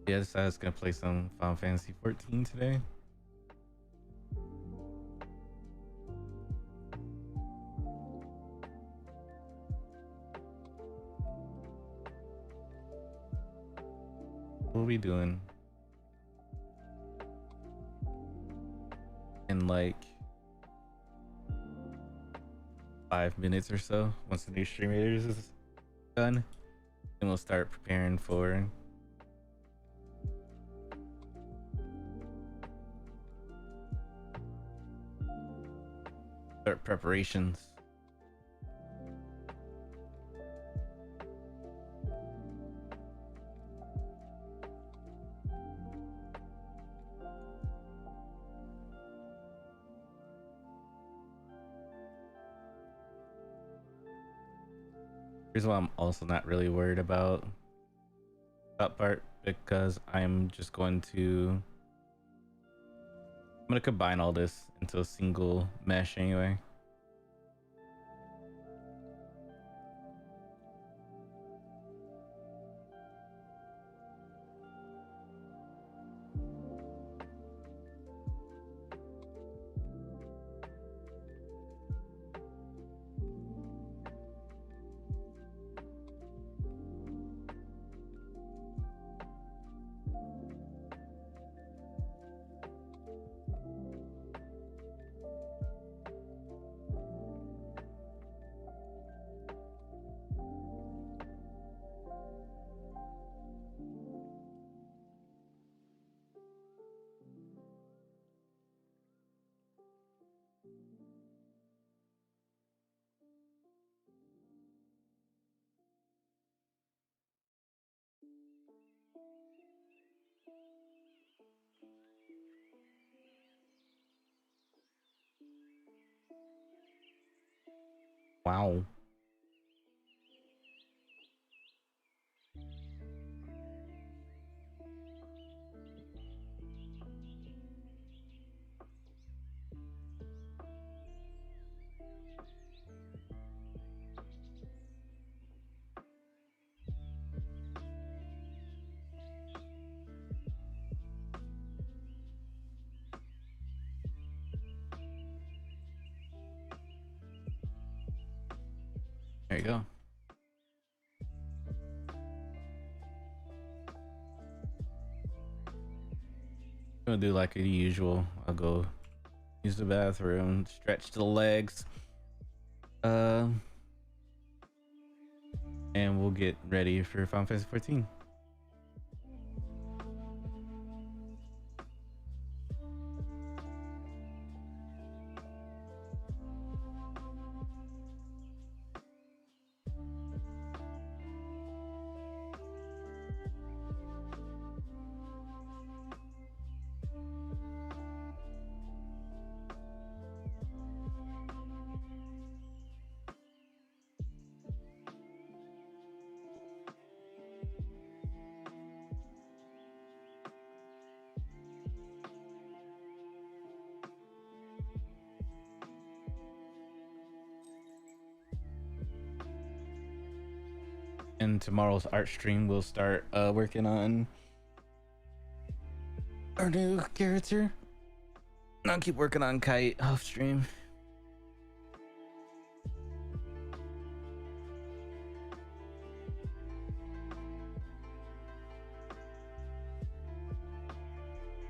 Yeah, so I was gonna play some Final Fantasy 14 today. What are we doing? In like 5 minutes or so, once the new stream raiders is done, then we'll start preparing for start preparations. Here's why I'm also not really worried about that part, because I'm gonna combine all this into a single mesh anyway. Wow. There you go. I'm gonna do like the usual. I'll go use the bathroom, stretch the legs, uh, and we'll get ready for Final Fantasy 14. And tomorrow's art stream, we'll start working on our new character. I'll keep working on Kite off stream.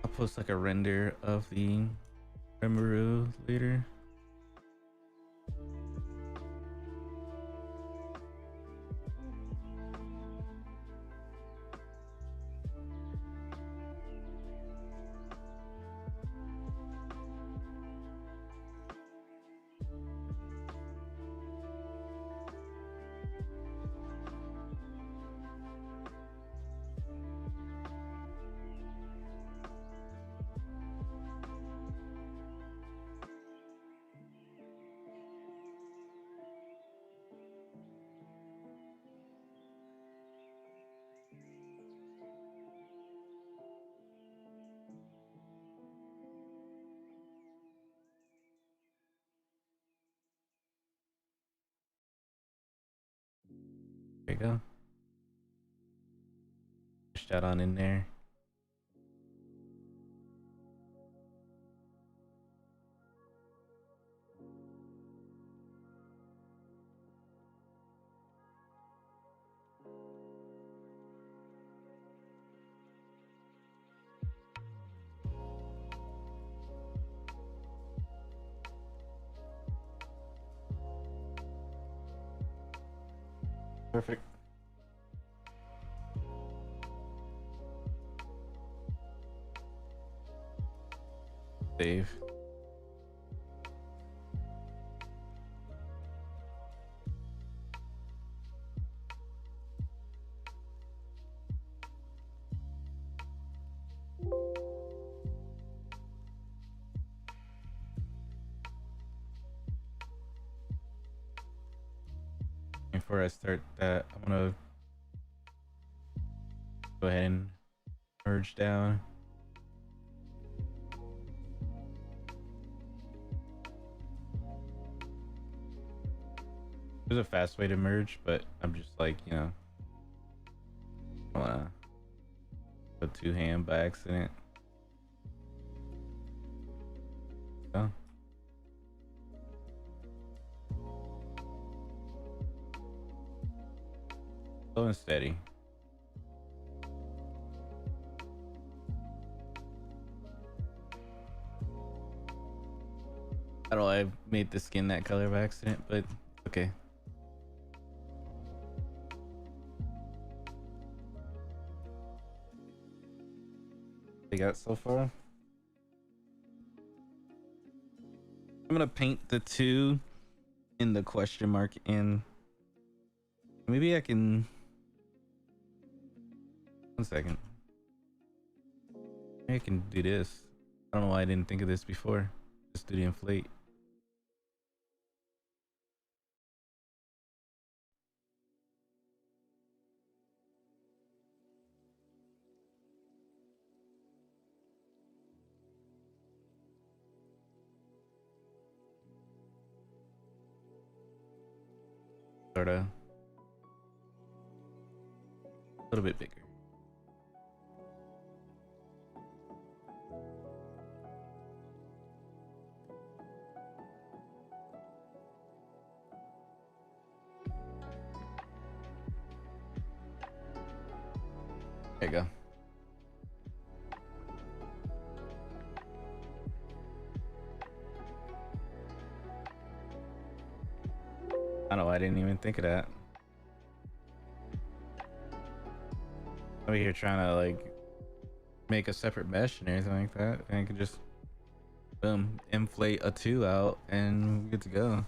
I'll post like a render of the Rimuru later. There you go. Push that on in there. Perfect. Save. Before I start that, I'm gonna go ahead and merge down. There's a fast way to merge, but I'm just like, you know, I wanna put two hand by accident. So. Slow and steady. I don't know, I made the skin that color by accident, but okay. They got so far. I'm gonna paint the 2 in the question mark, and maybe I can. 1 second. Maybe I can do this. I don't know why I didn't think of this before. Just do the inflate. Sorta. A little bit bigger. There you go. I don't know, I didn't even think of that. Over here trying to like make a separate mesh and everything like that, and I can just boom, inflate a 2 out and we're good to go.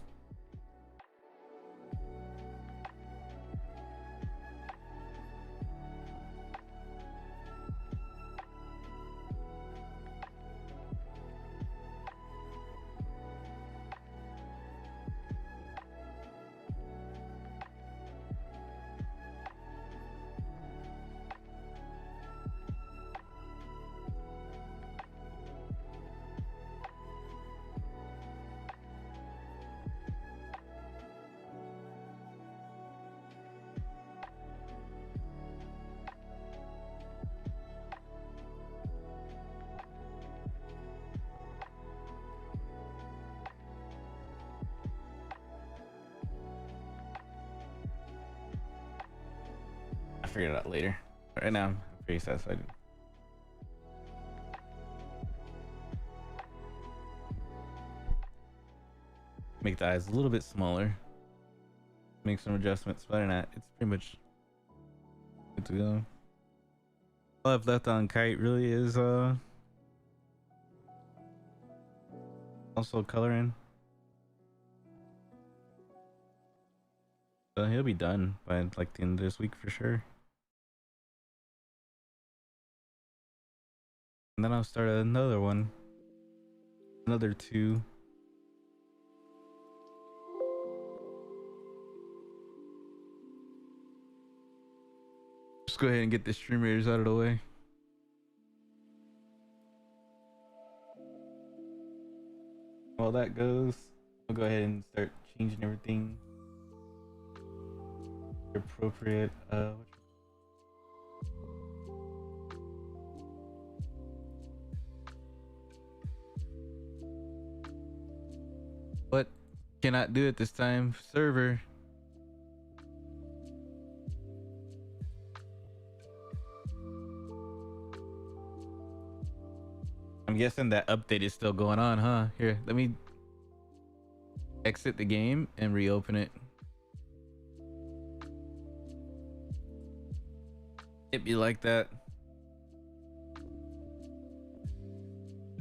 Figure it out later. Right now, I'm pretty satisfied. Make the eyes a little bit smaller. Make some adjustments, but other than that, it's pretty much good to go. All I've left on Kite really is also coloring. So he'll be done by like the end of this week for sure. And then I'll start another one. Another 2. Just go ahead and get the stream raiders out of the way. While that goes, I'll go ahead and start changing everything appropriate. What? Cannot do it this time. Server. I'm guessing that update is still going on, huh? Here, let me exit the game and reopen it. It be like that.